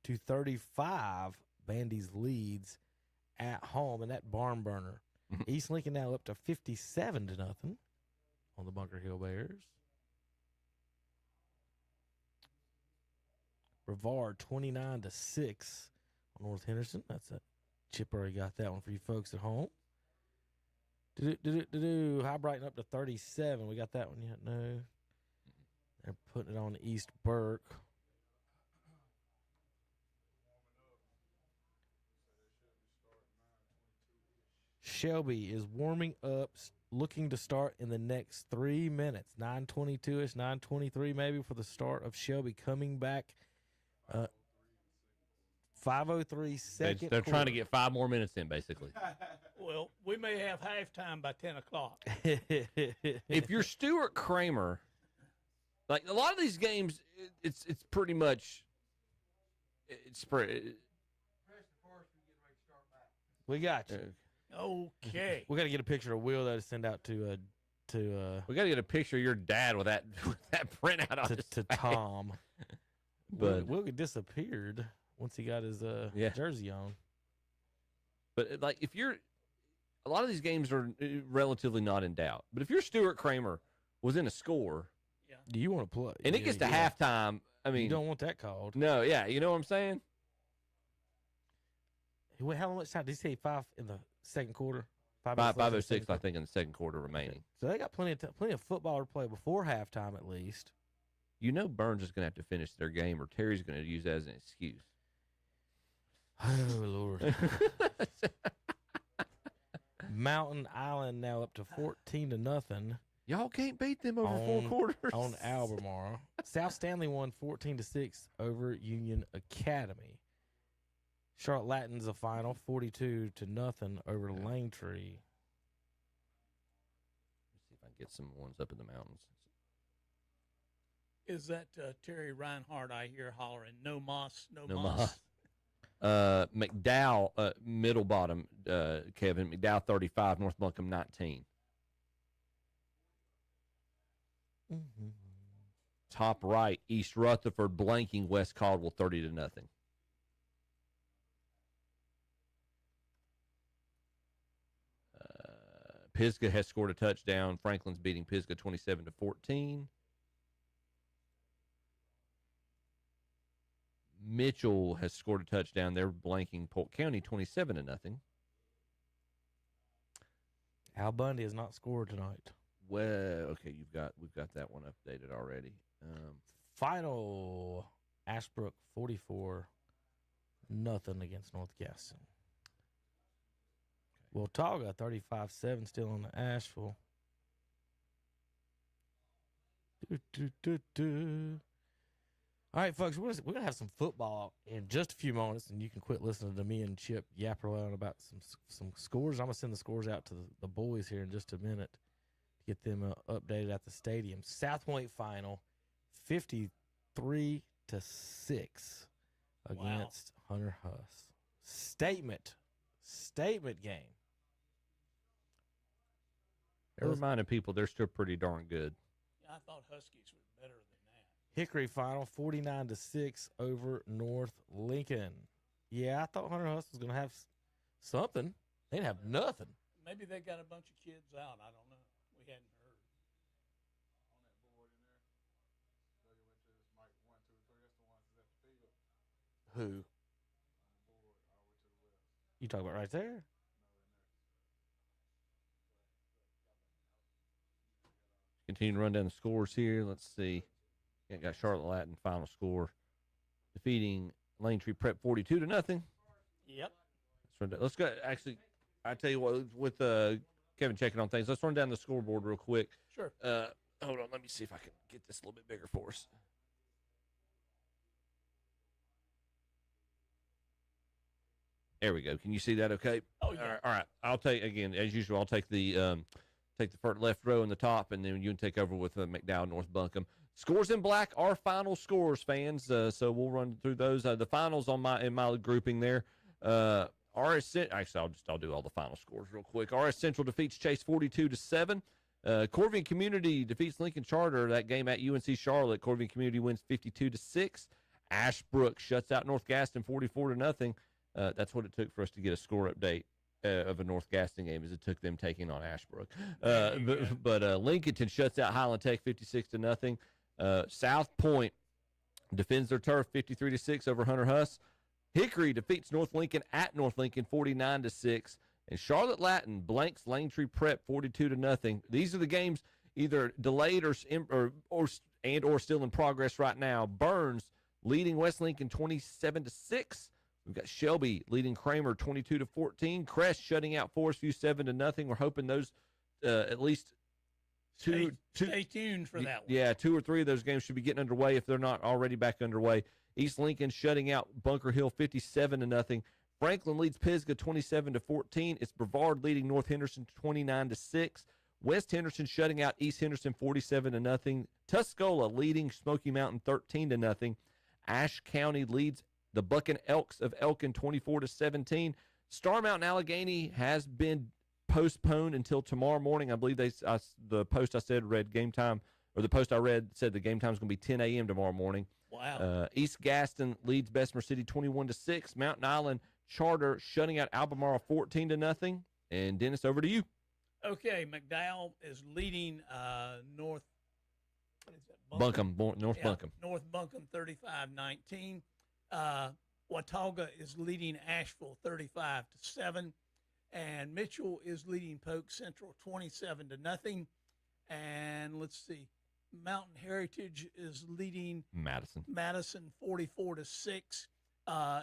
28-35. Bandy's leads at home in that barn burner. East Lincoln now up to 57-0 on the Bunker Hill Bears. Brevard 29-6 on North Henderson. That's a Chip already got that one for you folks at home. High Brighton up to 37. We got that one yet? No. They're putting it on East Burke. Shelby is warming up, looking to start in the next 3 minutes. 9:22-ish, 9:23 maybe for the start of Shelby coming back. 5:03 second. They're trying to get 5 more minutes in, basically. Well, we may have halftime by 10 o'clock. If you're Stuart Kramer, like a lot of these games, it's pretty much it's pretty. We got you. Okay. We got to get a picture of Will though to send out to we got to get a picture of your dad with that printout on to Tom. But Will disappeared once he got his jersey on. But like if you're, a lot of these games are relatively not in doubt. But if you're Stuart Kramer was in a score, do you want to play? And it gets to halftime. I mean, you don't want that called. No, yeah, you know what I'm saying. How much time did he say? 5 in the second quarter. 5:06, I think, in the second quarter remaining. Okay. So they got plenty of football to play before halftime, at least. You know, Burns is going to have to finish their game, or Terry's going to use that as an excuse. Oh Lord! Mountain Island now up to 14-0. Y'all can't beat them over 4 quarters on Albemarle. South Stanley won 14-6 over Union Academy. Charlotte Latin's a final 42-0 over Langtree. Let's see if I can get some ones up in the mountains. Is that Terry Reinhardt I hear hollering, no moss, no moss? McDowell, middle bottom, Kevin. McDowell 35, North Buncombe 19. Top right, East Rutherford blanking West Caldwell 30-0. Pisgah has scored a touchdown. Franklin's beating Pisgah 27-14. Mitchell has scored a touchdown. They're blanking Polk County 27-0. Al Bundy has not scored tonight. Well, okay, we've got that one updated already. Final Ashbrook 44-0 against North Gaston. Watauga 35-7 still on the Asheville. All right, folks, we're going to have some football in just a few moments, and you can quit listening to me and Chip yap around about some scores. I'm going to send the scores out to the boys here in just a minute to get them updated at the stadium. South Point final, 53-6 against Hunter Huss. Statement game. They're reminding people they're still pretty darn good. Yeah, I thought Huskies were better than that. Hickory final 49-6 over North Lincoln. Yeah, I thought Hunter Huss was going to have something. They didn't have nothing. Maybe they got a bunch of kids out. I don't know. We hadn't heard. Who? You talking about right there? Continue to run down the scores here. Let's see. Got Charlotte Latin final score, defeating Lane Tree Prep 42-0. Yep. Let's go. Actually, I tell you what, with Kevin checking on things, let's run down the scoreboard real quick. Sure. Hold on. Let me see if I can get this a little bit bigger for us. There we go. Can you see that okay? Oh, yeah. All right. I'll take, again, as usual, I'll take the first left row in the top, and then you can take over with McDowell, North Buncombe. Scores in black are final scores, fans. So we'll run through those. The finals in my grouping there. Actually, I'll do all the final scores real quick. RS Central defeats Chase 42-7. Corvian Community defeats Lincoln Charter. That game at UNC Charlotte. Corvian Community wins 52-6. Ashbrook shuts out North Gaston 44-0. That's what it took for us to get a score update of a North Gaston game, as it took them taking on Ashbrook. But Lincolnton shuts out Highland Tech 56-0. South Point defends their turf 53-6 over Hunter Huss. Hickory defeats North Lincoln at North Lincoln 49-6. And Charlotte Latin blanks Lane Tree Prep 42-0. These are the games either delayed or still in progress right now. Burns leading West Lincoln 27-6. We've got Shelby leading Kramer 22-14. Crest shutting out Forest View 7-0. We're hoping those at least two. Stay tuned for that one. Yeah, 2 or 3 of those games should be getting underway if they're not already back underway. East Lincoln shutting out Bunker Hill 57-0. Franklin leads Pisgah 27-14. It's Brevard leading North Henderson 29-6. West Henderson shutting out East Henderson 47-0. Tuscola leading Smoky Mountain 13-0. Ashe County leads the Bucking Elks of Elkin 24-17. Star Mountain Allegheny has been postponed until tomorrow morning. I believe the post I said read game time, or the post I read said the game time is going to be 10 a.m. tomorrow morning. Wow. East Gaston leads Bessemer City 21-6. Mountain Island Charter shutting out Albemarle 14-0. And Dennis, over to you. Okay, McDowell is leading North. What is that? Buncombe, North Buncombe. North Buncombe 35-19. Watauga is leading Asheville 35-7, and Mitchell is leading Polk Central 27-0. And let's see, Mountain Heritage is leading Madison 44-6.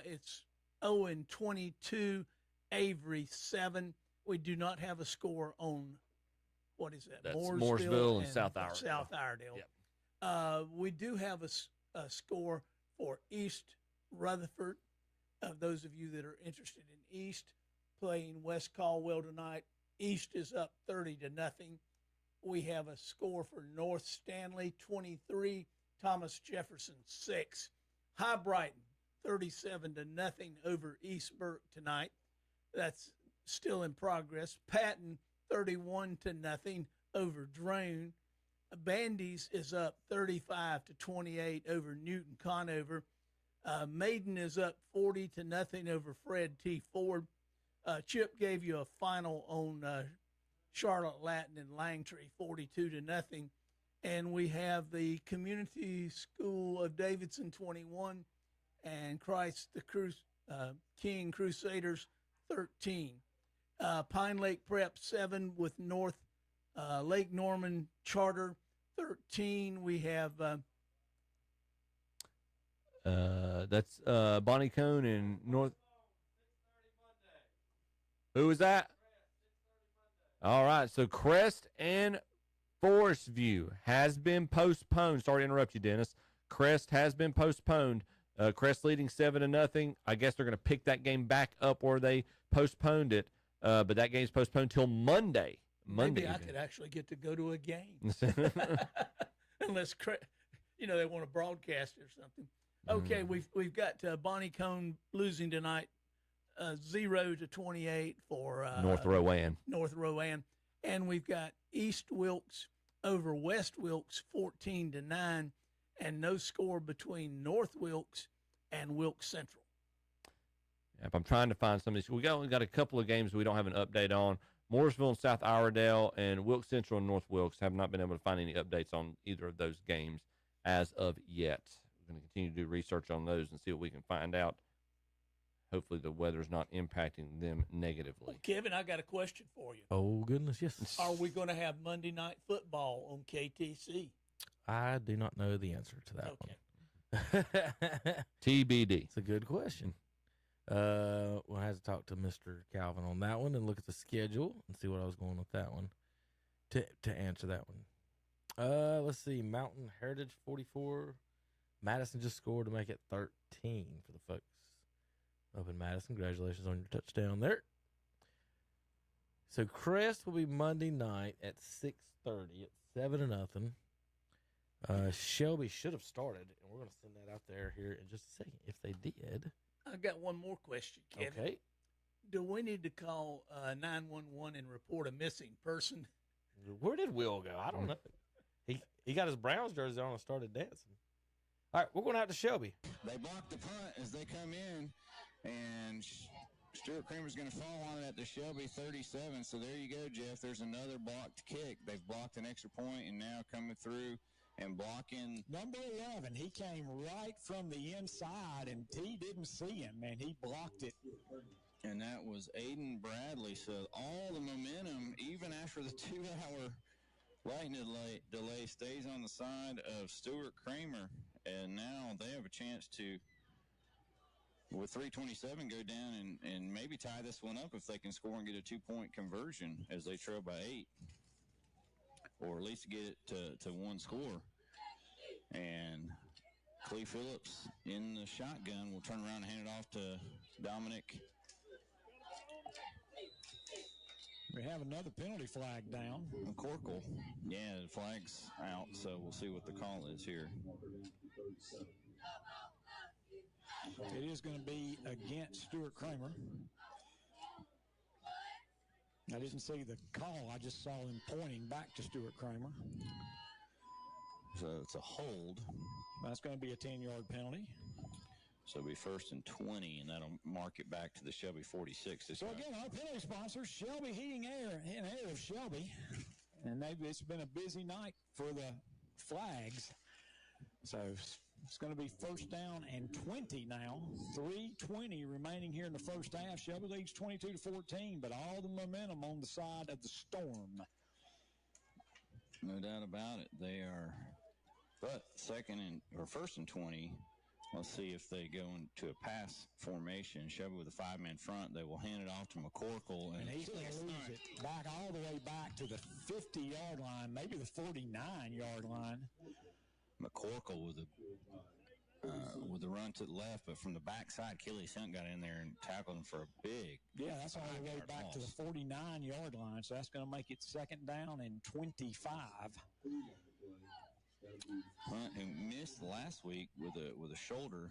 It's Owen 22, Avery 7. We do not have a score on what is that? That's Mooresville and South Iredale. South Iredale. Yep. We do have a score for East Rutherford. Those of you that are interested in East, playing West Caldwell tonight. East is up 30-0. We have a score for North Stanley 23, Thomas Jefferson 6. High Brighton 37-0 over East Burke tonight. That's still in progress. Patton 31-0 over Drone. Bandy's is up 35-28 over Newton Conover. Maiden is up 40-0 over Fred T. Ford. Chip gave you a final on Charlotte Latin and Langtree 42-0. And we have the Community School of Davidson 21 and Christ the King Crusaders 13. Pine Lake Prep 7 with North Lake Norman Charter 13. We have that's Bonnie Cone and North. Who was that? All right, so Crest and Forest View has been postponed. Sorry to interrupt you, Dennis. Crest has been postponed. Crest leading 7-0. I guess they're going to pick that game back up where they postponed it, but that game's postponed till Monday. Maybe I could actually get to go to a game. Unless, they want to broadcast it or something. Okay, we've got Bonnie Cone losing tonight, 0-28 for North Rowan. North Rowan, and we've got East Wilkes over West Wilkes 14-9, and no score between North Wilkes and Wilkes Central. If I'm trying to find some of these, we got a couple of games we don't have an update on. Mooresville and South Iredale and Wilkes Central and North Wilkes have not been able to find any updates on either of those games as of yet. We're going to continue to do research on those and see what we can find out. Hopefully the weather's not impacting them negatively. Well, Kevin, I got a question for you. Oh, goodness, yes. Are we going to have Monday Night Football on KTC? I do not know the answer to that one. TBD. It's a good question. We'll have to talk to Mr. Calvin on that one and look at the schedule and see what I was going with that one to answer that one. Let's see. Mountain Heritage 44. Madison just scored to make it 13 for the folks up in Madison. Congratulations on your touchdown there. So Crest will be Monday night at 6:30 at 7-0. Shelby should have started, and we're going to send that out there here in just a second if they did. I've got one more question, Kevin. Okay. Do we need to call 911 and report a missing person? Where did Will go? I don't know. He got his Browns jersey on and started dancing. All right, we're going out to Shelby. They block the punt as they come in, and Stuart Kramer's going to fall on it at the Shelby 37. So there you go, Jeff. There's another blocked kick. They've blocked an extra point, and now coming through and blocking. Number 11, he came right from the inside, and T didn't see him, and he blocked it. And that was Aiden Bradley. So all the momentum, even after the 2-hour lightning delay, stays on the side of Stuart Kramer. And now they have a chance to, with 3:27, go down and maybe tie this one up if they can score and get a 2-point conversion as they trail by 8. Or at least get it to one score. And Clee Phillips in the shotgun will turn around and hand it off to Dominic. We have another penalty flag down. McCorkle. Yeah, the flag's out, so we'll see what the call is here. It is going to be against Stuart Kramer. I didn't see the call. I just saw him pointing back to Stuart Kramer. So it's a hold. That's going to be a 10-yard penalty. So it'll be 1st and 20, and that'll mark it back to the Shelby 46. So again, our penalty sponsors, Shelby Heating Air of Shelby. And it's been a busy night for the flags. So it's going to be 1st down and 20 now. 3:20 remaining here in the first half. Shelby leads 22-14, but all the momentum on the side of the Storm. No doubt about it. They are, but 1st and 20. Let's see if they go into a pass formation. Shelby with a 5-man front. They will hand it off to McCorkle. And he's going to lose it back all the way back to the 50-yard line, maybe the 49-yard line. McCorkle with a run to the left, but from the backside, Kelly Hunt got in there and tackled him for a big. Yeah, that's all the way back to the 49-yard line. So that's going to make it 2nd down and 25. Hunt, who missed last week with a shoulder,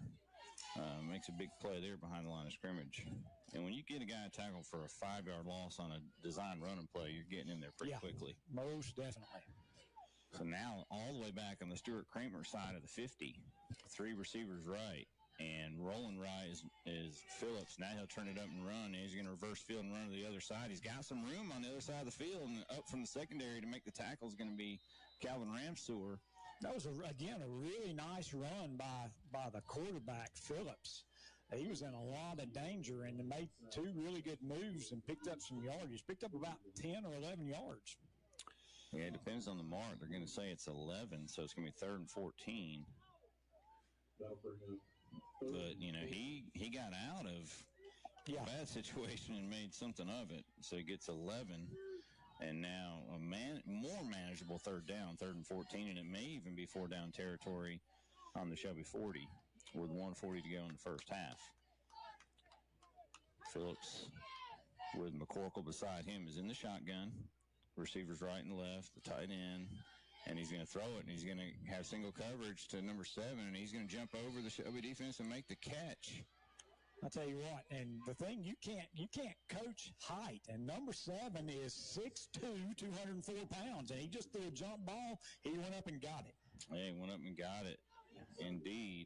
makes a big play there behind the line of scrimmage. And when you get a guy tackled for a 5-yard loss on a design running play, you're getting in there pretty quickly. Most definitely. So now all the way back on the Stuart Kramer side of the 50, 3 receivers right, and rolling right is Phillips. Now he'll turn it up and run, and he's going to reverse field and run to the other side. He's got some room on the other side of the field, and up from the secondary to make the tackle is going to be Calvin Ramseur. That was, again, a really nice run by the quarterback, Phillips. He was in a lot of danger and made 2 really good moves and picked up some yardage. Picked up about 10 or 11 yards. Yeah, it depends on the mark. They're going to say it's 11, so it's going to be 3rd and 14. But, he got out of a bad situation and made something of it. So he gets 11. And now a more manageable 3rd down, 3rd and 14, and it may even be 4-down territory on the Shelby 40 with 1:40 to go in the first half. Phillips with McCorkle beside him is in the shotgun. Receivers right and left, the tight end, and he's going to throw it, and he's going to have single coverage to number 7, and he's going to jump over the Shelby defense and make the catch. I'll tell you what, and the thing, you can't coach height, and number 7 is 6'2", 204 pounds, and he just threw a jump ball. He went up and got it. Yeah, he went up and got it, indeed.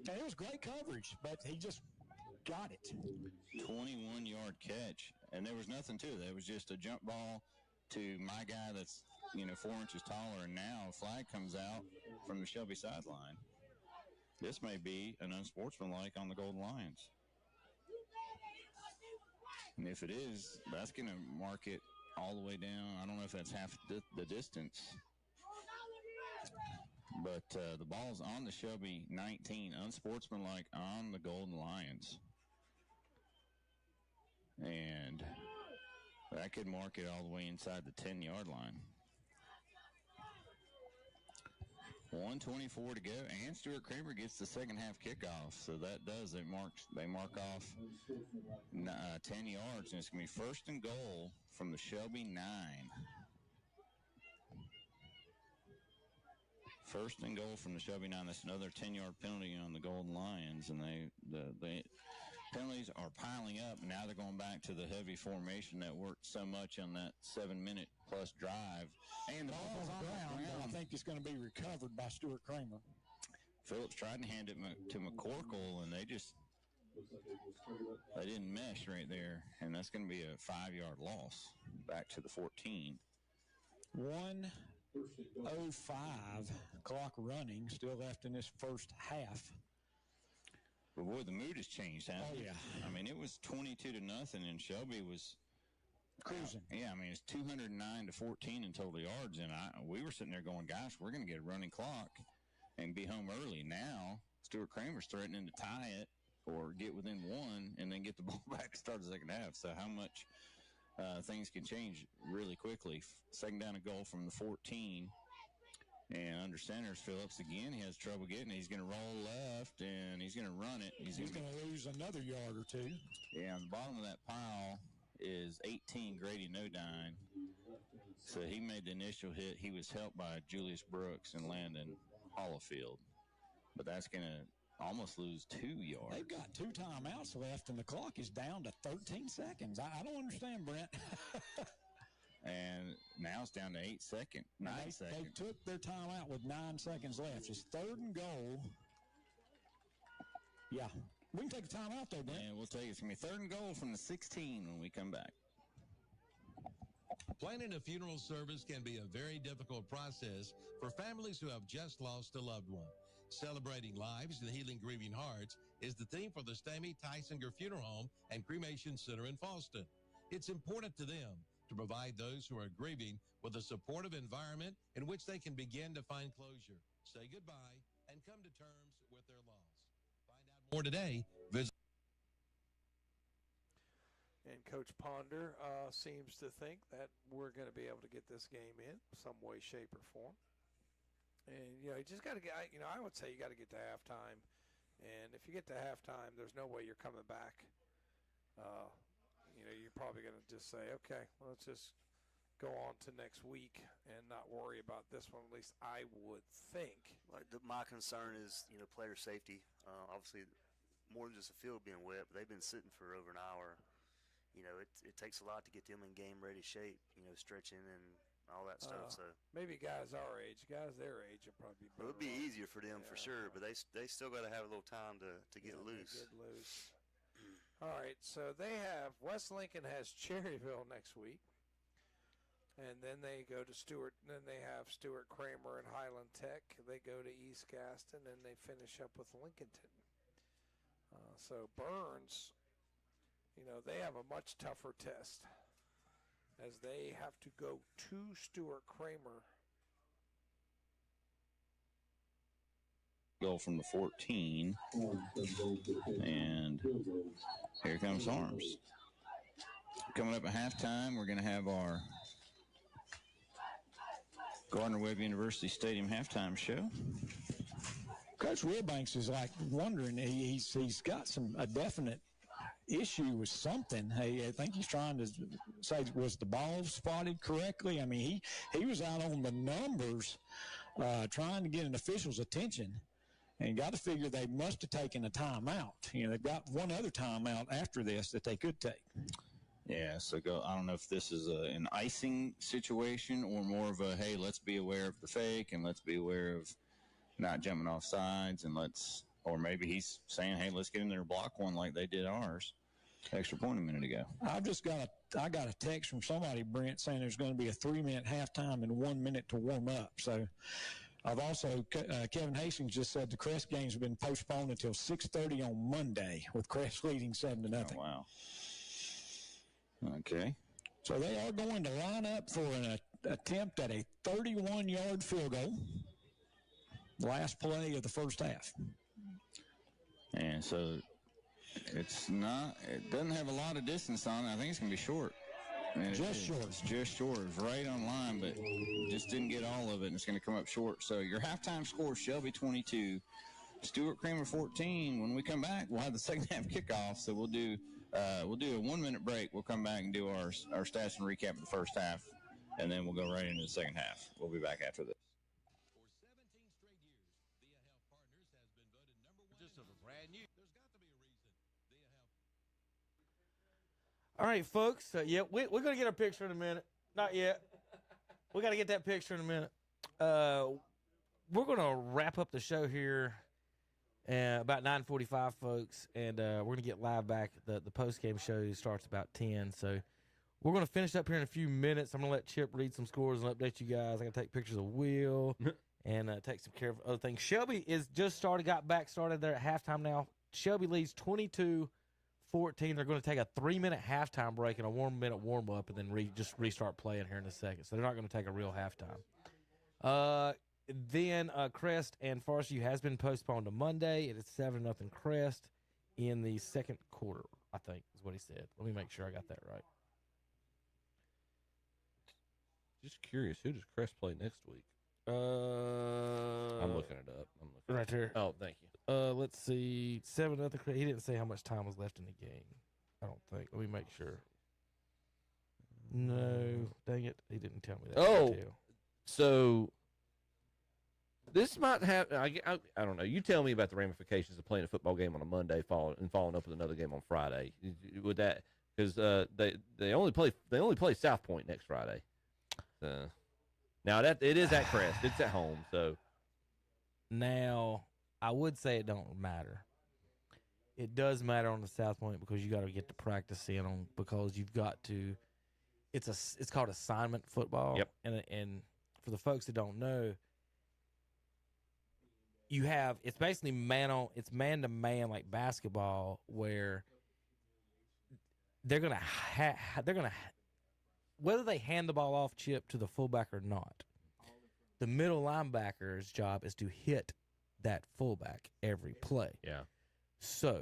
And it was great coverage, but he just got it. 21-yard catch, and there was nothing to it. It was just a jump ball to my guy that's 4 inches taller, and now a flag comes out from the Shelby sideline. This may be an unsportsmanlike on the Golden Lions. And if it is, that's going to mark it all the way down. I don't know if that's half the distance. But the ball's on the Shelby 19, unsportsmanlike on the Golden Lions. And that could mark it all the way inside the 10-yard line. 1:24 to go, and Stuart Kramer gets the second half kickoff. So that does it. They mark off 10 yards, and it's going to be first and goal from the Shelby 9. First and goal from the Shelby 9. That's another 10-yard penalty on the Golden Lions, and the penalties are piling up. Now they're going back to the heavy formation that worked so much on that 7-minute plus drive. And the ball's on the ground. I think it's going to be recovered by Stuart Kramer. Phillips tried to hand it to McCorkle, and they didn't mesh right there, and that's going to be a 5-yard loss back to the 14. 1:05 clock running, still left in this first half. But boy, the mood has changed, hasn't it? Oh, yeah. I mean, it was 22-0, and Shelby was cruising. Yeah, I mean, it's 209-14 in total yards, and we were sitting there going, gosh, we're going to get a running clock and be home early. Now, Stuart Kramer's threatening to tie it or get within one and then get the ball back to start the second half. So how much things can change really quickly. Second down and goal from the 14. And under center's Phillips again. He has trouble getting it. He's going to roll left, and he's going to run it. He's going to lose another yard or two. Yeah, on the bottom of that pile is 18 Grady Nodine. So he made the initial hit. He was helped by Julius Brooks and Landon Hollifield. But that's going to almost lose 2 yards. They've got 2 timeouts left, and the clock is down to 13 seconds. I don't understand, Brent. And now it's down to 9 seconds. They took their timeout with 9 seconds left. It's third and goal. Yeah. We can take a timeout there, Brent. And we'll take it. It's going to be third and goal from the 16 when we come back. Planning a funeral service can be a very difficult process for families who have just lost a loved one. Celebrating lives and healing grieving hearts is the theme for the Stamey Tysinger Funeral Home and Cremation Center in Falston. It's important to them to provide those who are grieving with a supportive environment in which they can begin to find closure, say goodbye, and come to terms with their loss. Find out more today. Visit. And Coach Ponder seems to think that we're going to be able to get this game in some way, shape, or form. And, you just got to get, I would say you got to get to halftime. And if you get to halftime, there's no way you're coming back. You're probably going to just say, okay, let's just go on to next week and not worry about this one. At least I would think. My concern is, player safety. Obviously, more than just the field being wet, but they've been sitting for over an hour. It takes a lot to get them in game-ready shape, stretching and all that stuff. So maybe guys our age, guys their age will probably be better. It would be easier for them for sure, but they still got to have a little time to get loose. Get loose. All right, so they have West Lincoln has Cherryville next week, and then they go to Stewart. Then they have Stuart Kramer and Highland Tech. They go to East Gaston, and they finish up with Lincolnton. So Burns, they have a much tougher test as they have to go to Stuart Kramer. Goal from the 14, and here comes Arms. Coming up at halftime, we're going to have our Gardner-Webb University Stadium halftime show. Coach Wilbanks is wondering, he's got a definite issue with something. I think he's trying to say, was the ball spotted correctly? I mean, he was out on the numbers trying to get an official's attention. And got to figure they must have taken a timeout. They've got one other timeout after this that they could take. Yeah, so I don't know if this is an icing situation or more of a, hey, let's be aware of the fake and let's be aware of not jumping off sides or maybe he's saying, hey, let's get in there and block one like they did ours. Extra point a minute ago. I got a text from somebody, Brent, saying there's going to be a 3-minute halftime and 1 minute to warm up. So I've also, Kevin Hastings just said the Crest games have been postponed until 6:30 on Monday, with Crest leading 7-0. Oh, wow. Okay. So they are going to line up for an attempt at a 31-yard field goal. last play of the first half. And so it doesn't have a lot of distance on it. I think it's going to be short. And Just short. It's just short. It's right on line, but just didn't get all of it, and it's going to come up short. So your halftime score, Shelby 22, Stuart Kramer 14. When we come back, we'll have the second half kickoff. So we'll do a 1 minute break. We'll come back and do our stats and recap of the first half, and then we'll go right into the second half. We'll be back after this. All right, folks. We're going to get our picture in a minute. Not yet. We got to get that picture in a minute. We're going to wrap up the show here about 9:45, folks, and we're going to get live back. The post-game show starts about 10, so we're going to finish up here in a few minutes. I'm going to let Chip read some scores and update you guys. I'm going to take pictures of Will and take some care of other things. Shelby is just got started there at halftime now. Shelby leads 22-14. They're going to take a 3-minute halftime break and a 1 minute warm-up and then just restart playing here in a second. So they're not going to take a real halftime. Then Crest and Farsview has been postponed to Monday. It is 7-0 Crest in the second quarter, I think is what he said. Let me make sure I got that right. Just curious, who does Crest play next week? I'm looking it up. Right there. Oh, thank you. Let's see. 7-0 Crest. He didn't say how much time was left in the game. I don't think. Let me make sure. No. Dang it. He didn't tell me that. Oh. detail. So this might have, I don't know. You tell me about the ramifications of playing a football game on a Monday following up with another game on Friday. Would that, because they only play South Point next Friday. Now that it is at Crest, it's at home. So now I would say it don't matter. It does matter on the South Point because you got to get to practice in on, because you've got to. It's called assignment football. Yep. And for the folks that don't know, it's basically man to man like basketball, where they're gonna whether they hand the ball off, Chip, to the fullback or not, the middle linebacker's job is to hit that fullback every play. Yeah. So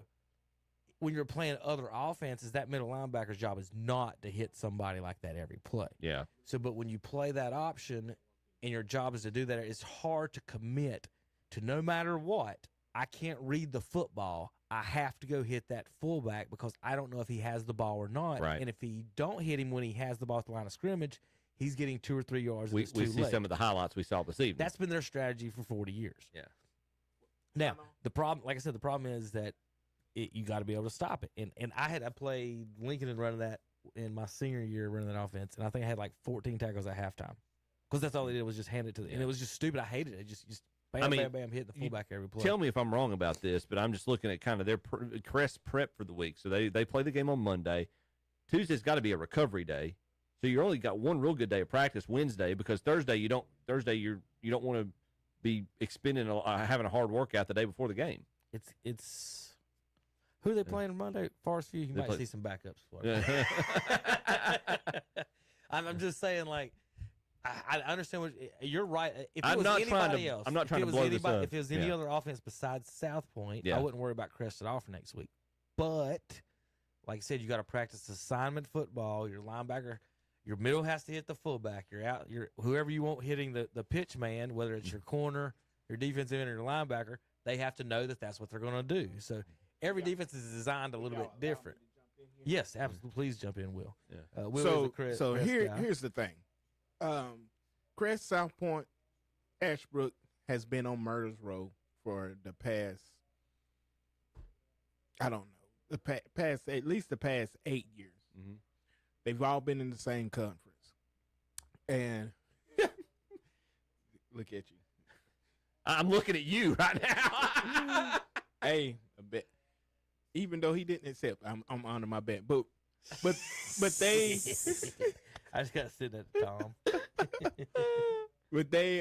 when you're playing other offenses, that middle linebacker's job is not to hit somebody like that every play. Yeah. So, but when you play that option and your job is to do that, it's hard to commit to, no matter what, I can't read the football. I have to go hit that fullback because I don't know if he has the ball or not. Right. And if he don't hit him when he has the ball at the line of scrimmage, he's getting 2 or 3 yards. We see some of the highlights we saw this evening. That's been their strategy for 40 years. Yeah. Now, the problem, like I said, the problem is that you got to be able to stop it. And I played Lincoln and running that in my senior year, running that offense, and I think I had like 14 tackles at halftime because that's all they did was just hand it to them. And it was just stupid. I hated it. Just bam, bam, bam, hit the fullback every play. Tell me if I'm wrong about this, but I'm just looking at kind of their Crest prep for the week. So they play the game on Monday. Tuesday's got to be a recovery day. So you only got one real good day of practice Wednesday, because Thursday you don't want to be having a hard workout the day before the game. It's who are they playing on Monday? Farsview. You might see some backups for it. I'm just saying, like, I understand what you're right. If it was anybody else, I'm not trying to blow this up. If it was any other offense besides South Point, I wouldn't worry about Crest at all for next week. But like I said, you got to practice assignment football. Your linebacker, your middle has to hit the fullback. Whoever you want hitting the pitch man, whether it's your corner, your defensive end, or your linebacker, they have to know that that's what they're going to do. So every defense is designed a little bit different. Yes, absolutely. Please jump in, Will. Yeah. Will here's the thing. Crest, South Point, Ashbrook has been on Murder's Row for the past, I don't know, at least the past 8 years. Mm-hmm. They've all been in the same conference. And look at you. I'm looking at you right now. Hey, a bet. Even though he didn't accept, I'm under my bet. But they I just gotta sit at Tom. But they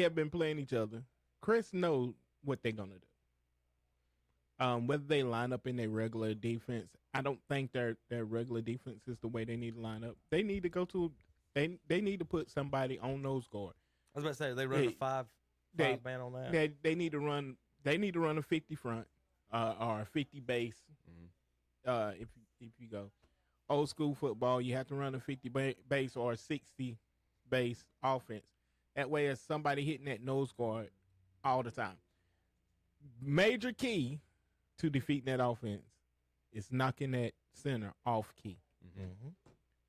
have been playing each other. Chris knows what they're gonna do. Whether they line up in their regular defense, I don't think their regular defense is the way they need to line up. They need to go to they need to put somebody on nose guard. was about to say they run the five man on that. They need to run. They need to run a 50 front or a 50 base. If you go old school football, you have to run a 50 base or a 60 base offense. That way, it's somebody hitting that nose guard all the time. Major key to defeating that offense is knocking that center off key.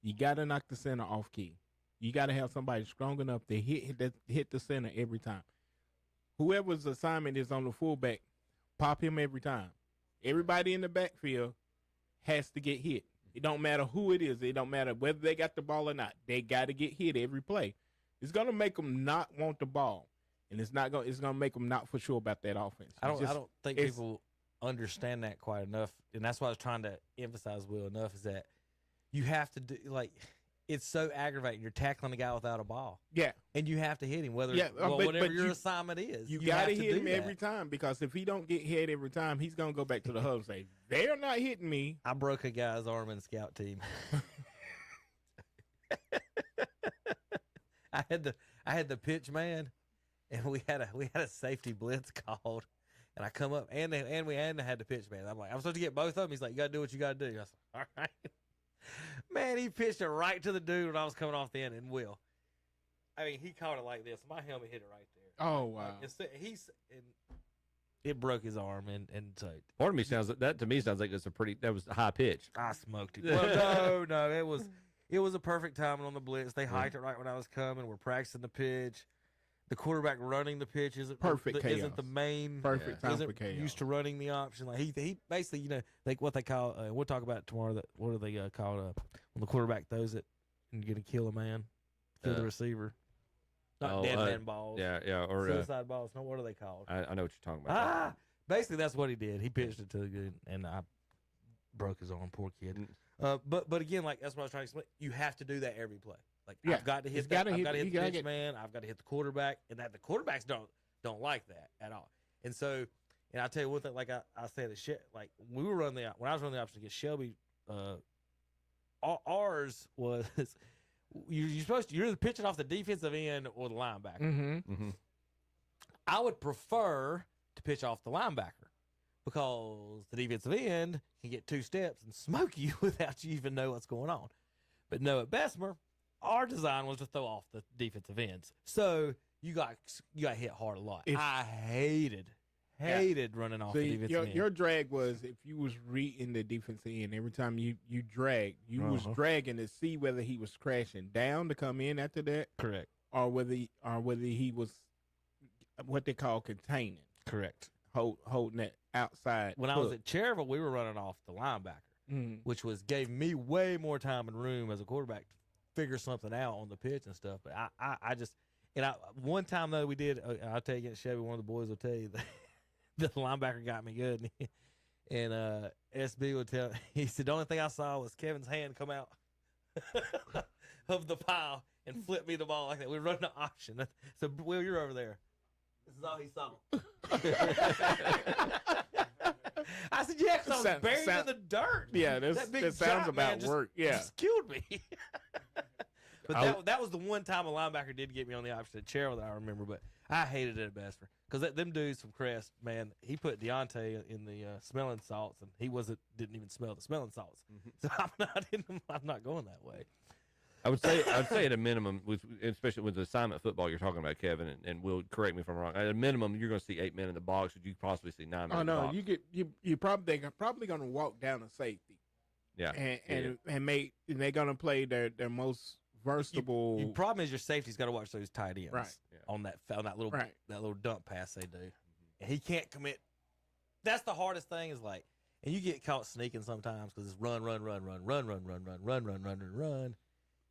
You got to knock the center off key. You got to have somebody strong enough to hit the center every time. Whoever's assignment is on the fullback, pop him every time. Everybody in the backfield has to get hit. It don't matter who it is. It don't matter whether they got the ball or not. They got to get hit every play. It's gonna make them not want the ball, and it's gonna make them not for sure about that offense. I don't think people understand that quite enough, and that's what I was trying to emphasize, Will, enough, is that you have to do, like, it's so aggravating. You're tackling a guy without a ball. Yeah. And you have to hit him, whatever your assignment is. You got to hit him every time, because if he don't get hit every time, he's going to go back to the hub and say, they're not hitting me. I broke a guy's arm in the scout team. I had the pitch man, and we had a safety blitz called, and I come up and we had the pitch man. I'm like, I'm supposed to get both of them. He's like, you got to do what you got to do. I was like, all right. Man, he pitched it right to the dude when I was coming off the end, and Will. I mean, he caught it like this. My helmet hit it right there. Oh, wow. Like, it broke his arm, and so. Part of me sounds like that was a high pitch. I smoked it. Well, no, it was a perfect timing on the blitz. They hiked it right when I was coming. We're practicing the pitch. The quarterback running the pitch isn't the main. Perfect time for chaos. Used to running the option. Like he basically, like what they call. We'll talk about it tomorrow. What do they call it? When the quarterback throws it and you're gonna kill a man, kill the receiver. Not dead man balls. Yeah, or suicide balls. No, what are they called? I know what you're talking about. Basically that's what he did. He pitched it to the good, and I broke his arm. Poor kid. But again, like that's what I was trying to explain. You have to do that every play. Like I've got to hit that. I've got to hit the pitch man. I've got to hit the quarterback, and the quarterbacks don't like that at all. And so, and I'll tell you one thing. Like I said, like when I was running the option against Shelby, ours was you're either pitching off the defensive end or the linebacker. I would prefer to pitch off the linebacker, because the defensive end can get two steps and smoke you without you even know what's going on. But no, at Bessemer, our design was to throw off the defensive ends. So you got hit hard a lot. I hated running off the defensive end. Your drag was, if you was reading the defensive end, every time you dragged, you was dragging to see whether he was crashing down to come in after that. Correct. Or whether he was what they call containing. Correct. Holding that outside. When I was at Cherville, we were running off the linebacker, which gave me way more time and room as a quarterback to figure something out on the pitch and stuff. But one time though we did. I'll tell you against Chevy, one of the boys will tell you that the linebacker got me good, and SB would tell. He said the only thing I saw was Kevin's hand come out of the pile and flip me the ball like that. We were running the option. So Will, you're over there. This is all he saw. I said, yeah, because I was buried in the dirt. Yeah, that sounds about work. Just killed me. But that was the one time a linebacker did get me on the opposite chair that I remember. But I hated it at Bessemer, because them dudes from Crest, man, he put Deontay in the smelling salts, and he didn't even smell the smelling salts. So I'm not going that way. I would say at a minimum, especially with the assignment football you're talking about, Kevin, and Will, correct me if I'm wrong. At a minimum, you're going to see 8 men in the box, but you possibly see 9 men in the box. They're probably going to walk down a safety. Yeah, and they're going to play their most versatile. Your problem is your safety's got to watch those tight ends, right? On that little dump pass they do, and he can't commit. That's the hardest thing is like, and you get caught sneaking sometimes because it's run.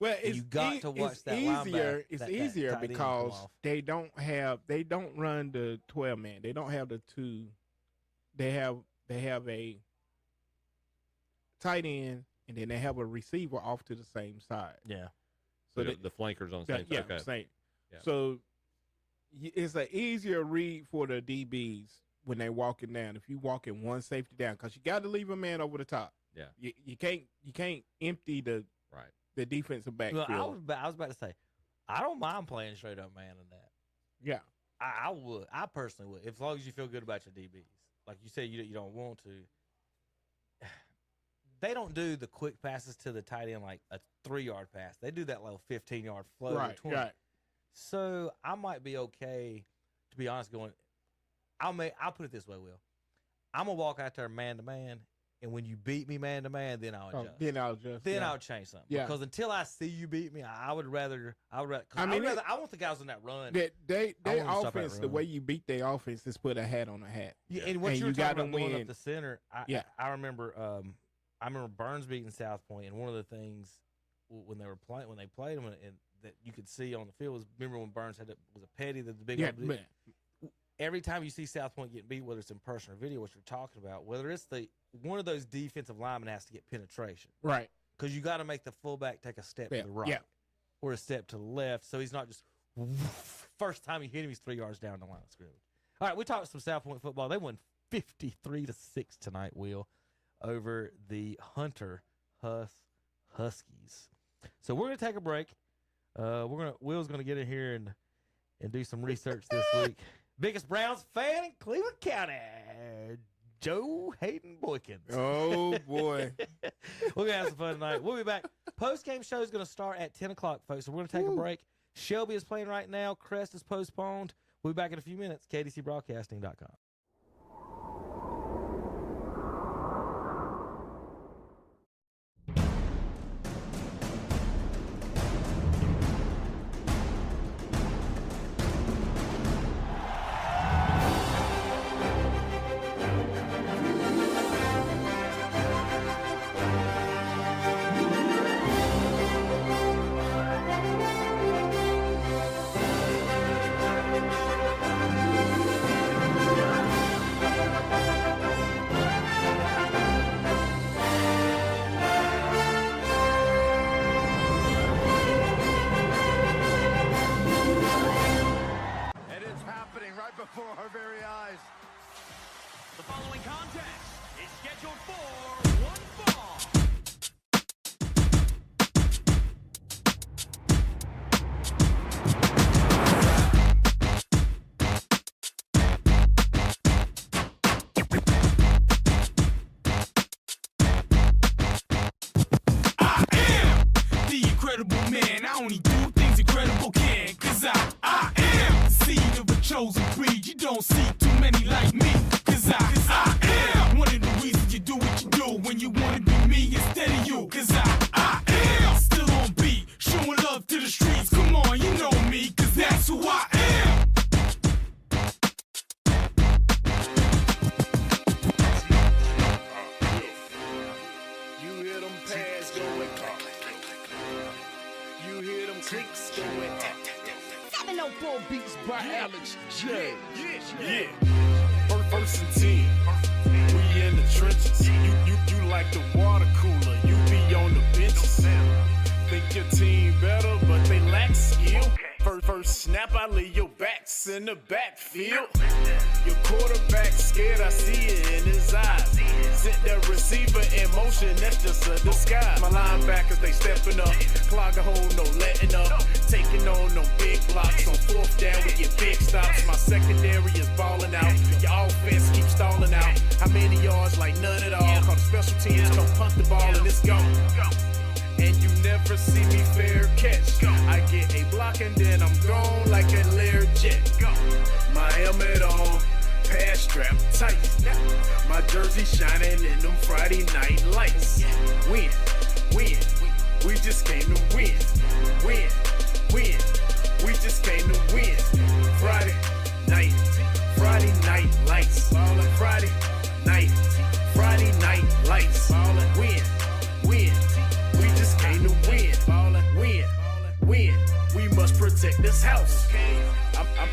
Well, you got to watch that easier. linebacker. It's easier because they don't run the 12 man. They don't have the 2. They have a tight end, and then they have a receiver off to the same side. Yeah. So the flankers on the same side. Yeah, okay. Same. Yeah. So it's an easier read for the DBs when they're walking down. If you walking one safety down, because you got to leave a man over the top. Yeah. You can't empty the defensive backfield. Well, I was about to say, I don't mind playing straight up man in that. Yeah. I would. I personally would, as long as you feel good about your DBs. Like you said, you don't want to. They don't do the quick passes to the tight end like a 3-yard pass. They do that little 15-yard flow. Right, 20. right. So I might be okay, to be honest, going. I'll put it this way, Will. I'm gonna walk out there man to man, and when you beat me man to man, then I'll adjust. Then I'll change something. Yeah. Because until I see you beat me, I would rather. I want the guys on that run. They offense, the way you beat their offense is put a hat on a hat. Yeah, and what you got about going up the center, I remember. I remember Burns beating South Point, and one of the things when they played them, and that you could see on the field was, remember when Burns was a petty, the big. Every time you see South Point get beat, whether it's in person or video, what you're talking about, whether it's one of those defensive linemen has to get penetration, right? Because you got to make the fullback take a step to the right, or a step to the left, so he's not just first time you hit him, he's 3 yards down the line of scrimmage. All right, we talked some South Point football. They won 53-6 tonight, Will, over the Hunter Huskies. So we're gonna take a break. Will's gonna get in here and do some research this week. Biggest Browns fan in Cleveland County, Joe Hayden Boykins. Oh boy, we're gonna have some fun tonight. We'll be back. Post game show is gonna start at 10 o'clock, folks. So we're gonna take a break. Shelby is playing right now. Crest is postponed. We'll be back in a few minutes. KTCBroadcasting.com. In the backfield, your quarterback scared, I see it in his eyes. Sent the receiver in motion, that's just a disguise. My linebackers, they stepping up, clog a hole, no letting up. Taking on them big blocks on 4th down with your big stops. My secondary is balling out, your offense keeps stalling out. How many yards? Like none at all. Call the special teams, don't punt the ball and it's gone. And you never see me fair catch. I get a block and then I'm gone like a Lear jet. My helmet on, pass strap tight. My jersey shining in them Friday night lights. Win, we just came to win. Win, we just came to win. Friday night lights. Friday night lights. Win. We just came to win. Win. We must protect this house.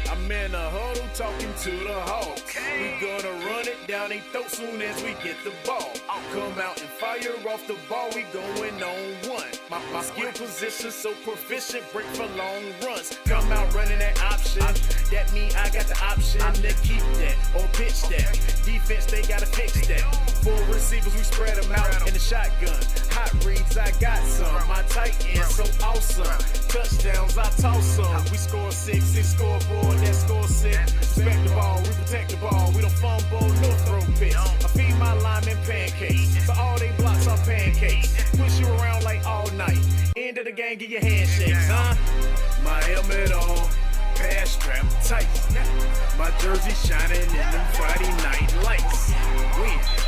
I'm in a huddle talking to the Hawks. We gonna run it down their throat soon as we get the ball. Come out and fire off the ball. We going on one. My skill position so proficient, break for long runs. Come out running that option. That mean I got the option to keep that or pitch that. Defense, they gotta fix that. 4 receivers, we spread them out in the shotgun. Hot reads, I got some. My tight end, so awesome. Touchdowns, I toss some. We score 6, scoreboard, that score 6. Respect the ball, we protect the ball. We don't fumble, no throw picks. I feed my linemen pancakes, so all they blocks are pancakes. Push you around like all night. End of the game, get your handshakes, huh? My helmet on, pass strap tight. My jersey shining in them Friday night lights. Win.